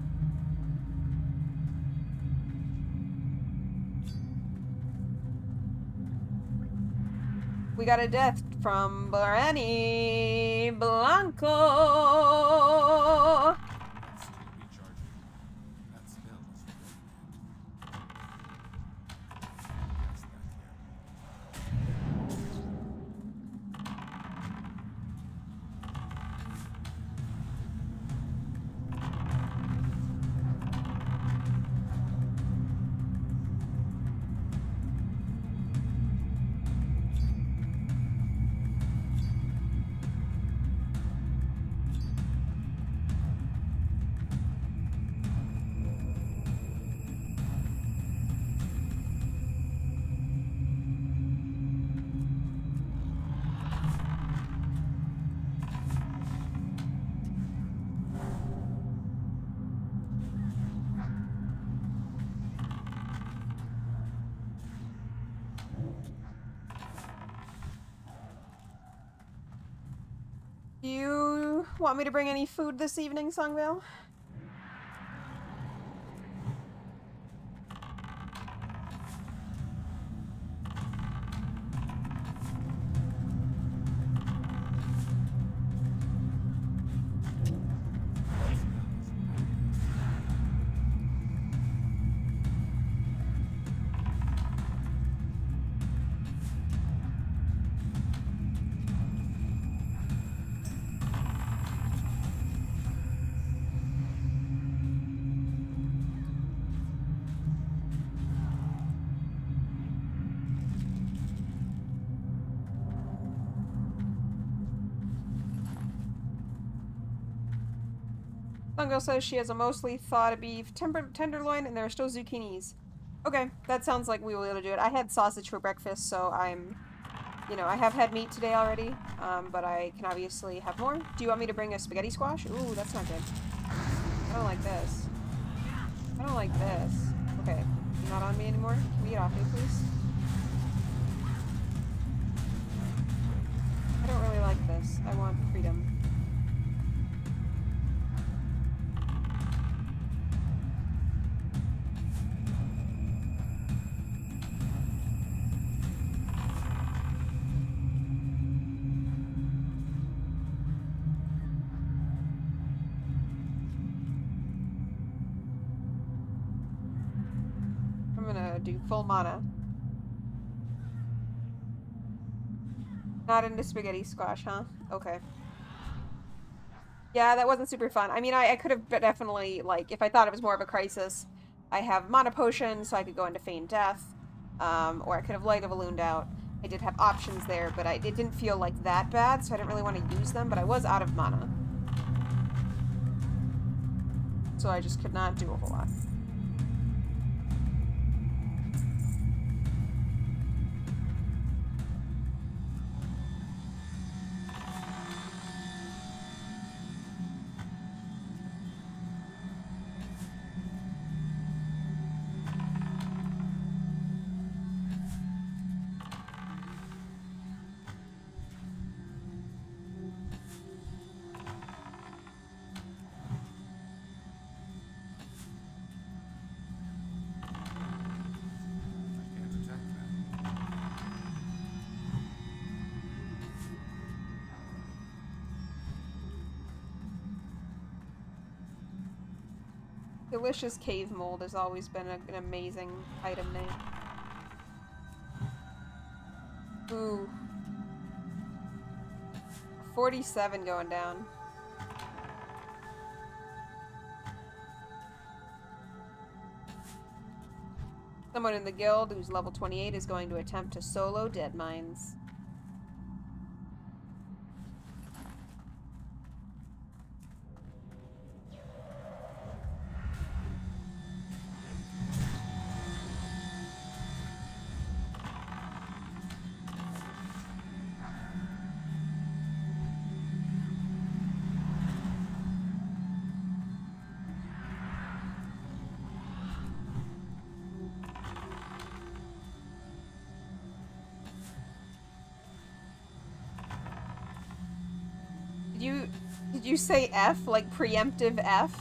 We got a death from Barani Blanco. Do you want me to bring any food this evening, Songvale? Sungo says she has a mostly thawed beef tenderloin, and there are still zucchinis. Okay, that sounds like we will be able to do it. I had sausage for breakfast, so I'm, you know, I have had meat today already, but I can obviously have more. Do you want me to bring a spaghetti squash? Ooh, that's not good. I don't like this. I don't like this. Okay, you're not on me anymore? Can we get off me, please? I don't really like this. I want freedom. I'm gonna do full mana. Not into spaghetti squash, huh? Okay. Yeah, that wasn't super fun. I mean, I could have definitely, like, if I thought it was more of a crisis, I have mana potion, so I could go into feign death, or I could have light of ballooned out. I did have options there, but it didn't feel like that bad, so I didn't really want to use them, but I was out of mana. So I just could not do a whole lot. I can't attack that. Delicious cave mold has always been an amazing item name. Ooh. 47 going down. Someone in the guild who's level 28 is going to attempt to solo Dead Mines. Did you say F, like preemptive F?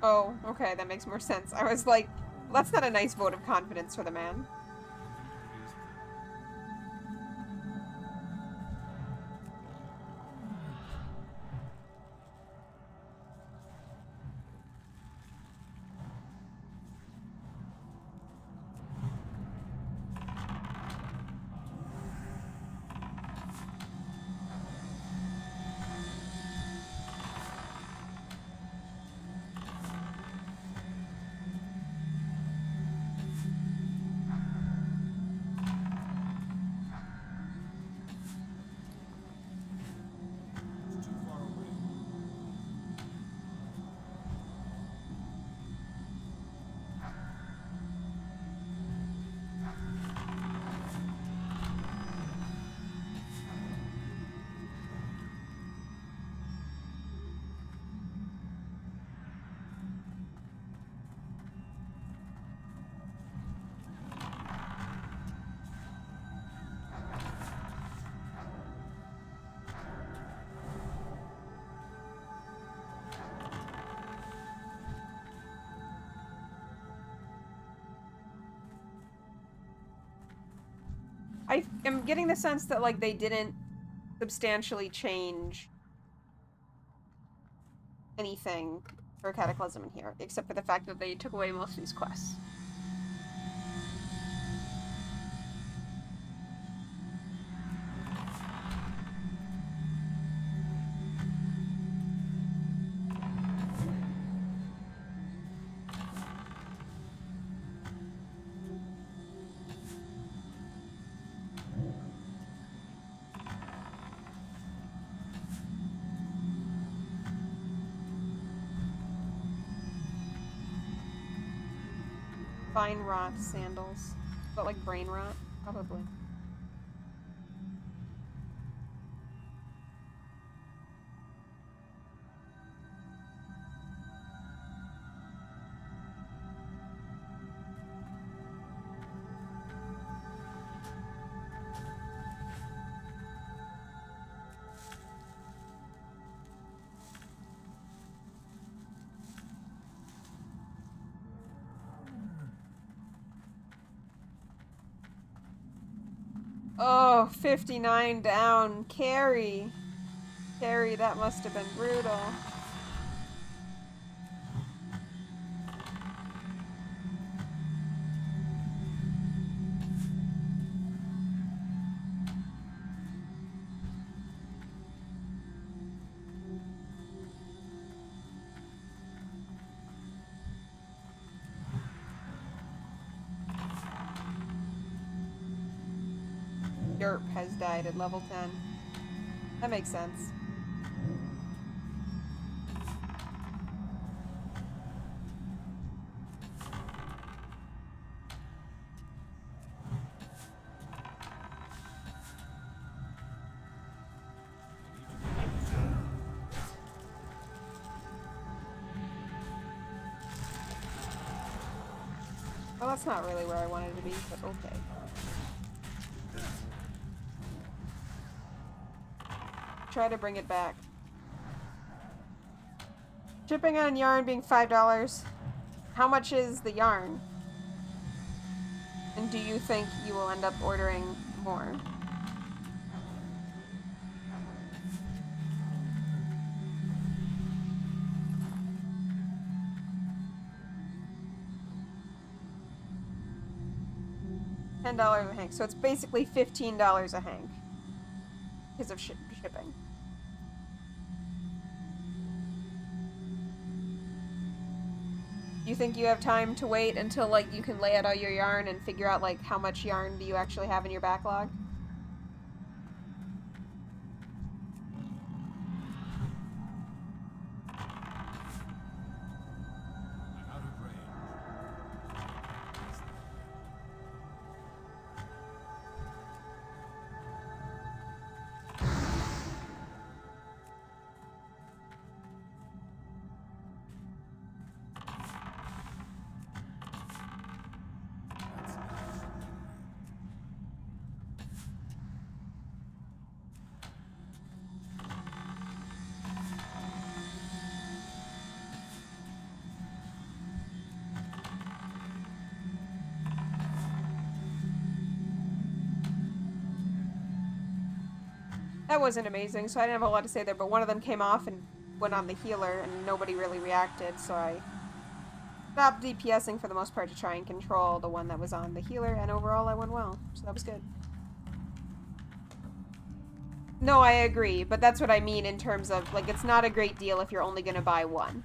Oh, okay, that makes more sense. I was like, well, that's not a nice vote of confidence for the man. It's too far away. I am getting the sense that, like, they didn't substantially change anything for Cataclysm in here, except for the fact that they took away most of these quests. Fine rot sandals. But like brain rot? Probably. Oh, 59 down. Carry. Carry, that must have been brutal. Derp has died at level 10. That makes sense. Well, that's not really where I wanted to be, but okay. Try to bring it back. Shipping on yarn being $5. How much is the yarn? And do you think you will end up ordering more? $10 a hank, so it's basically $15 a hank because of shipping. Do you think you have time to wait until like you can lay out all your yarn and figure out like how much yarn do you actually have in your backlog? That wasn't amazing, so I didn't have a lot to say there, but one of them came off and went on the healer, and nobody really reacted, so I stopped DPSing for the most part to try and control the one that was on the healer, and overall I went well, so that was good. No, I agree, but that's what I mean in terms of, like, it's not a great deal if you're only gonna buy one.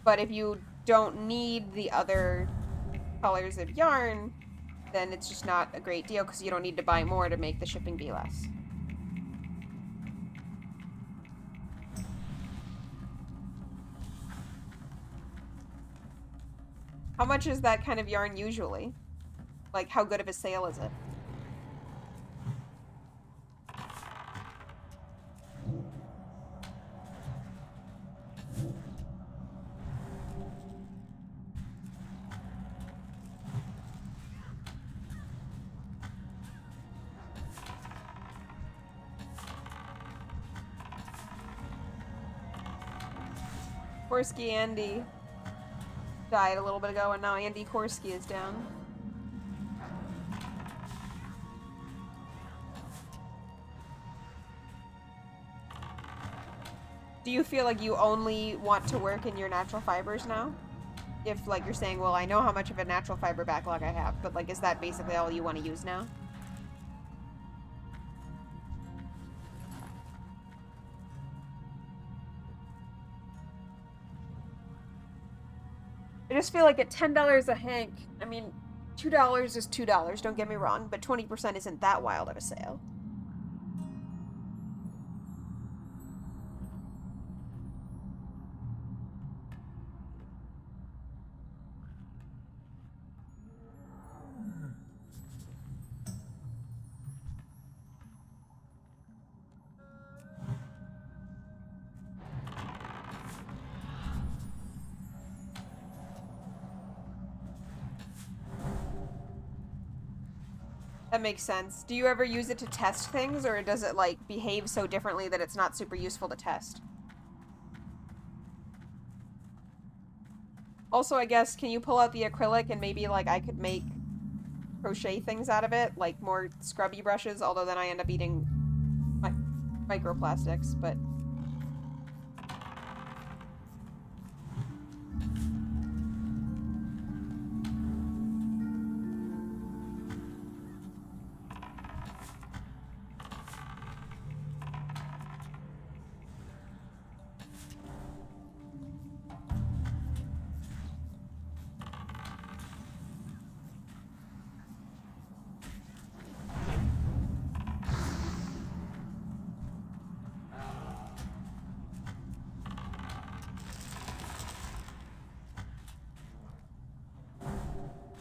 But if you don't need the other colors of yarn, then it's just not a great deal because you don't need to buy more to make the shipping be less. How much is that kind of yarn usually? Like, how good of a sale is it? Korsky Andy died a little bit ago, and now Andy Korsky is down. Do you feel like you only want to work in your natural fibers now? If, like, you're saying, well, I know how much of a natural fiber backlog I have, but, like, is that basically all you want to use now? I just feel like at $10 a hank, I mean, $2 is $2, don't get me wrong, but 20% isn't that wild of a sale. That makes sense. Do you ever use it to test things, or does it, like, behave so differently that it's not super useful to test? Also, I guess, can you pull out the acrylic and maybe, like, I could make crochet things out of it? Like, more scrubby brushes, although then I end up eating microplastics, but...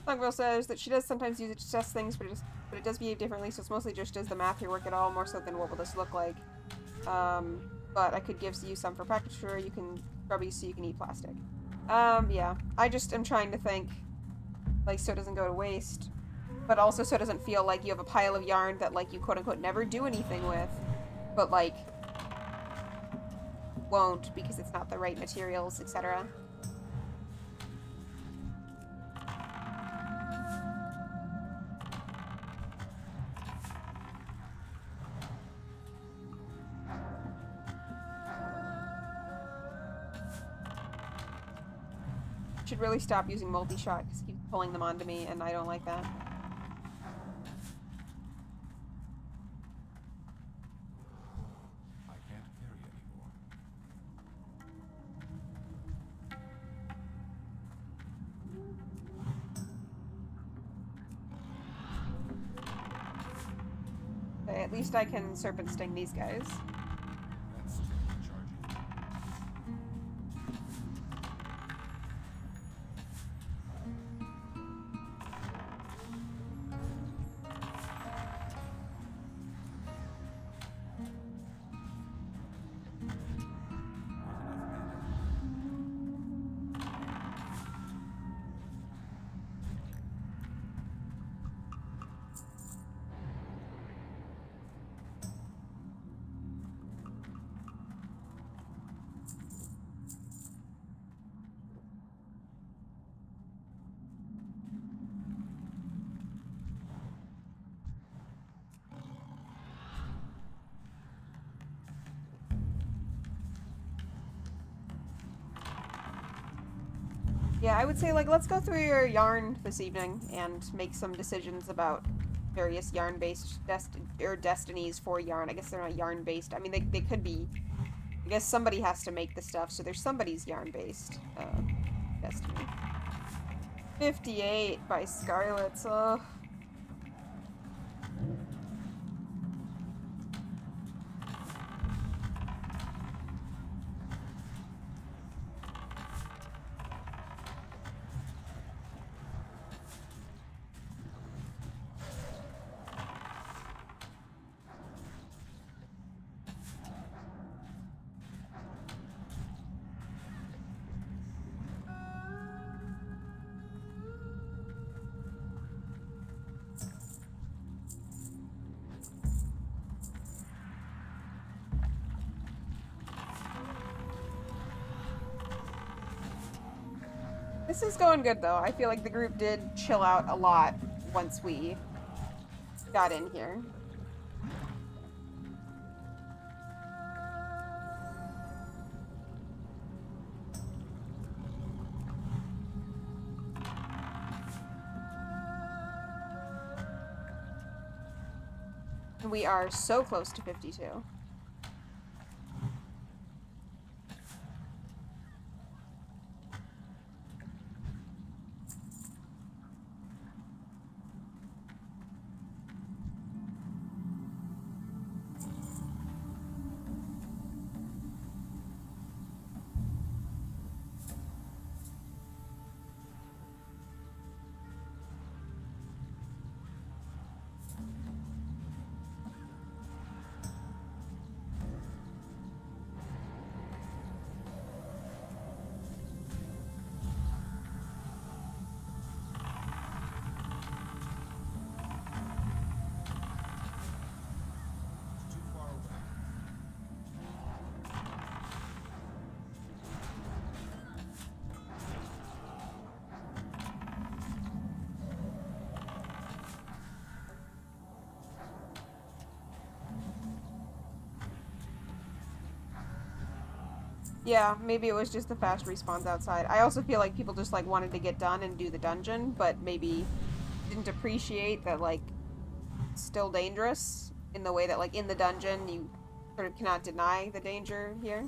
Longville says that she does sometimes use it to test things, but it does behave differently, so it's mostly just does the math here work at all, more so than what will this look like. But I could give you some for practice, sure, you can scrubby so you can eat plastic. Yeah. I just am trying to think, like, so it doesn't go to waste, but also so it doesn't feel like you have a pile of yarn that, like, you quote-unquote never do anything with, but, like, won't because it's not the right materials, etc. Should really stop using multi-shot because it keeps pulling them onto me, and I don't like that. I can't carry anymore. Okay, at least I can serpent sting these guys. That's still charging. Yeah, I would say, like, let's go through your yarn this evening and make some decisions about various yarn-based destinies for yarn. I guess they're not yarn-based. I mean, they could be. I guess somebody has to make the stuff, so there's somebody's yarn-based destiny. 58 by Scarlet's. This is going good, though. I feel like the group did chill out a lot once we got in here. And we are so close to 52. Yeah, maybe it was just the fast respawns outside. I also feel like people just like wanted to get done and do the dungeon, but maybe didn't appreciate that like it's still dangerous in the way that like in the dungeon you sort of cannot deny the danger here.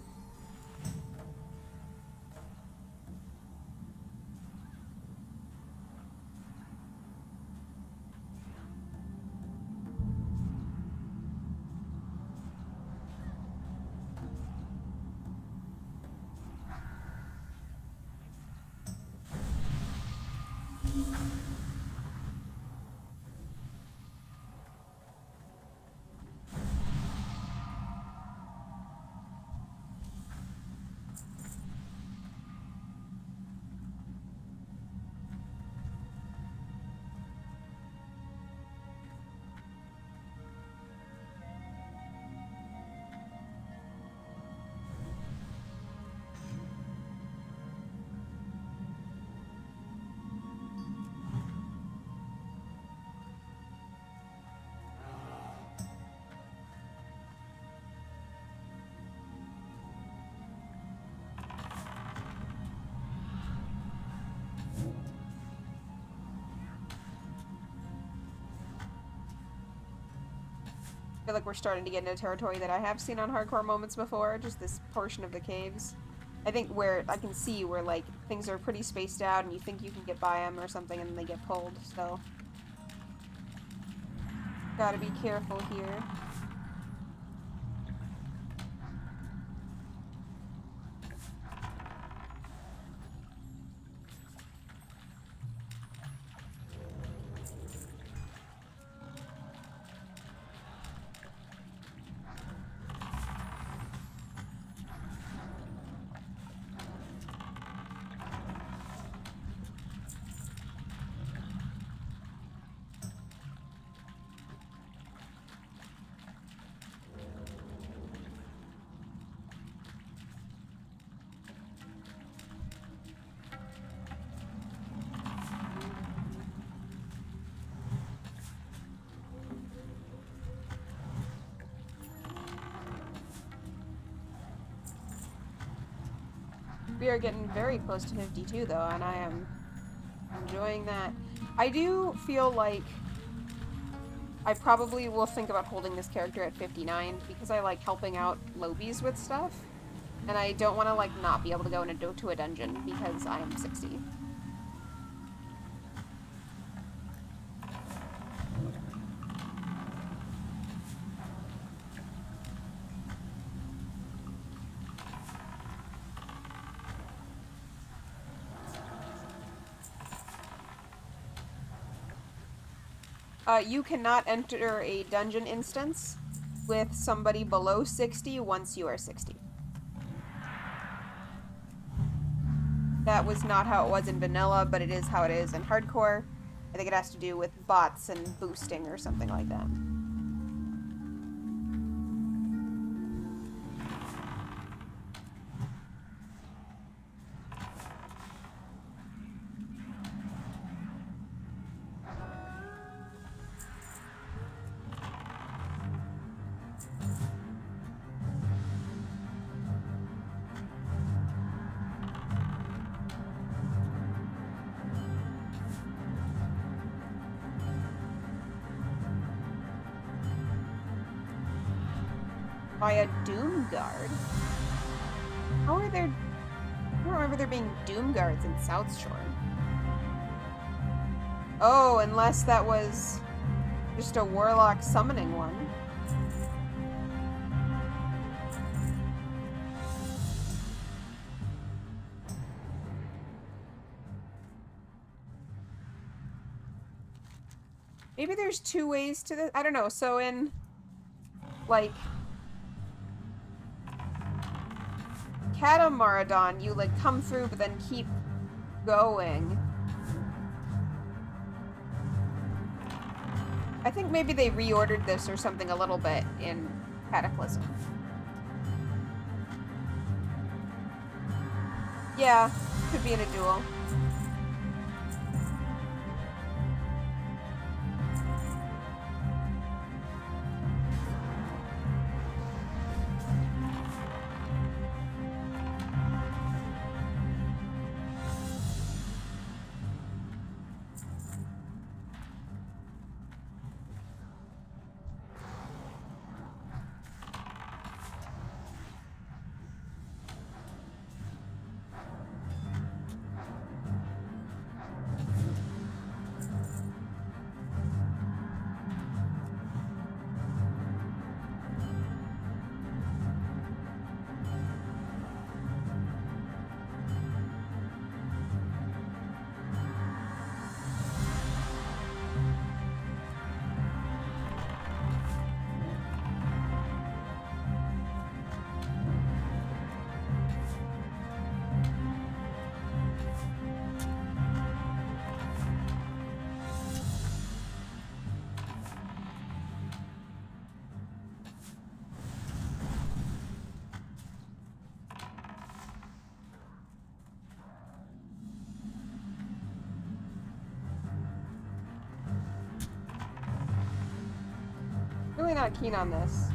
I feel like we're starting to get into territory that I have seen on Hardcore Moments before, just this portion of the caves. I think where I can see where like things are pretty spaced out and you think you can get by them or something and then they get pulled, so gotta be careful here. We are getting very close to 52 though, and I am enjoying that. I do feel like I probably will think about holding this character at 59 because I like helping out lobies with stuff. And I don't want to like not be able to go into a dungeon because I am 60. You cannot enter a dungeon instance with somebody below 60 once you are 60. That was not how it was in vanilla, but it is how it is in hardcore. I think it has to do with bots and boosting or something like that. By a Doom Guard? How are there... I don't remember there being Doom Guards in South Shore. Oh, unless that was just a Warlock summoning one. Maybe there's two ways to this. I don't know. So in, like, Catamaradon, you, like, come through but then keep going. I think maybe they reordered this or something a little bit in Cataclysm. Yeah, could be in a duel. not keen on this.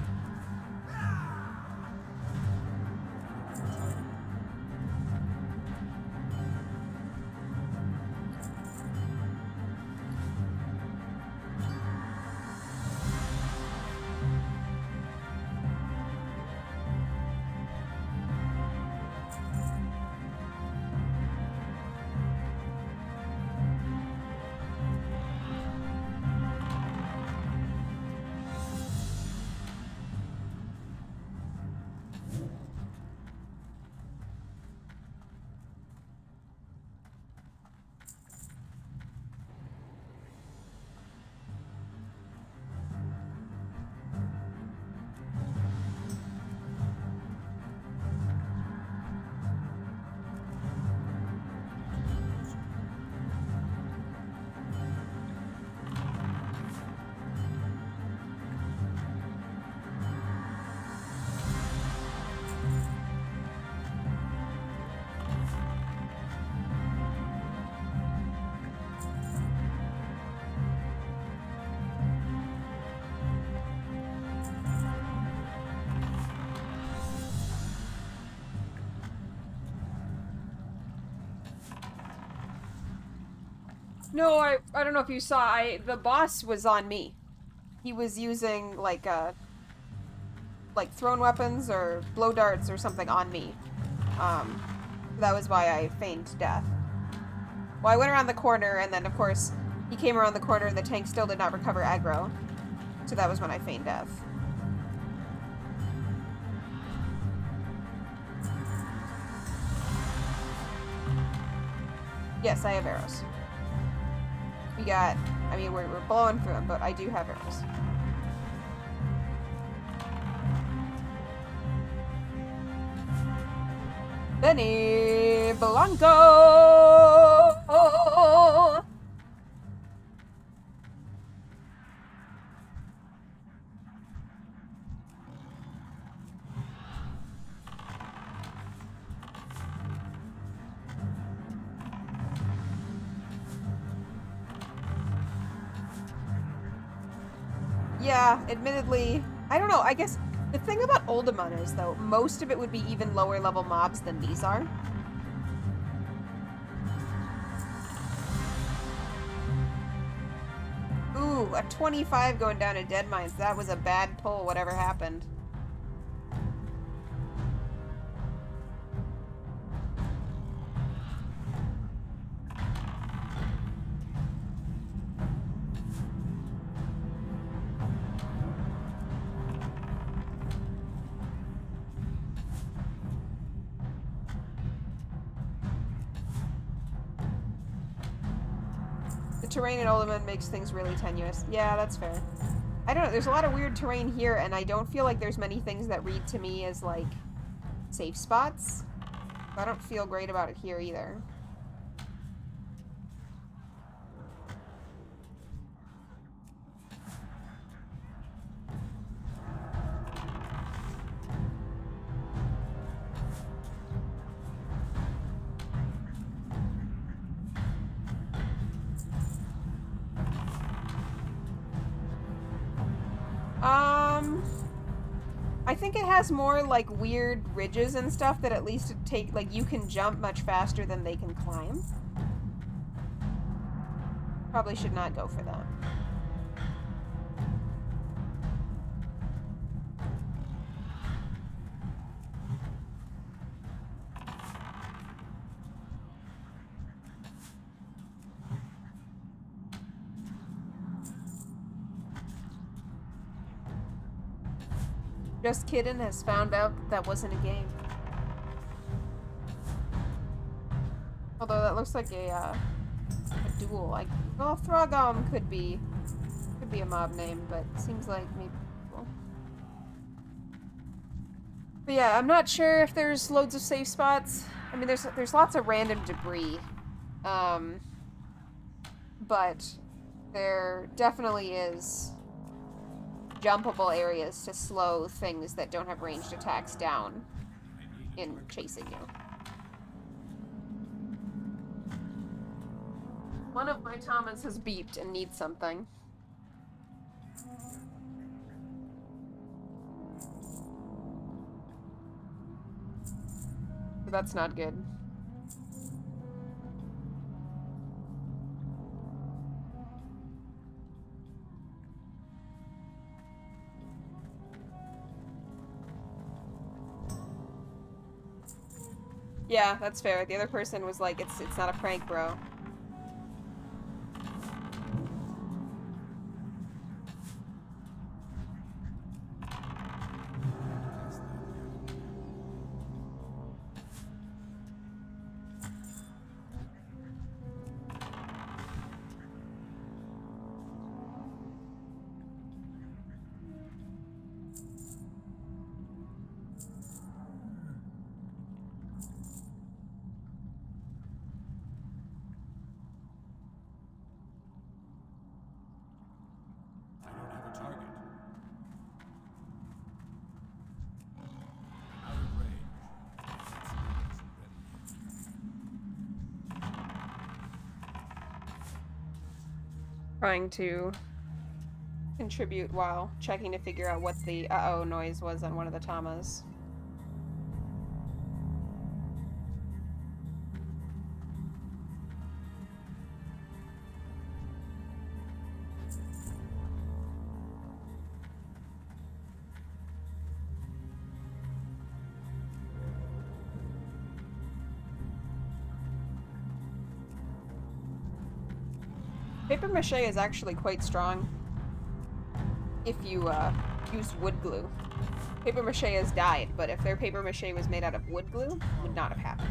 No, I don't know if you saw, the boss was on me. He was using, like thrown weapons or blow darts or something on me. That was why I feigned death. Well, I went around the corner, and then, of course, he came around the corner, and the tank still did not recover aggro. So that was when I feigned death. Yes, I have arrows. We got... I mean, we're blowing through them, but I do have arrows. Benny Blanco! Yeah, admittedly, I don't know, I guess the thing about Oldemon is, though, most of it would be even lower level mobs than these are. Ooh, a 25 going down to Dead Mines. That was a bad pull, whatever happened. Terrain in Oldemon makes things really tenuous. Yeah, that's fair. I don't know, there's a lot of weird terrain here, and I don't feel like there's many things that read to me as, like, safe spots. I don't feel great about it here either. I think it has more, like, weird ridges and stuff that at least take, like, you can jump much faster than they can climb. Probably should not go for that. Just Kiddin has found out that wasn't a game. Although that looks like a duel. Well, Throgom could be a mob name, but it seems like maybe. Well. But yeah, I'm not sure if there's loads of safe spots. I mean, there's lots of random debris, but there definitely is jumpable areas to slow things that don't have ranged attacks down in chasing you. One of my Thomas has beeped and needs something. So that's not good. Yeah, that's fair. The other person was like, it's not a prank, bro. I don't have a target. Out of range. Trying to contribute while checking to figure out what the uh-oh noise was on one of the Tamas. Paper mache is actually quite strong if you used wood glue. Paper mache has died, but if their paper mache was made out of wood glue, it would not have happened.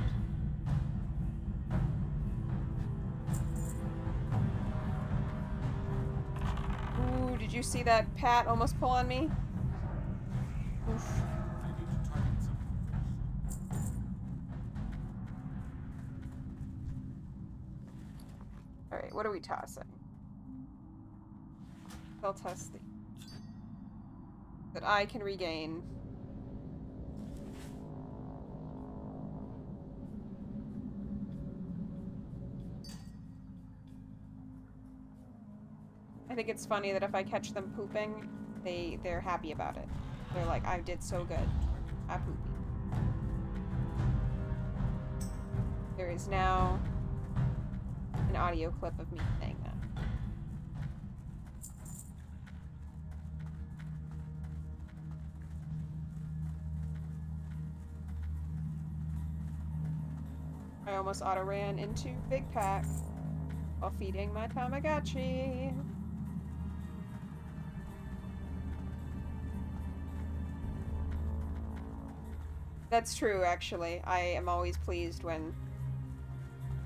Ooh, did you see that Pat almost pull on me? Oof. I need to target someone. Alright, what are we tossing? I'll test the... that I can regain. I think it's funny that if I catch them pooping, they're happy about it. They're like, I did so good. I poopy. There is now an audio clip of me saying that. I almost auto-ran into Big Pack while feeding my Tamagotchi. That's true, actually. I am always pleased when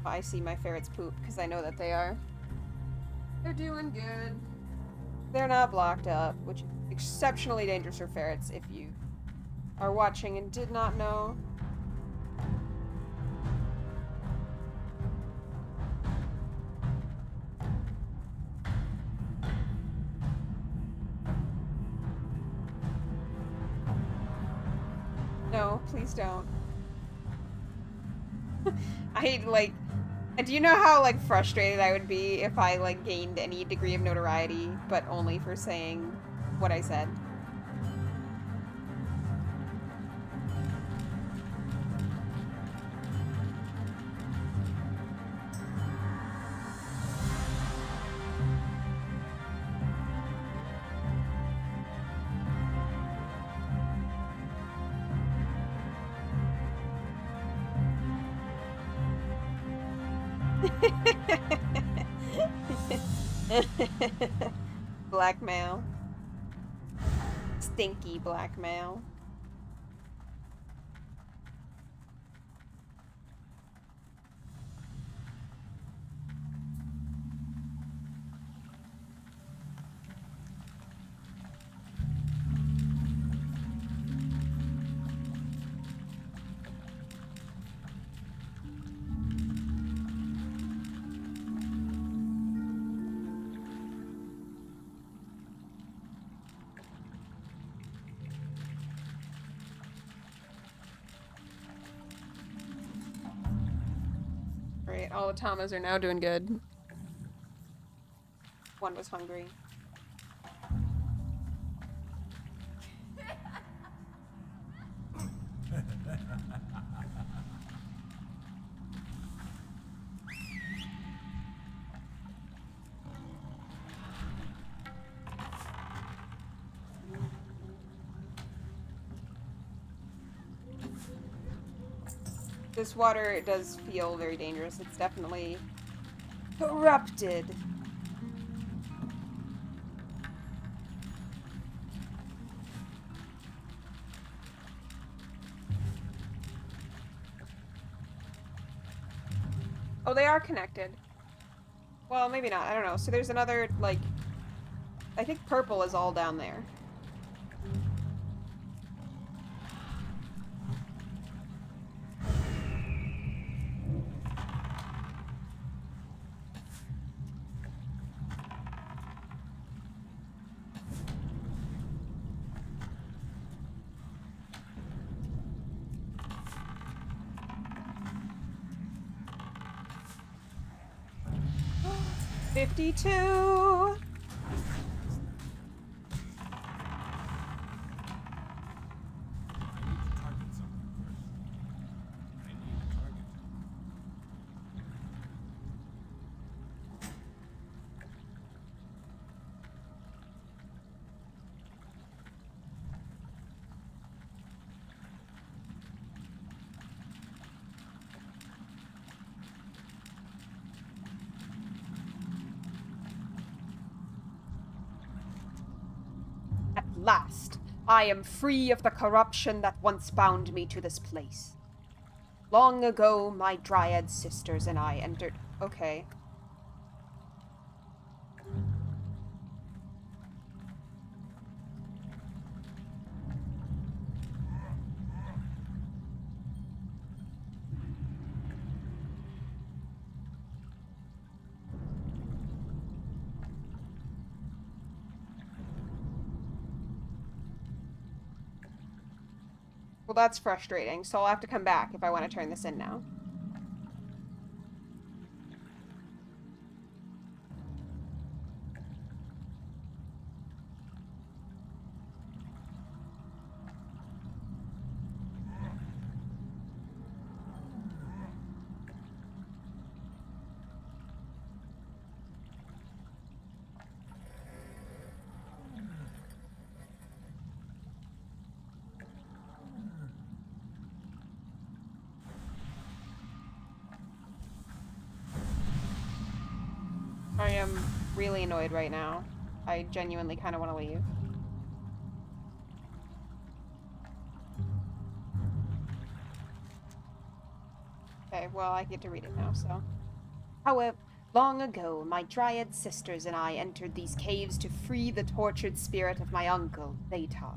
I see my ferrets poop, because I know that they're doing good. They're not blocked up, which is exceptionally dangerous for ferrets if you are watching and did not know. No, please don't. Do you know how, like, frustrated I would be if I, like, gained any degree of notoriety, but only for saying what I said? Blackmail. Stinky blackmail. Right, all the Tamas are now doing good. One was hungry. This water does feel very dangerous. It's definitely corrupted. Oh, they are connected. Well, maybe not. I don't know. So there's another, like... I think purple is all down there. $52! Target something first. I need a target. At last, I am free of the corruption that once bound me to this place. Long ago, my dryad sisters and I entered... Okay. Well, that's frustrating, so I'll have to come back if I want to turn this in now. I am really annoyed right now. I genuinely kind of want to leave. Okay, well, I get to read it now, so. However, long ago, my dryad sisters and I entered these caves to free the tortured spirit of my uncle, Laetar.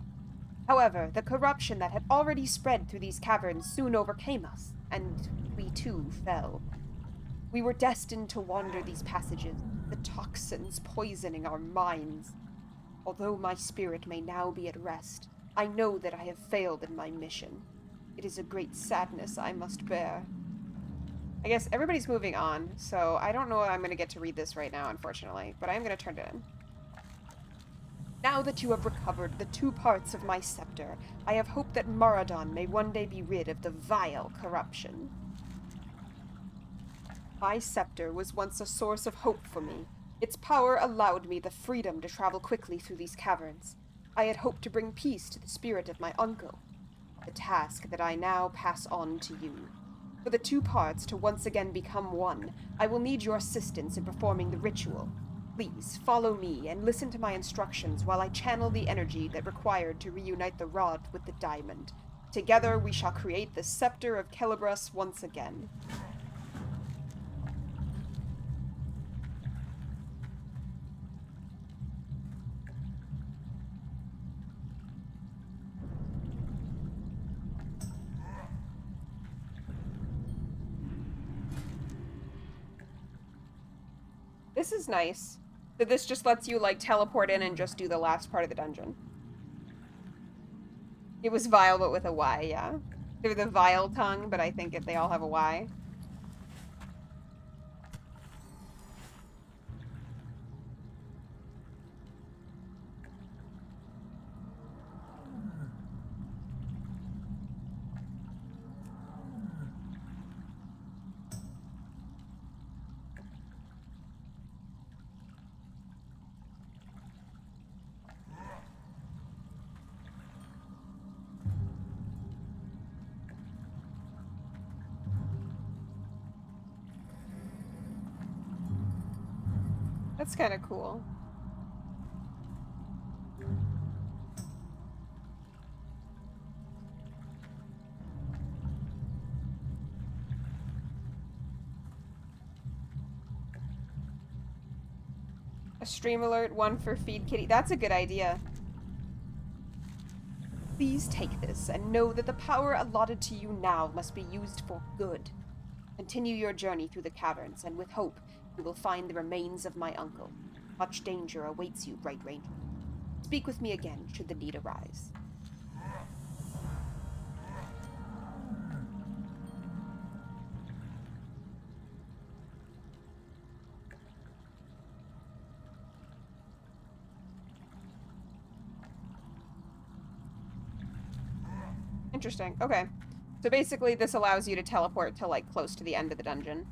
However, the corruption that had already spread through these caverns soon overcame us, and we too fell. We were destined to wander these passages, the toxins poisoning our minds. Although my spirit may now be at rest, I know that I have failed in my mission. It is a great sadness I must bear. I guess everybody's moving on, so I don't know if I'm going to get to read this right now, unfortunately, but I am going to turn it in. Now that you have recovered the 2 parts of my scepter, I have hope that Maradon may one day be rid of the vile corruption. My scepter was once a source of hope for me. Its power allowed me the freedom to travel quickly through these caverns. I had hoped to bring peace to the spirit of my uncle, the task that I now pass on to you. For the 2 parts to once again become one, I will need your assistance in performing the ritual. Please follow me and listen to my instructions while I channel the energy that required to reunite the rod with the diamond. Together we shall create the scepter of Celebras once again. This is nice. So this just lets you, like, teleport in and just do the last part of the dungeon. It was vile, but with a Y, yeah. They're the vile tongue, but I think they all have a Y. That's kind of cool. A stream alert, one for Feed Kitty. That's a good idea. Please take this and know that the power allotted to you now must be used for good. Continue your journey through the caverns, and with hope, you will find the remains of my uncle. Much danger awaits you, Bright Ranger. Speak with me again should the need arise. Interesting. Okay. So basically this allows you to teleport to, like, close to the end of the dungeon.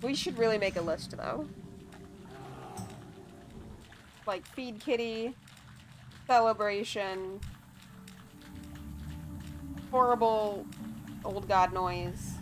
We should really make a list, though. Like, Feed Kitty, Celebration, horrible old god noise.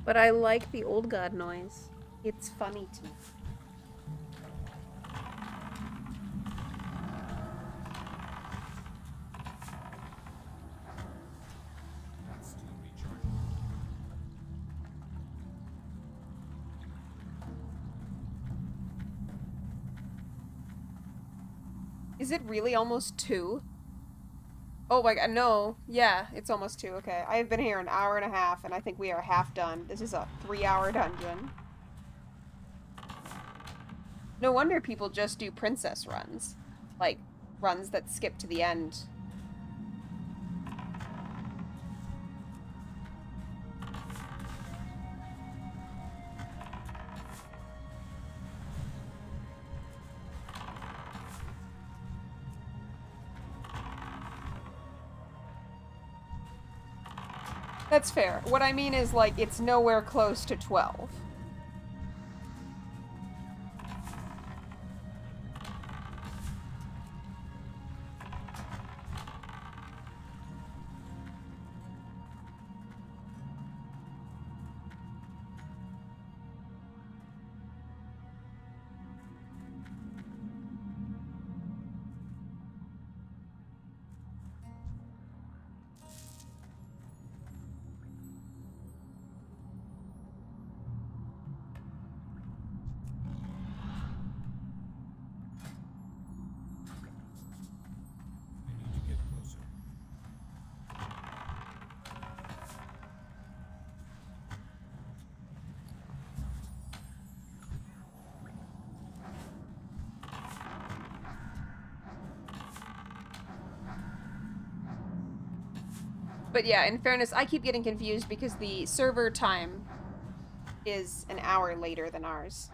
But I like the old god noise. It's funny to me. Still recharging. Is it really almost 2? Oh my god, no. Yeah, it's almost 2. Okay. I have been here an hour and a half, and I think we are half done. This is a 3-hour dungeon. No wonder people just do princess runs. Like, runs that skip to the end. That's fair. What I mean is, like, it's nowhere close to 12. But yeah, in fairness, I keep getting confused because the server time is an hour later than ours.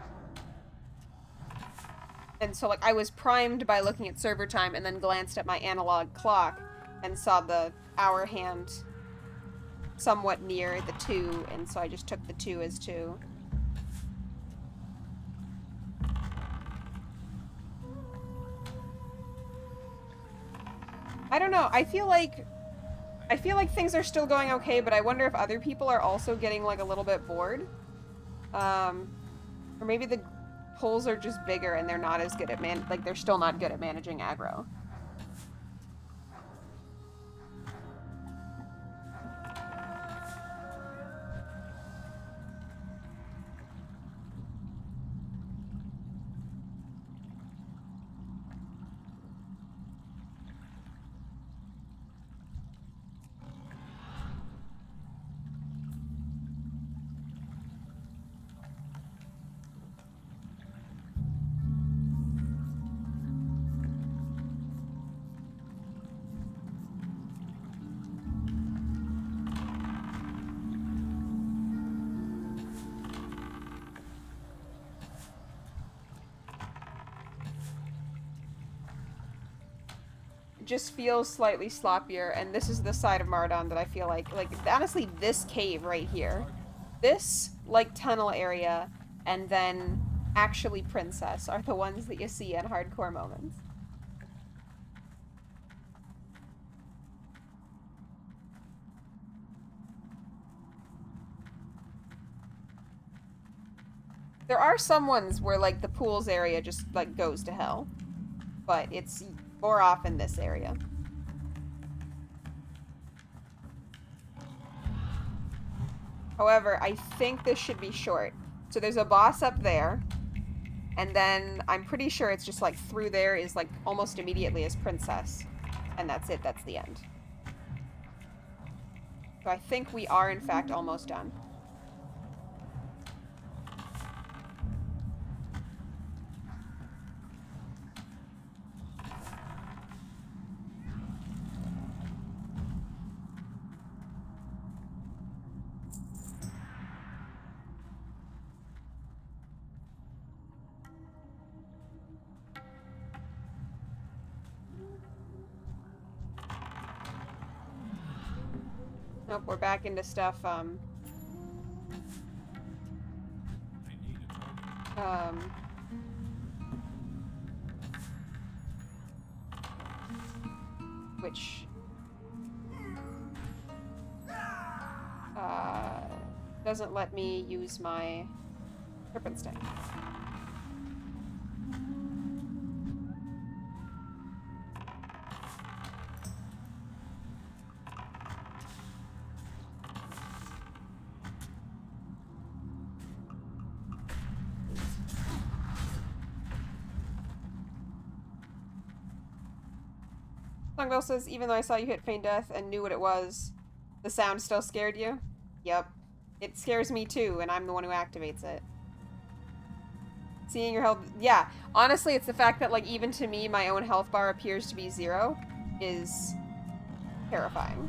And so, like, I was primed by looking at server time and then glanced at my analog clock and saw the hour hand somewhat near the 2, and so I just took the 2 as 2. I don't know. I feel like things are still going okay, but I wonder if other people are also getting, like, a little bit bored. Or maybe the pulls are just bigger and they're not as good at they're still not good at managing aggro. Just feels slightly sloppier, and this is the side of Mardon that I feel like honestly, this cave right here, this like tunnel area, and then actually Princess are the ones that you see in hardcore moments. There are some ones where like the pools area just like goes to hell, but it's more often this area. However, I think this should be short. So there's a boss up there, and then I'm pretty sure it's just like through there is like almost immediately as Princess. And that's it, that's the end. So I think we are in fact almost done. Nope, we're back into stuff, which, doesn't let me use my Serpent Sting. Songbell says, even though I saw you hit feign death and knew what it was, the sound still scared you? Yep. It scares me too, and I'm the one who activates it. Seeing your health... Yeah, honestly, it's the fact that, like, even to me, my own health bar appears to be 0 is terrifying.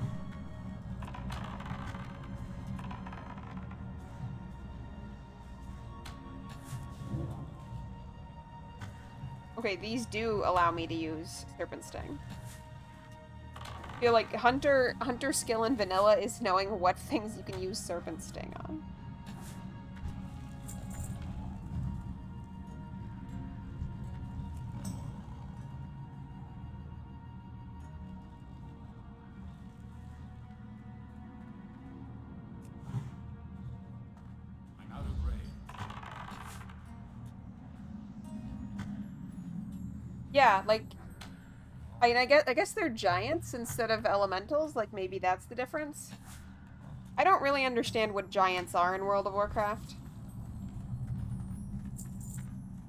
Okay, these do allow me to use Serpent Sting. I feel like Hunter skill in vanilla is knowing what things you can use Serpent Sting on. I'm out of range. Yeah, like, I mean, I guess they're giants instead of elementals. Like, maybe that's the difference. I don't really understand what giants are in World of Warcraft.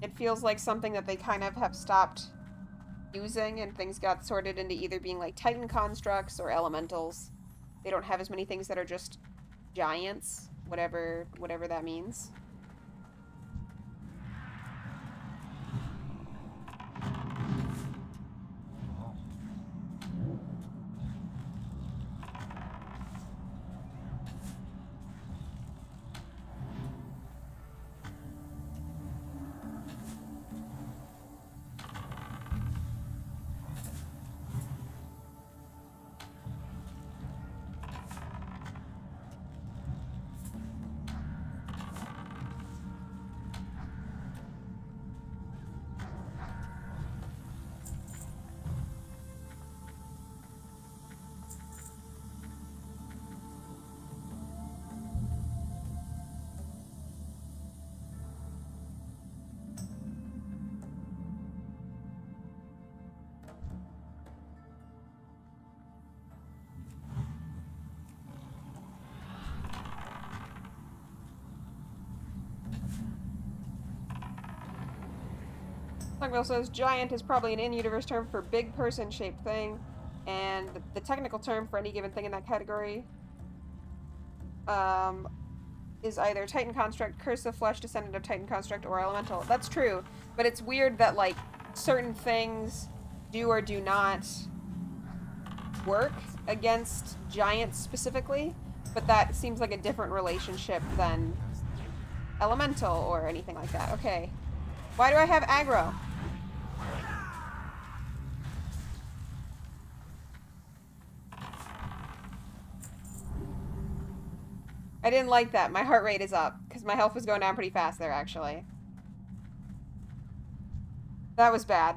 It feels like something that they kind of have stopped using, and things got sorted into either being like Titan constructs or elementals. They don't have as many things that are just giants, whatever that means. Tugmill says giant is probably an in-universe term for big person-shaped thing, and the technical term for any given thing in that category is either Titan Construct, Curse of Flesh, Descendant of Titan Construct, or Elemental. That's true, but it's weird that, like, certain things do or do not work against giants specifically, but that seems like a different relationship than Elemental or anything like that. Okay. Why do I have aggro? I didn't like that. My heart rate is up, because my health was going down pretty fast there, actually. That was bad.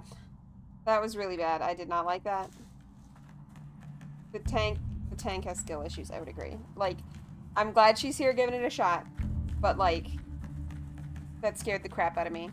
That was really bad. I did not like that. The tank has skill issues, I would agree. Like, I'm glad she's here giving it a shot, but, like, that scared the crap out of me.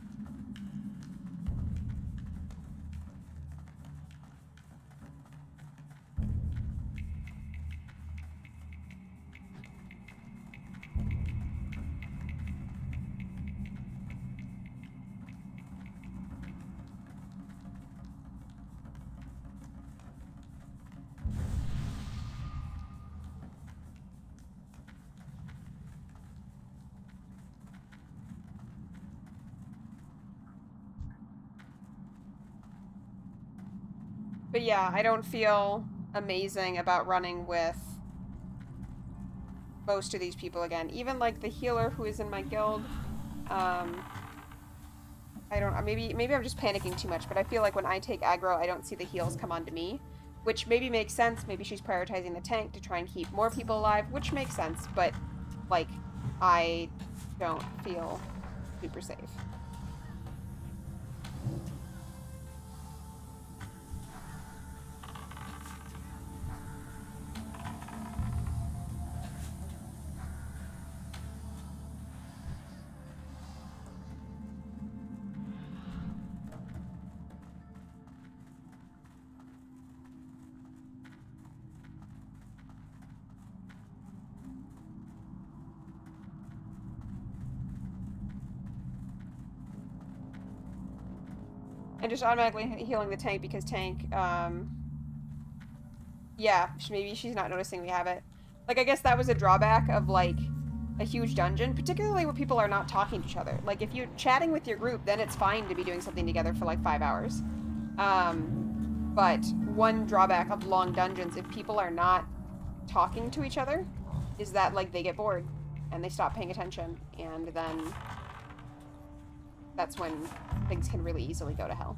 But yeah, I don't feel amazing about running with most of these people again. Even like the healer who is in my guild. I don't. Maybe I'm just panicking too much. But I feel like when I take aggro, I don't see the heals come onto me, which maybe makes sense. Maybe she's prioritizing the tank to try and keep more people alive, which makes sense. But like, I don't feel super safe. And just automatically healing the tank because tank, yeah, maybe she's not noticing we have it. Like, I guess that was a drawback of, like, a huge dungeon, particularly where people are not talking to each other. Like, if you're chatting with your group, then it's fine to be doing something together for, like, 5 hours. But one drawback of long dungeons, if people are not talking to each other, is that, like, they get bored, and they stop paying attention, and then that's when things can really easily go to hell.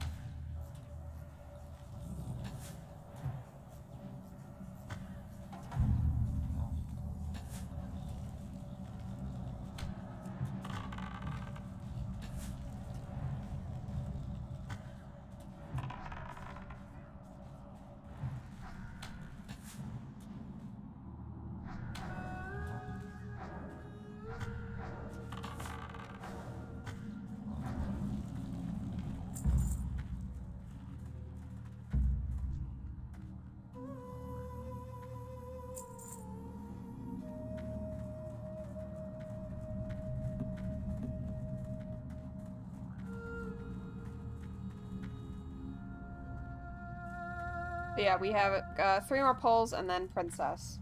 But yeah, we have 3 more pulls and then Princess.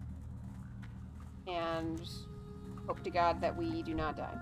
And hope to God that we do not die.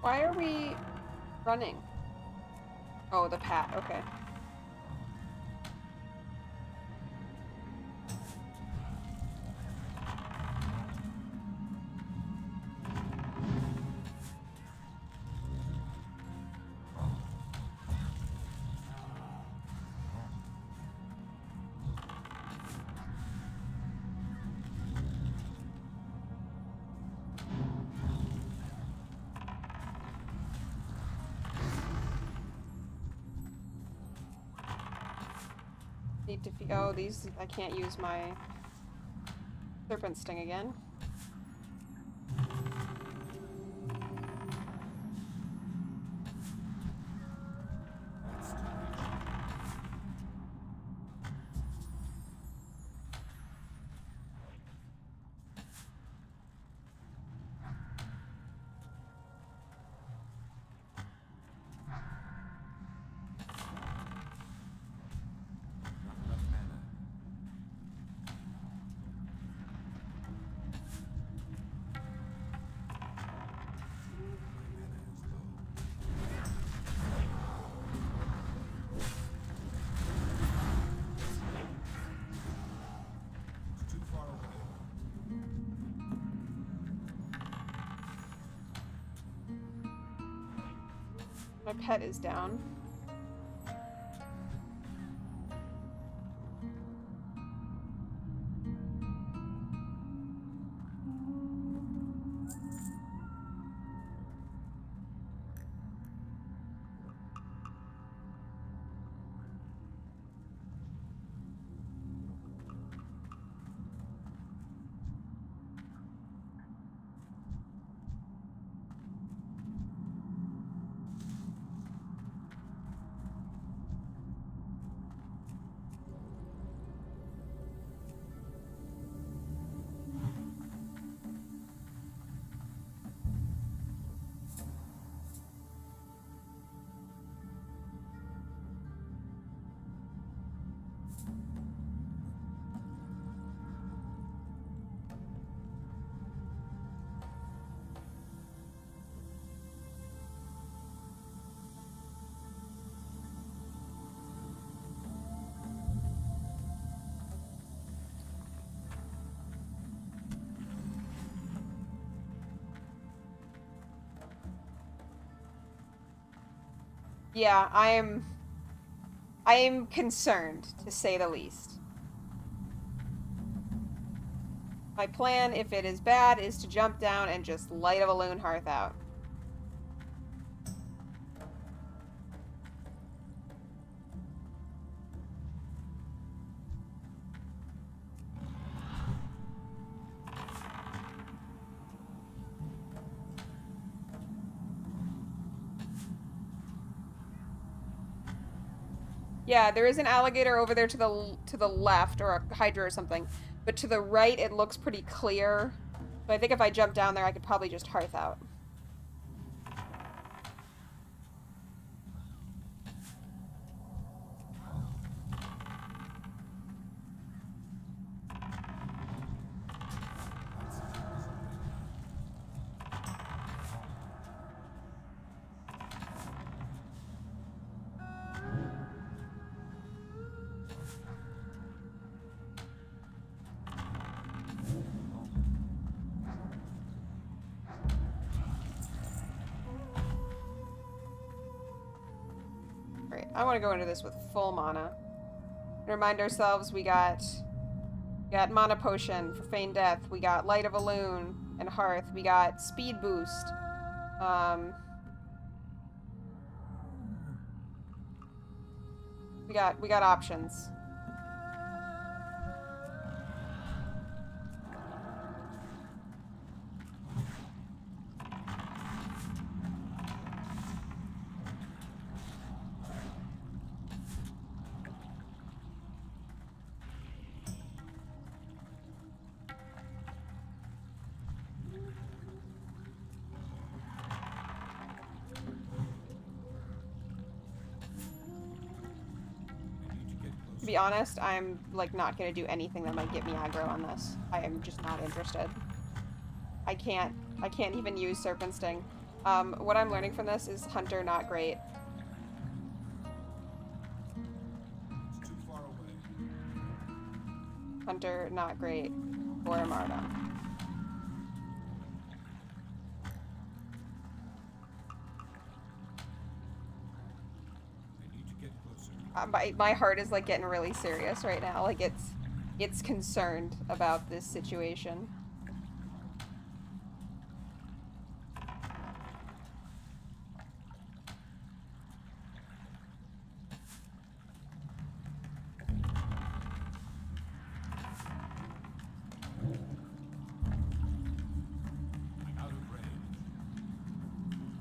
Why are we running? Oh, the path. Okay. need to oh, these, I can't use my serpent sting again. My pet is down. Yeah, I am concerned, to say the least. My plan, if it is bad, is to jump down and just light a balloon hearth out. Yeah, there is an alligator over there to the left, or a hydra or something. But to the right, it looks pretty clear. So I think if I jump down there, I could probably just hearth out. Great. I want to go into this with full mana. Remind ourselves we got mana potion for feign death. We got light of a loon and hearth. We got speed boost. We got options. To be honest, I'm like not gonna do anything that might get me aggro on this. I am just not interested. I can't even use Serpent Sting. What I'm learning from this is Hunter not great. It's too far away. Hunter not great for Marta. I need to get closer. My heart is like getting really serious right now. Like it's concerned about this situation.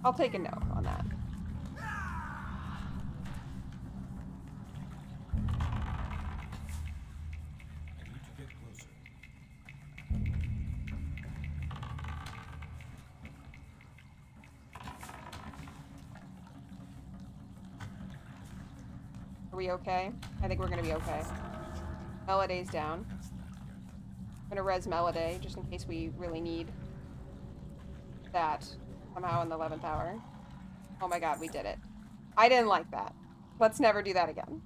I'll take a no on that. I need to get closer. Are we okay? I think we're gonna be okay. Meloday's down. I'm gonna res Meloday just in case we really need that somehow in the 11th hour. Oh my god, we did it. I didn't like that. Let's never do that again.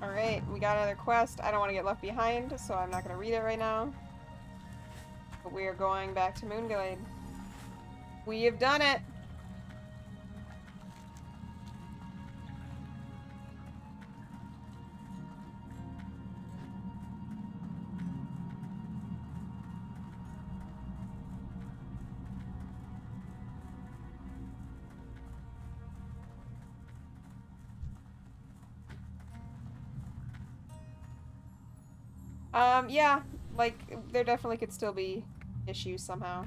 Alright, we got another quest. I don't want to get left behind, so I'm not going to read it right now. But we are going back to Moonglade. We have done it! Yeah, like, there definitely could still be issues somehow.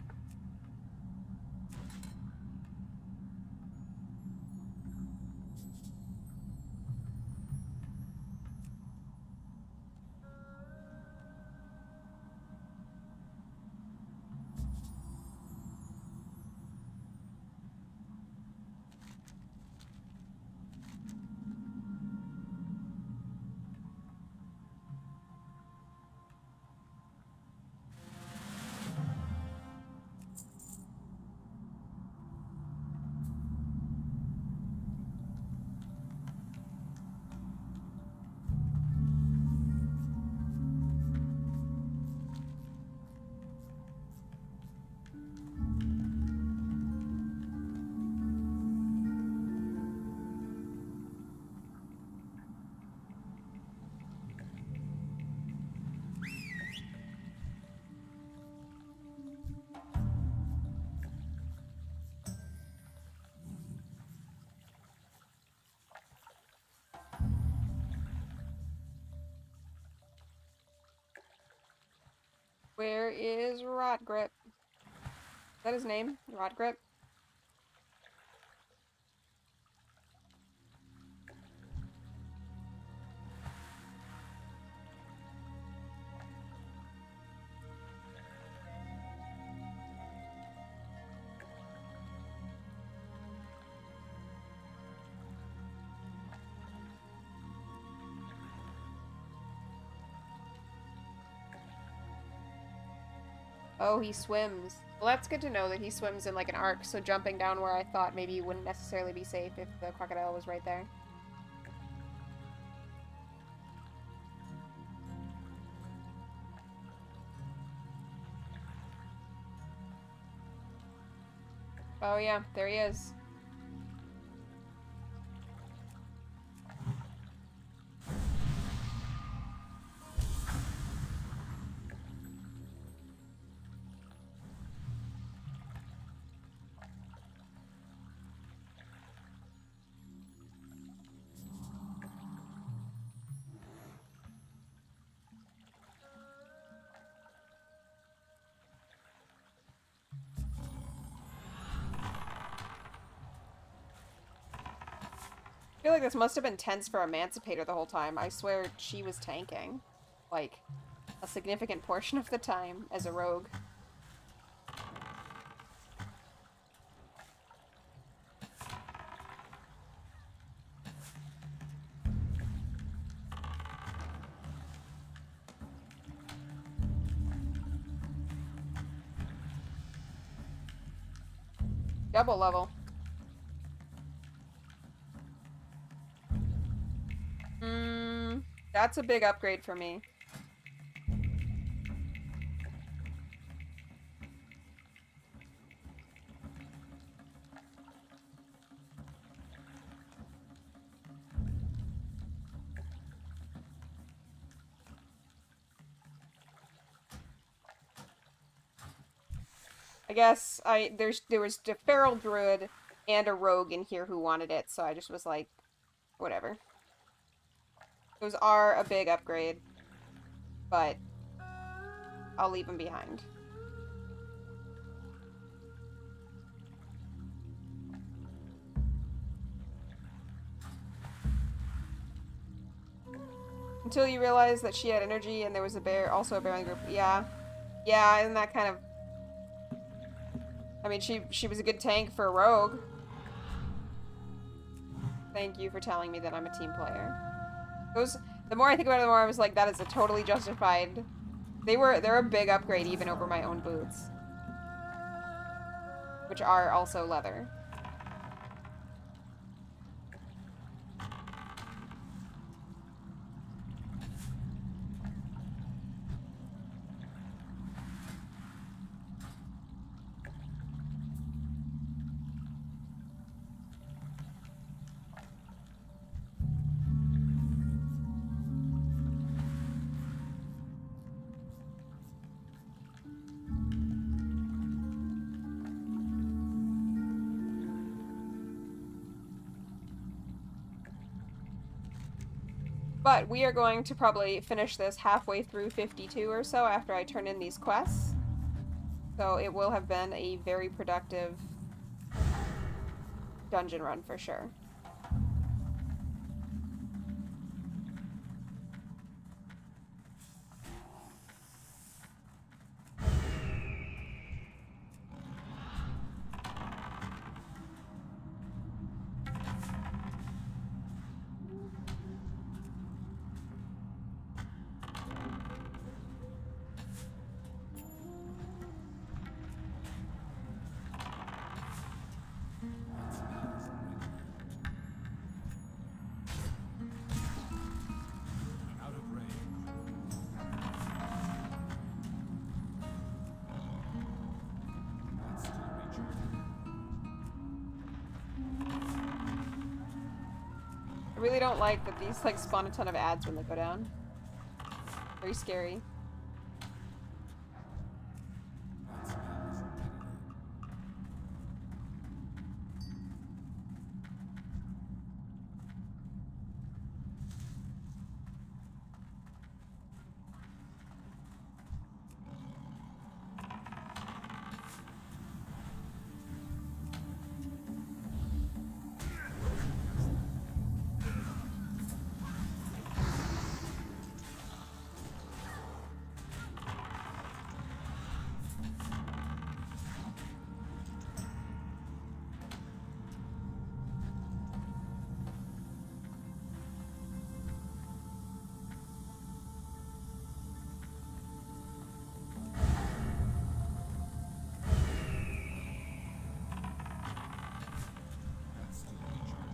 Where is Rotgrip? Is that his name? Rotgrip? Oh, he swims. Well, that's good to know that he swims in like an arc, so jumping down where I thought maybe wouldn't necessarily be safe if the crocodile was right there. Oh yeah, there he is. I feel like this must have been tense for Emancipator the whole time. I swear she was tanking. Like, a significant portion of the time as a rogue. Double level. That's a big upgrade for me. I guess there was a feral druid and a rogue in here who wanted it, so I just was like, whatever. Those are a big upgrade, but I'll leave them behind. Until you realize that she had energy and there was also a bear in the group. Yeah. Yeah, isn't that kind of... I mean, she was a good tank for a rogue. Thank you for telling me that I'm a team player. The more I think about it, the more I was like, that is a totally justified... They're a big upgrade even over my own boots. Which are also leather. But we are going to probably finish this halfway through 52 or so after I turn in these quests. So it will have been a very productive dungeon run for sure. Out of range. That's still recharging. I really don't like that these like spawn a ton of ads when they go down. Very scary. That's still recharging.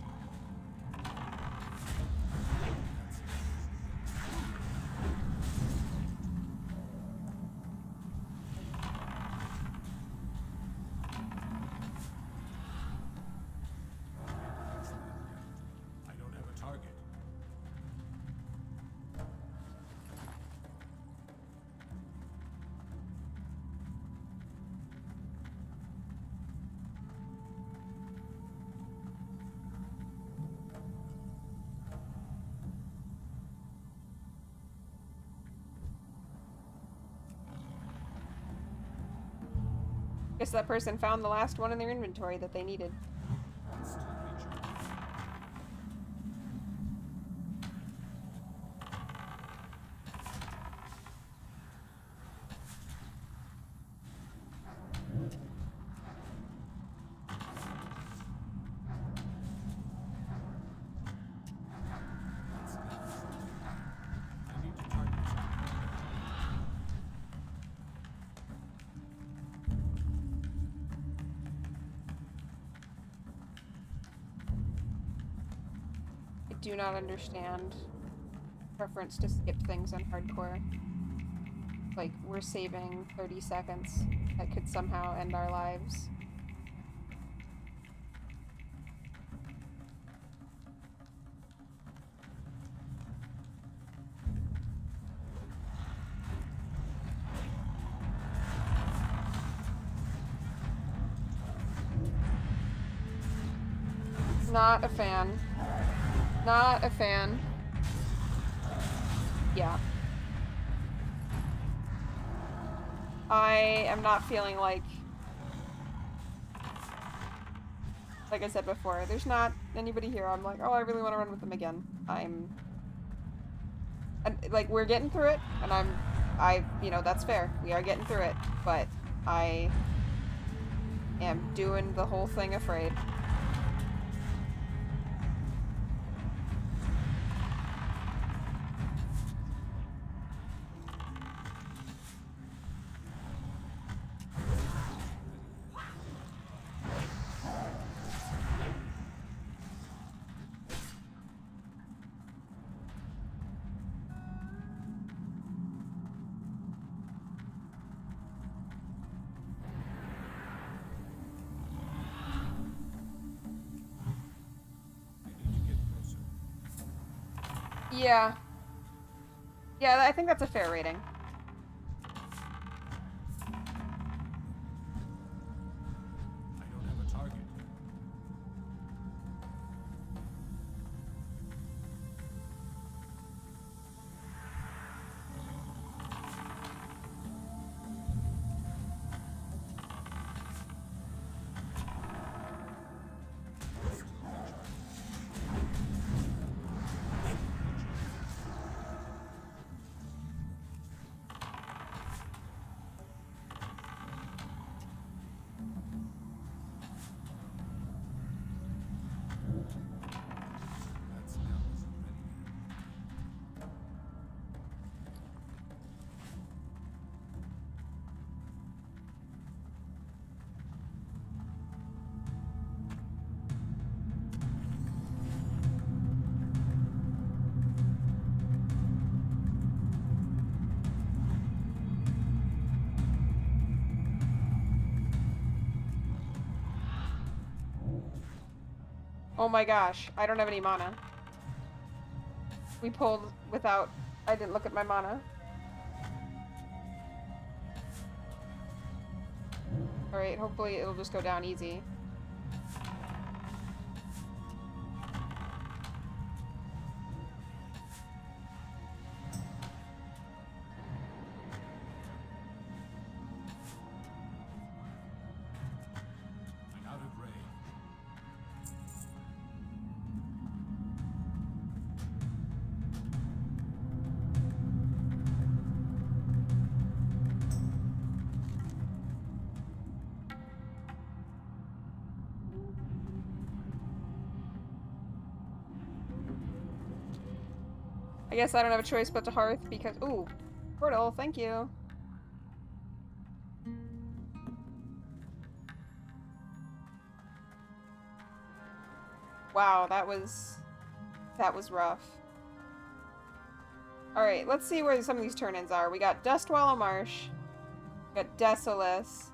I don't have a target. Guess that person found the last one in their inventory that they needed. That's still recharging. I need to target something. I do not understand preference to skip things on hardcore. Like, we're saving 30 seconds that could somehow end our lives. Not a fan. Not a fan. Yeah. I am not feeling like I said before, there's not anybody here. I'm like, oh, I really want to run with them again. And like, we're getting through it, and you know, that's fair. We are getting through it, but I am doing the whole thing afraid. Yeah. Yeah, I think that's a fair rating. I don't have a target. That's Alice already. Oh my gosh, I don't have any mana. We pulled without... I didn't look at my mana. Alright, hopefully it'll just go down easy. I'm out of range. I guess I don't have a choice but to hearth because... Ooh, portal, thank you. Wow, that was rough. Alright, let's see where some of these turn-ins are. We got Dustwallow Marsh, we got Desolus,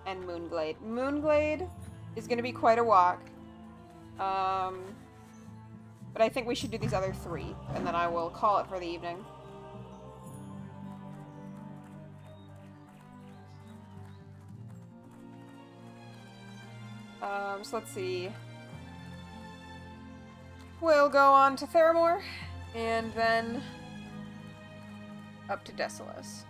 and Moonglade. Moonglade is gonna be quite a walk. But I think we should do these other three, and then I will call it for the evening. So let's see. We'll go on to Theramore, and then up to Desolus.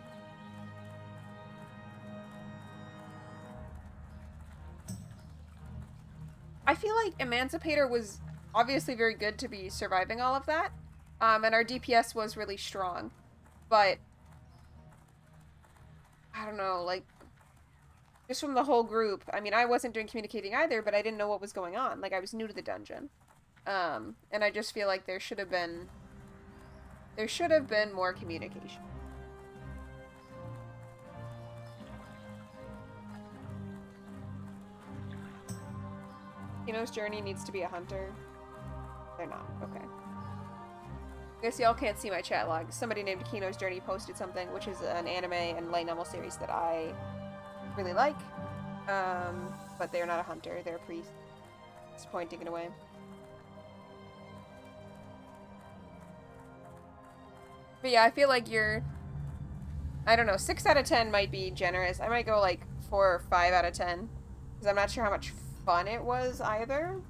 I feel like Emancipator was obviously very good to be surviving all of that, and our DPS was really strong, but I don't know, like, just from the whole group, I mean, I wasn't doing communicating either, but I didn't know what was going on. Like, I was new to the dungeon. And I just feel like there should have been more communication. Kino's journey needs to be a hunter. They're not. Okay. I guess y'all can't see my chat log. Somebody named Kino's Journey posted something, which is an anime and light novel series that I really like. But they're not a hunter. They're a priest. Disappointing in a way. But yeah, I feel like I don't know, 6 out of 10 might be generous. I might go like 4 or 5 out of 10. Because I'm not sure how much fun it was either.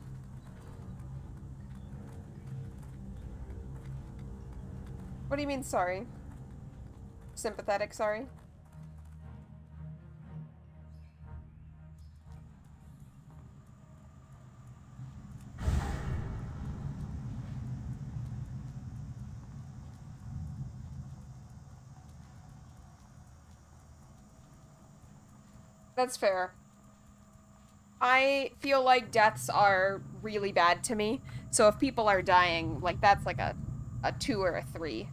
What do you mean, sorry? Sympathetic, sorry? That's fair. I feel like deaths are really bad to me, so if people are dying, like, that's like a 2 or a 3.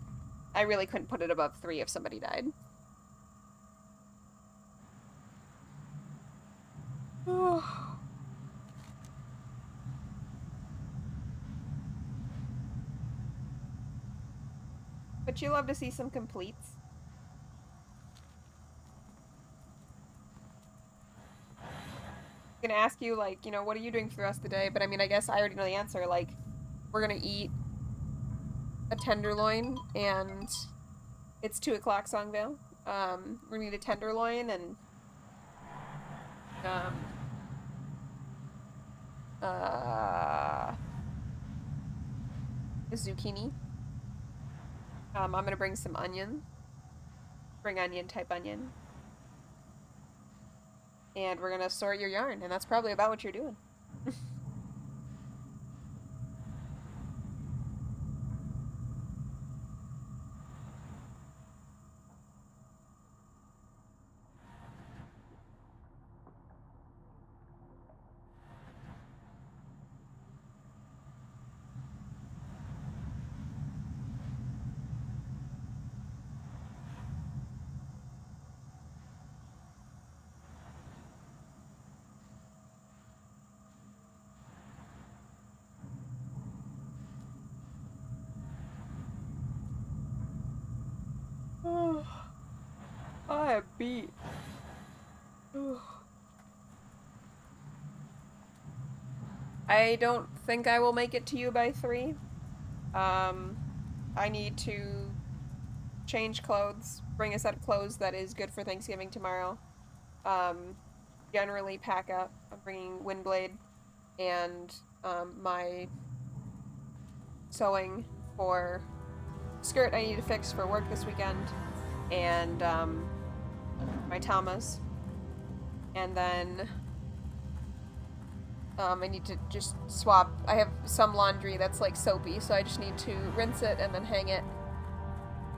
I really couldn't put it above 3 if somebody died. But you love to see some completes. Gonna ask you, like, you know, what are you doing for the rest of the day? But I mean, I guess I already know the answer. Like, we're gonna eat a tenderloin, and it's 2 o'clock, Songvale. We're gonna eat a tenderloin and a zucchini. I'm gonna bring some onion. Bring onion, type onion. And we're gonna sort your yarn, and that's probably about what you're doing. I am beat. I don't think I will make it to you by 3. I need to change clothes, bring a set of clothes that is good for Thanksgiving tomorrow. Generally pack up. I'm bringing Windblade and my sewing for skirt I need to fix for work this weekend, and my tamas, and then I need to just swap. I have some laundry that's like soapy, so I just need to rinse it and then hang it.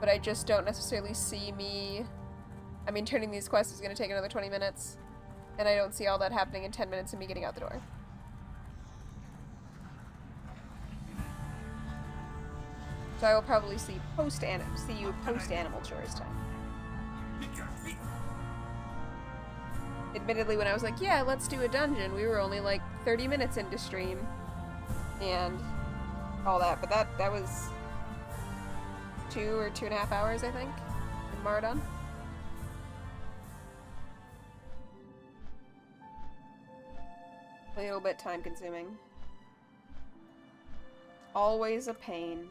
But I just don't necessarily see me... I mean, turning these quests is going to take another 20 minutes, and I don't see all that happening in 10 minutes of me getting out the door. So I will probably see you post-animal chores time. Admittedly, when I was like, yeah, let's do a dungeon, we were only like 30 minutes into stream and all that, but that was 2 or 2.5 hours, I think, in Marathon. A little bit time consuming. Always a pain.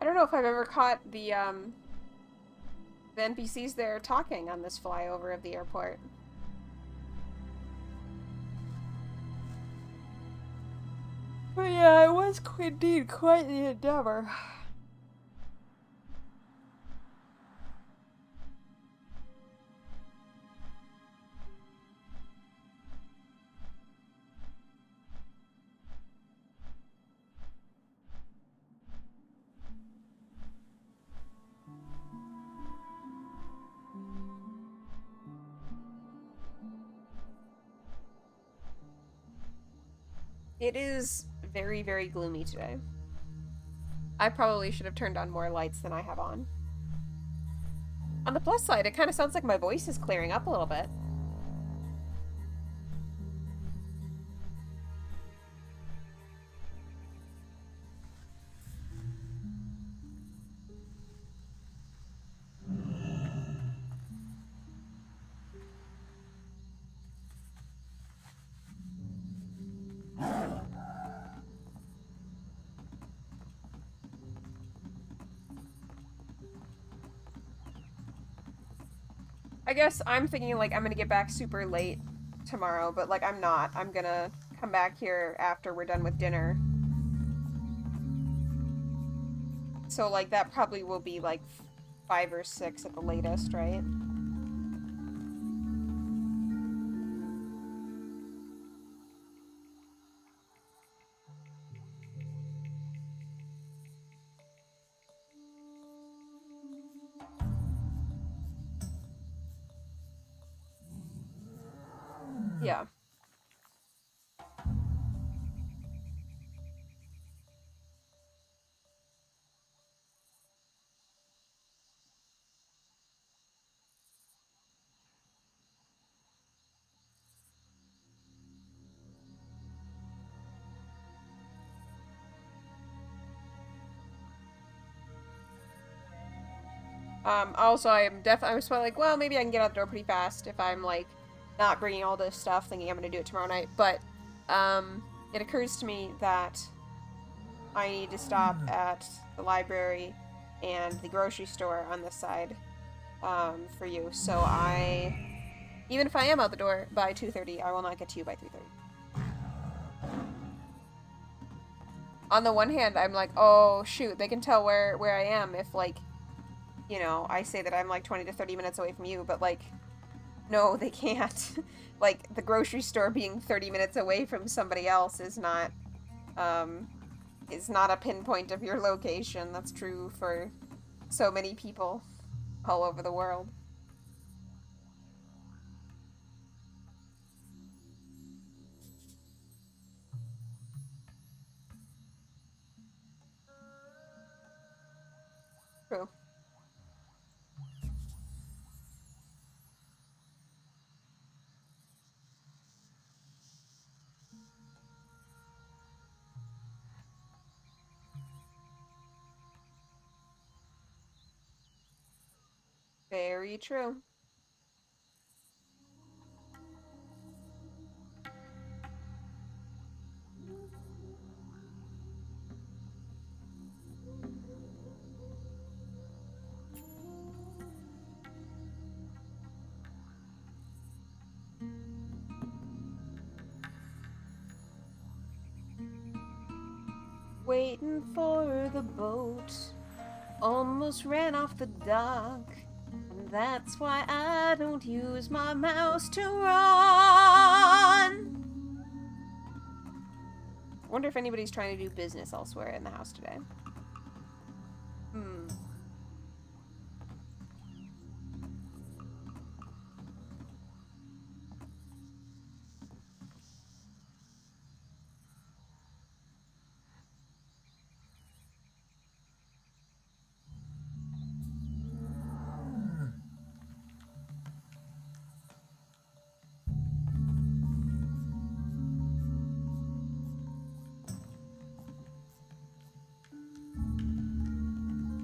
I don't know if I've ever caught the NPCs there talking on this flyover of the airport. But yeah, it was indeed quite the endeavor. It is very, very gloomy today. I probably should have turned on more lights than I have on. On the plus side, it kind of sounds like my voice is clearing up a little bit. I guess I'm thinking, like, I'm gonna get back super late tomorrow, but, like, I'm not. I'm gonna come back here after we're done with dinner. So, like, that probably will be, like, 5 or 6 at the latest, right? Yeah. Also, I was like, well, maybe I can get out the door pretty fast if I'm, like, not bringing all this stuff, thinking I'm gonna do it tomorrow night, but, it occurs to me that I need to stop at the library and the grocery store on this side, for you, so even if I am out the door by 2:30, I will not get to you by 3:30. On the one hand, I'm like, oh, shoot, they can tell where I am if, like, you know, I say that I'm like 20 to 30 minutes away from you, but like, no, they can't. Like, the grocery store being 30 minutes away from somebody else is not a pinpoint of your location. That's true for so many people all over the world. True. Very true. Waiting for the boat, almost ran off the dock, and that's why I don't use my mouse to run. Wonder if anybody's trying to do business elsewhere in the house today.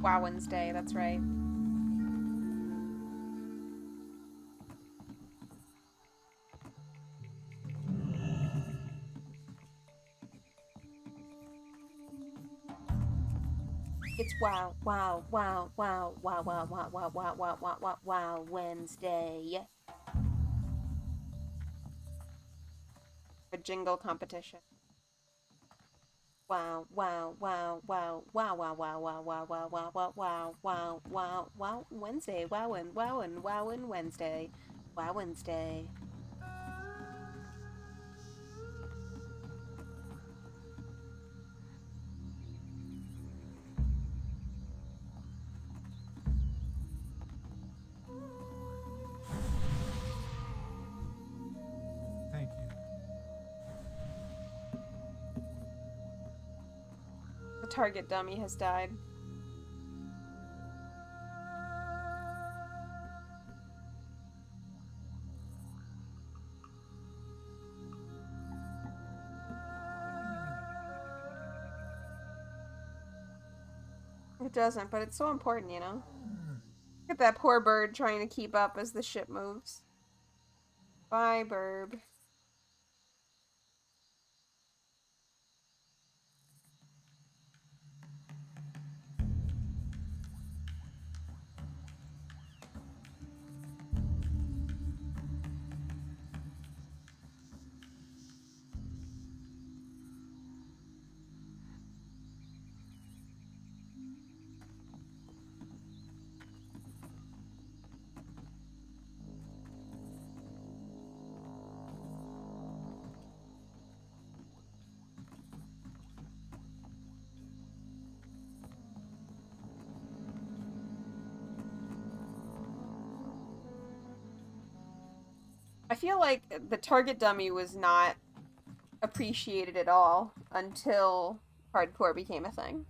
Wow, Wednesday, that's right. It's wow, wow, wow, wow, wow, wow, wow, wow, wow, wow, wow, wow, wow, Wednesday. A jingle competition. Wow, wow, wow, wow, wow, wow, wow, wow, wow, wow, wow, wow, wow, wow, wow, wow, Wednesday, wowin', wowin', wowin', Wednesday, wow, Wednesday. Thank you. target dummy has died. It doesn't, but it's so important, you know? Look at that poor bird trying to keep up as the ship moves. Bye, burb. I feel like the target dummy was not appreciated at all until hardcore became a thing.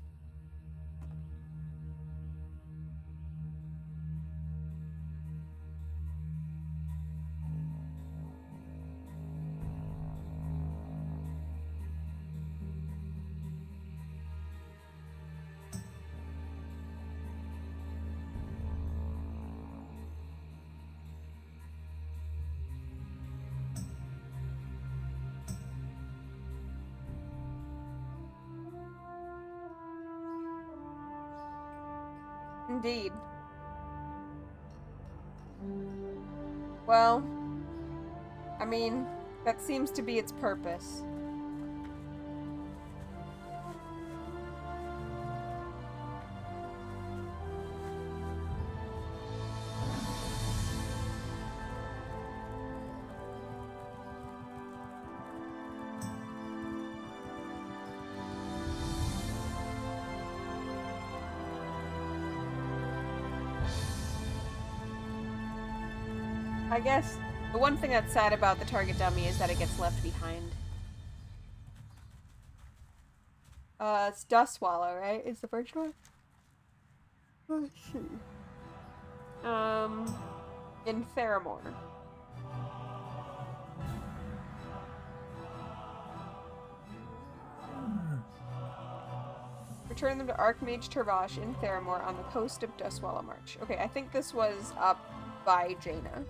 Indeed. Well, I mean, that seems to be its purpose. I guess the one thing that's sad about the target dummy is that it gets left behind. It's Dust Swallow, right? Is the first one? Let's see. In Theramore. Return them to Archmage Tervash in Theramore on the coast of Dustwallow March. Okay, I think this was up by Jaina.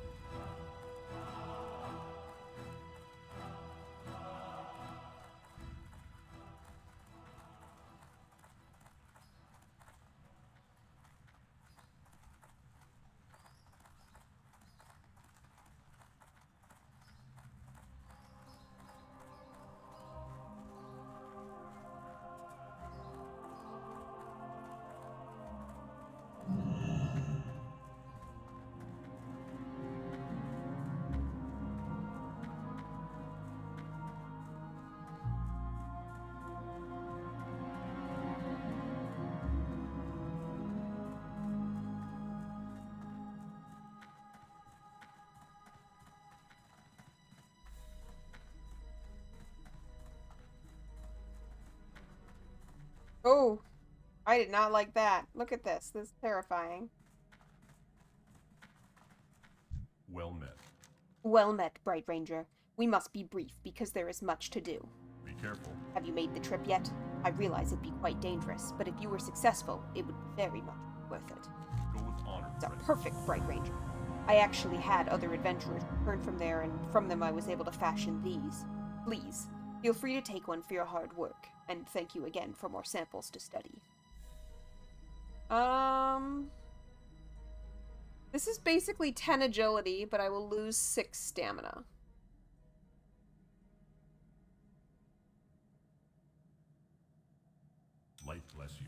Oh, I did not like that. Look at this. This is terrifying. Well met. Well met, Bright Ranger. We must be brief because there is much to do. Be careful. Have you made the trip yet? I realize it'd be quite dangerous, but if you were successful, it would be very much worth it. Go with honor, It's a friend. perfect Bright Ranger. I actually had other adventurers return from there, and from them I was able to fashion these. Please, feel free to take one for your hard work, and thank you again for more samples to study. This is basically 10 agility, but I will lose 6 stamina. Light bless you.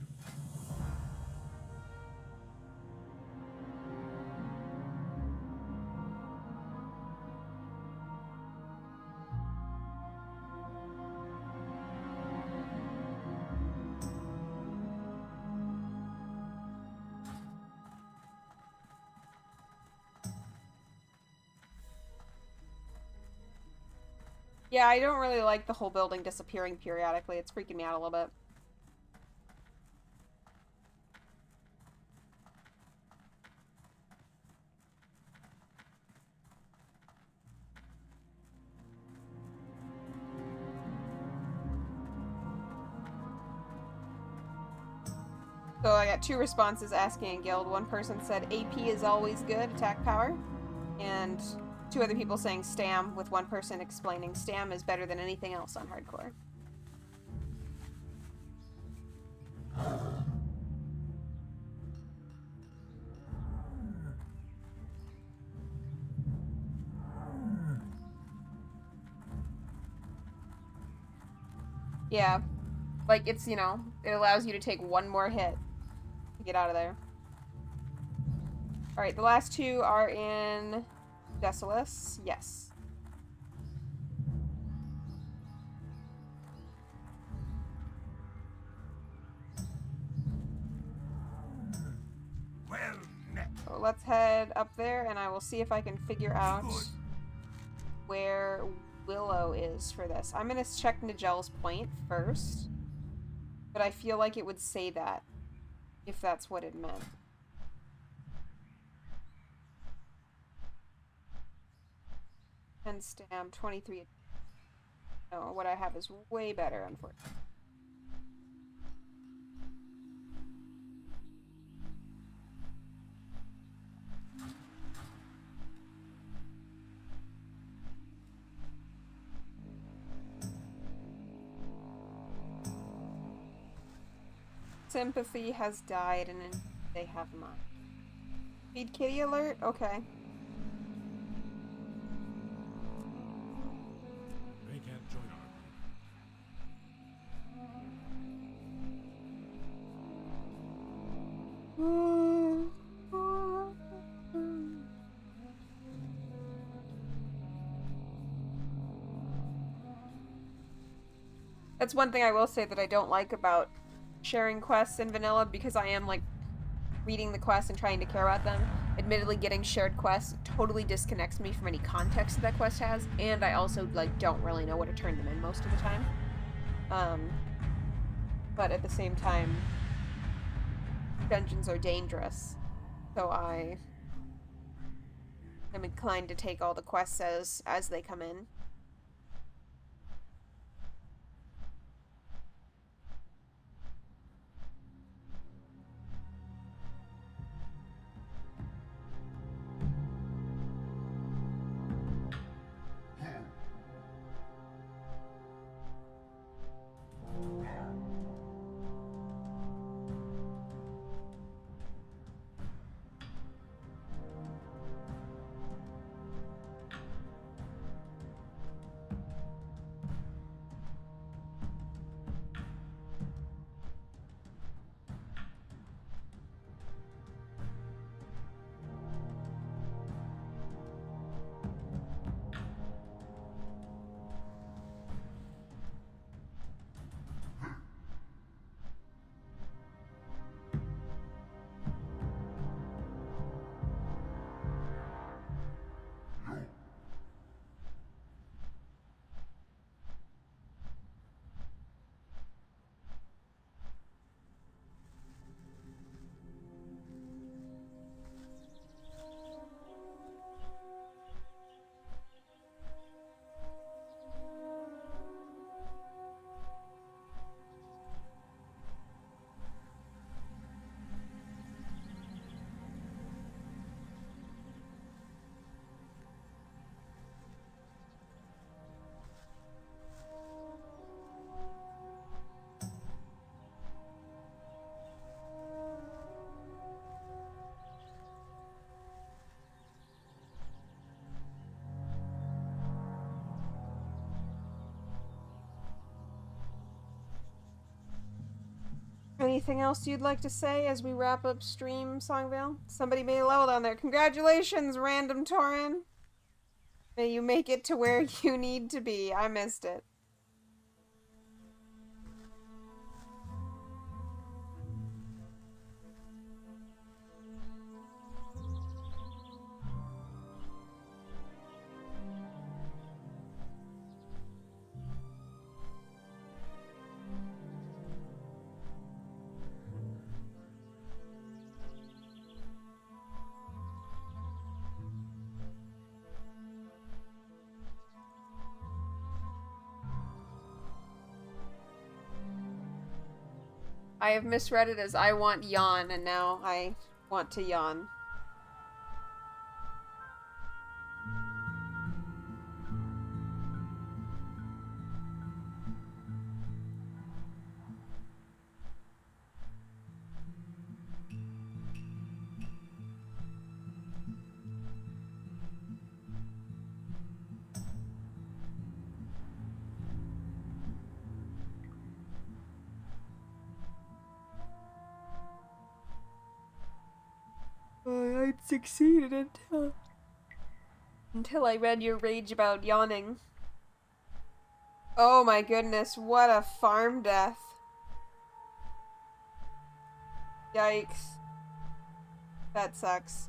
Yeah, I don't really like the whole building disappearing periodically. It's freaking me out a little bit. So I got 2 responses asking in guild. One person said AP is always good, attack power. And 2 other people saying Stam, with one person explaining Stam is better than anything else on hardcore. Yeah. Like, it's, you know, it allows you to take 1 more hit to get out of there. Alright, the last 2 are in Desolus. Yes. Well met. So let's head up there, and I will see if I can figure out where Willow is for this. I'm gonna check Nigel's point first, but I feel like it would say that, if that's what it meant. And Stam, 23. No, what I have is way better, unfortunately. Sympathy has died and they have not. Feed kitty alert? Okay. They can't join our That's one thing I will say that I don't like about sharing quests in vanilla, because I am like reading the quests and trying to care about them. Admittedly, getting shared quests totally disconnects me from any context that quest has, and I also like don't really know where to turn them in most of the time. But at the same time, dungeons are dangerous, so I am inclined to take all the quests as they come in. Anything else you'd like to say as we wrap up stream, Songvale? Somebody made a level down there. Congratulations, Random Tauren! May you make it to where you need to be. I missed it. I have misread it as I want yawn, and now I want to yawn. I'd succeeded until I read your rage about yawning. Oh my goodness, what a farm death. Yikes. That sucks.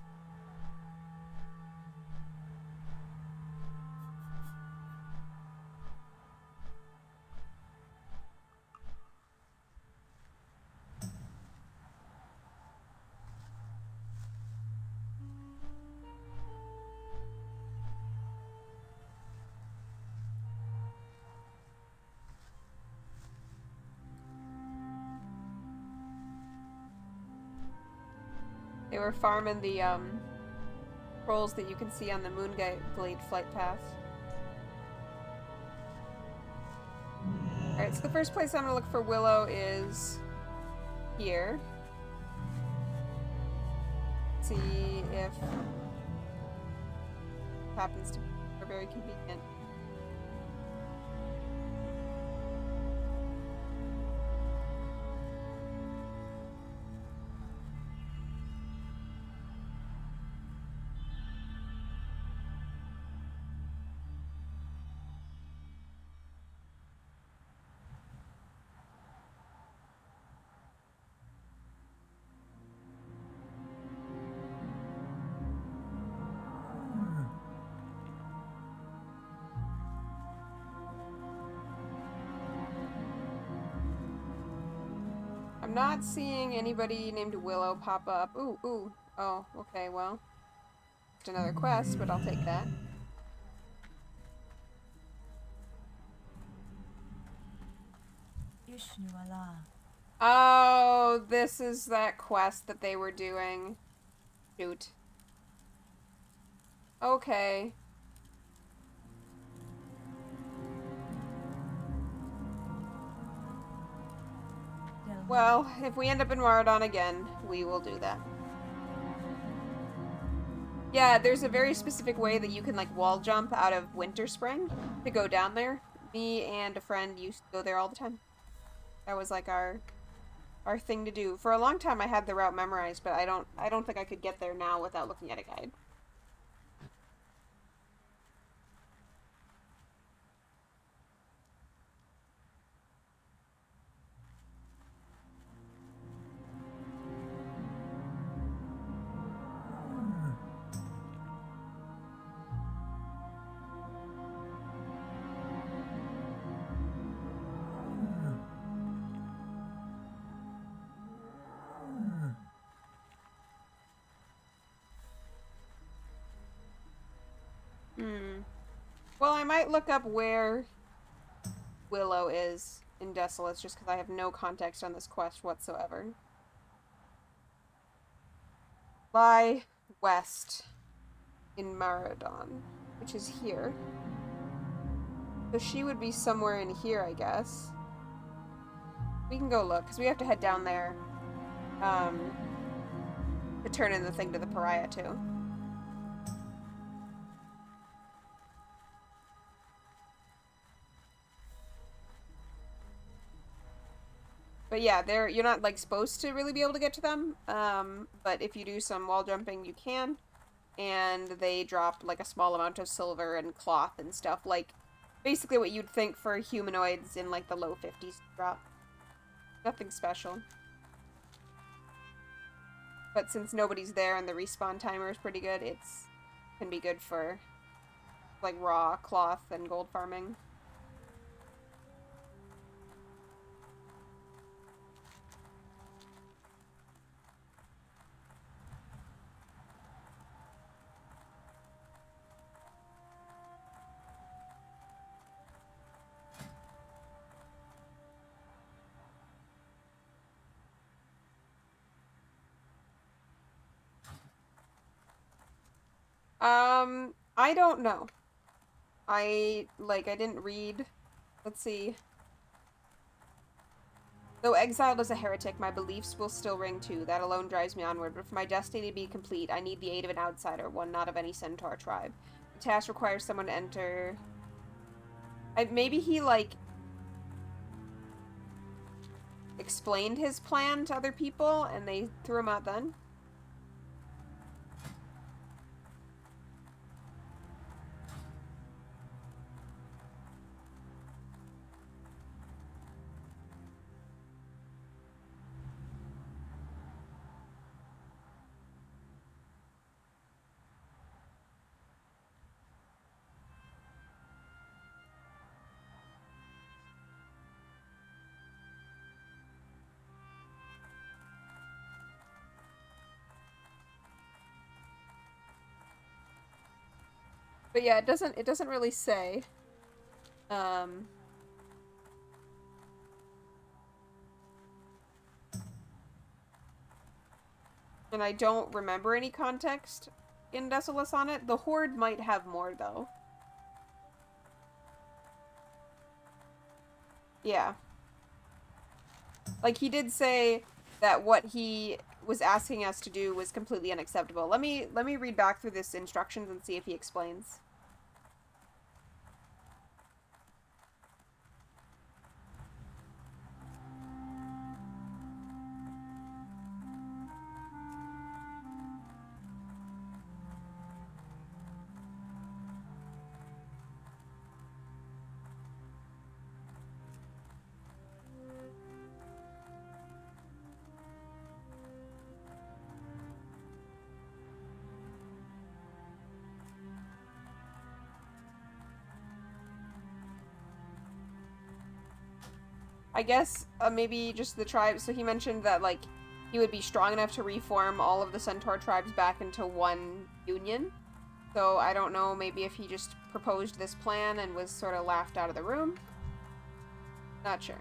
They were farming the, trolls that you can see on the Moonglade flight path. Alright, so the first place I'm gonna look for Willow is here. See if it happens to be very convenient. I'm not seeing anybody named Willow pop up. Ooh, ooh. Oh, okay, well. Just another quest, but I'll take that. Oh, this is that quest that they were doing. Shoot. Okay. Well, if we end up in Maradon again, we will do that. Yeah, there's a very specific way that you can, like, wall jump out of Winter Spring to go down there. Me and a friend used to go there all the time. That was, like, our thing to do. For a long time, I had the route memorized, but I don't think I could get there now without looking at a guide. Well, I might look up where Willow is in Desolates, just because I have no context on this quest whatsoever. Lie west in Maradon, which is here. So she would be somewhere in here, I guess. We can go look, because we have to head down there to turn in the thing to the pariah, too. But yeah, you're not, like, supposed to really be able to get to them, but if you do some wall jumping, you can, and they drop, like, a small amount of silver and cloth and stuff, like, basically what you'd think for humanoids in, like, the low 50s drop. Nothing special. But since nobody's there and the respawn timer is pretty good, can be good for, like, raw cloth and gold farming. I don't know. I didn't read. Let's see. Though exiled as a heretic, my beliefs will still ring true. That alone drives me onward. But for my destiny to be complete, I need the aid of an outsider, one not of any centaur tribe. The task requires someone to enter. Maybe he, like, explained his plan to other people and they threw him out then? But yeah, it doesn't really say. And I don't remember any context in Desolus on it. The Horde might have more, though. Yeah. Like, he did say that what he was asking us to do was completely unacceptable. Let me read back through this instructions and see if he explains. I guess maybe just the tribes. So he mentioned that, like, he would be strong enough to reform all of the Centaur tribes back into one union. So I don't know, maybe if he just proposed this plan and was sort of laughed out of the room. Not sure.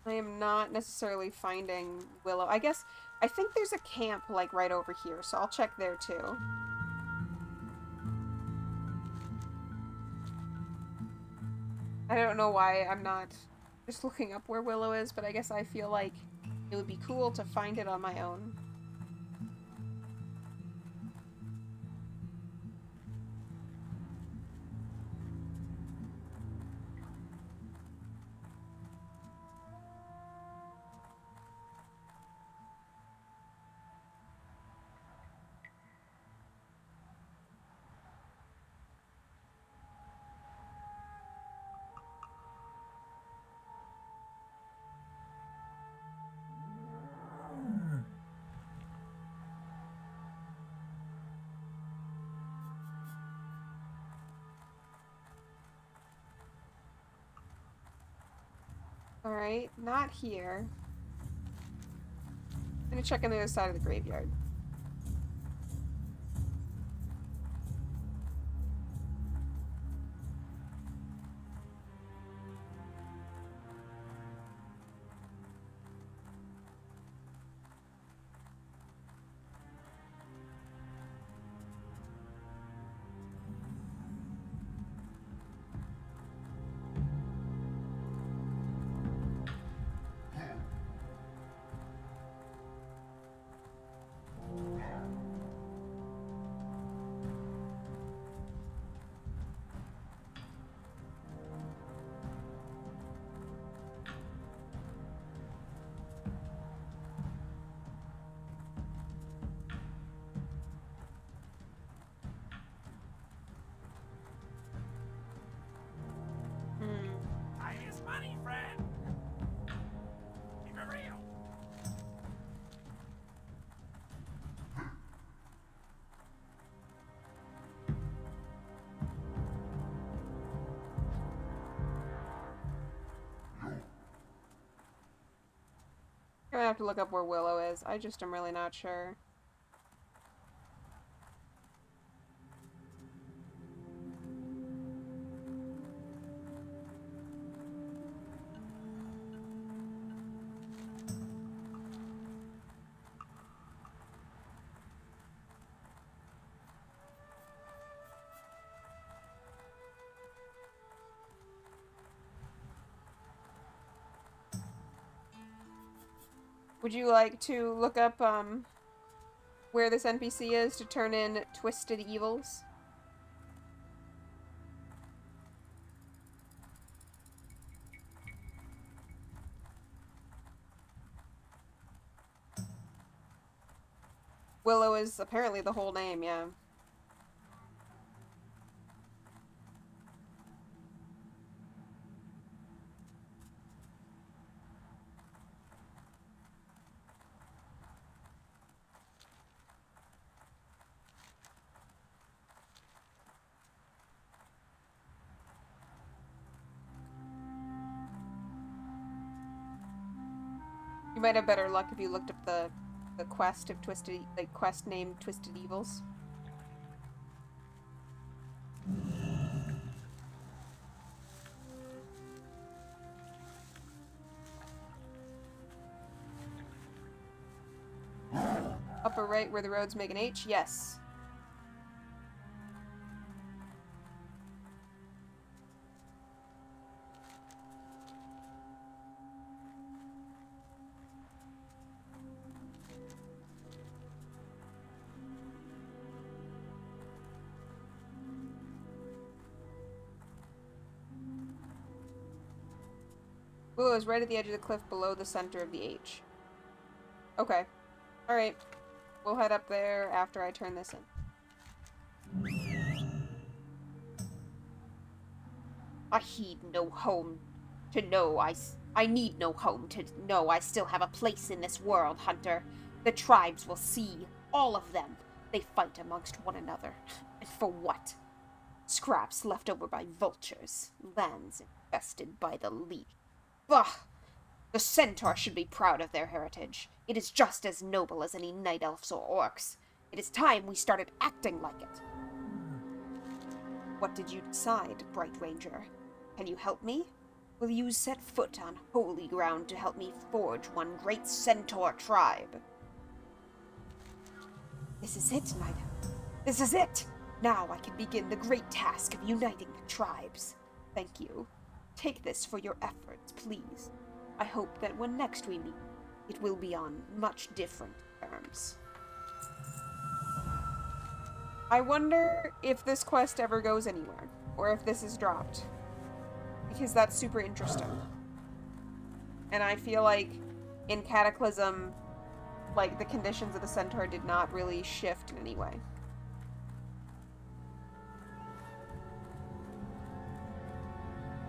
I am not necessarily finding Willow. I think there's a camp, like, right over here, so I'll check there, too. I don't know why I'm not just looking up where Willow is, but I guess I feel like it would be cool to find it on my own. Alright, not here. I'm gonna check on the other side of the graveyard. have to look up where Willow is. I just am really not sure. Would you like to look up, where this NPC is to turn in Twisted Evils? Willow is apparently the whole name, yeah. You might have better luck if you looked up the quest of Twisted, like, quest named Twisted Evils. Upper right where the roads make an H? Yes. Willow is right at the edge of the cliff below the center of the H. Okay. Alright. We'll head up there after I turn this in. I heed no home to know I need no home to know I still have a place in this world, Hunter. The tribes will see, all of them. They fight amongst one another. And for what? Scraps left over by vultures, lands infested by the Leech. Bah! The Centaur should be proud of their heritage. It is just as noble as any night elves or orcs. It is time we started acting like it. What did you decide, Bright Ranger? Can you help me? Will you set foot on holy ground to help me forge one great Centaur tribe? This is it, Night Elf. This is it! Now I can begin the great task of uniting the tribes. Thank you. Take this for your efforts, please. I hope that when next we meet, it will be on much different terms. I wonder if this quest ever goes anywhere, or if this is dropped. Because that's super interesting. And I feel like in Cataclysm, like, the conditions of the Centaur did not really shift in any way.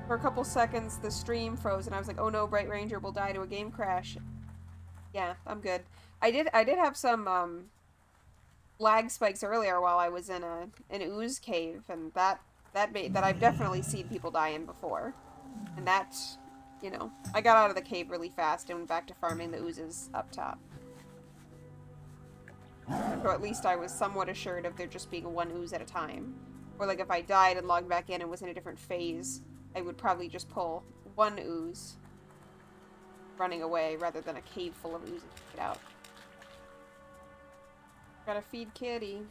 For a couple seconds, the stream froze, and I was like, "Oh no, Bright Ranger will die to a game crash." Yeah, I'm good. I did have some lag spikes earlier while I was in an ooze cave, and that I've definitely seen people die in before, and that, you know, I got out of the cave really fast and went back to farming the oozes up top. So at least I was somewhat assured of there just being one ooze at a time. Or like if I died and logged back in and was in a different phase, I would probably just pull one ooze running away rather than a cave full of oozes to get out. Gotta feed Kitty.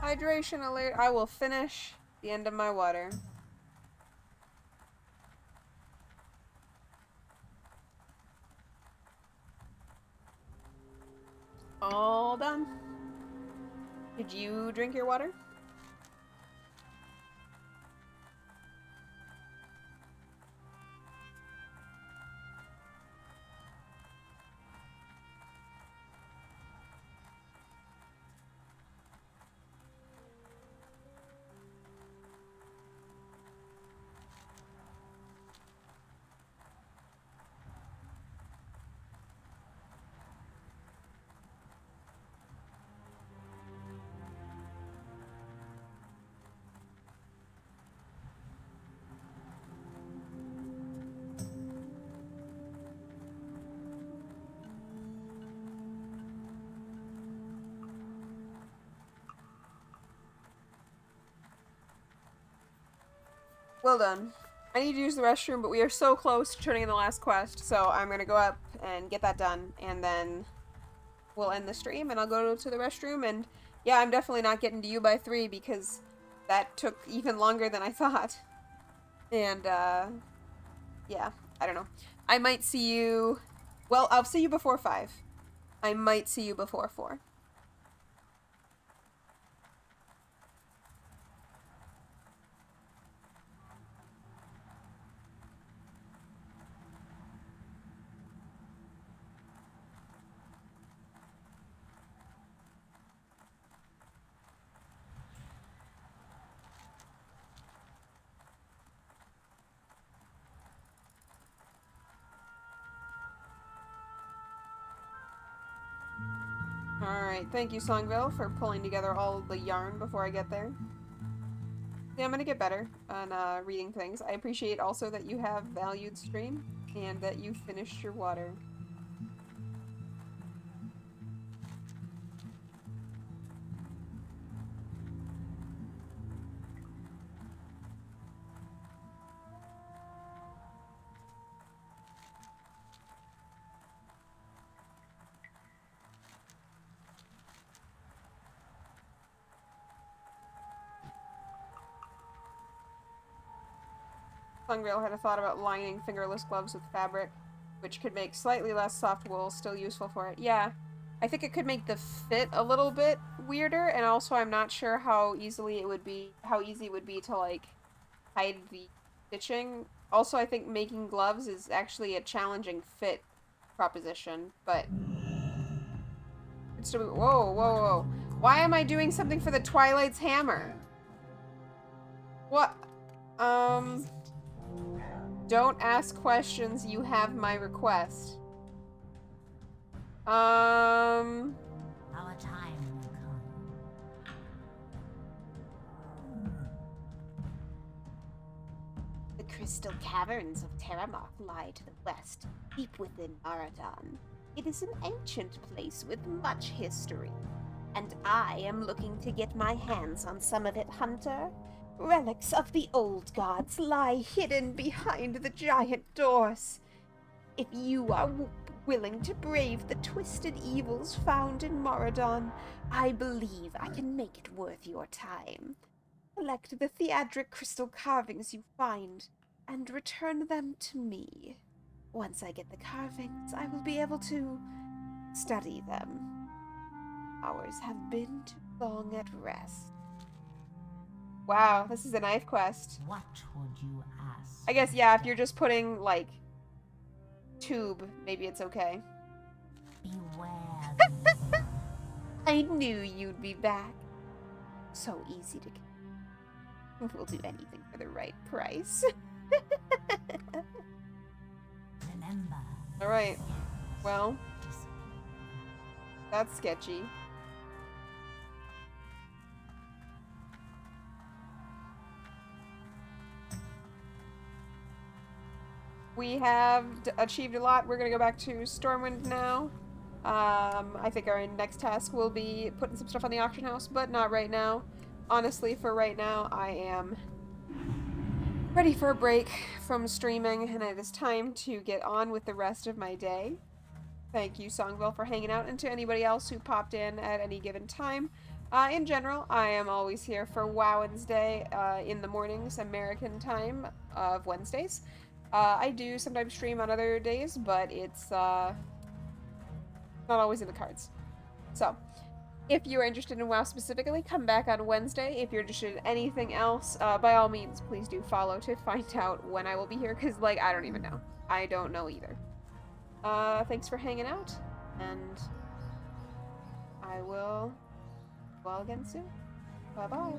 Hydration alert. I will finish the end of my water. All done. Did you drink your water? Well done. I need to use the restroom, but we are so close to turning in the last quest, so I'm gonna go up and get that done, and then we'll end the stream, and I'll go to the restroom, and yeah, I'm definitely not getting to you by 3, because that took even longer than I thought. And, yeah, I don't know. I might see you... Well, I'll see you before 5. I might see you before 4. Alright, thank you, Songville, for pulling together all the yarn before I get there. Yeah, I'm gonna get better on reading things. I appreciate also that you have valued stream, and that you finished your water. Songvale had a thought about lining fingerless gloves with fabric, which could make slightly less soft wool still useful for it. Yeah, I think it could make the fit a little bit weirder, and also I'm not sure how easy it would be to, like, hide the stitching. Also, I think making gloves is actually a challenging fit proposition, but it's still... Whoa, whoa, whoa. Why am I doing something for the Twilight's hammer? What? Don't ask questions, you have my request. Our time will come. The crystal caverns of Terramok lie to the west, deep within Maradon. It is an ancient place with much history, and I am looking to get my hands on some of it, Hunter. Relics of the old gods lie hidden behind the giant doors. If you are willing to brave the twisted evils found in Maradon, I believe I can make it worth your time. Collect the theatric crystal carvings you find, and return them to me. Once I get the carvings, I will be able to study them. Hours have been too long at rest. Wow, this is a knife quest. What would you ask? I guess, yeah, if you're just putting, like, tube, maybe it's okay. Beware. I knew you'd be back. So easy to get. We'll do anything for the right price. Remember. Alright, well, that's sketchy. We have achieved a lot. We're gonna go back to Stormwind now. I think our next task will be putting some stuff on the auction house, but not right now. Honestly, for right now, I am ready for a break from streaming, and it is time to get on with the rest of my day. Thank you, Songville, for hanging out, and to anybody else who popped in at any given time. In general, I am always here for WoW Wednesday in the mornings, American time of Wednesdays. I do sometimes stream on other days, but it's not always in the cards. So, if you are interested in WoW specifically, come back on Wednesday. If you're interested in anything else, by all means, please do follow to find out when I will be here, because, like, I don't even know. I don't know either. Thanks for hanging out, and I will... well again soon. Bye-bye.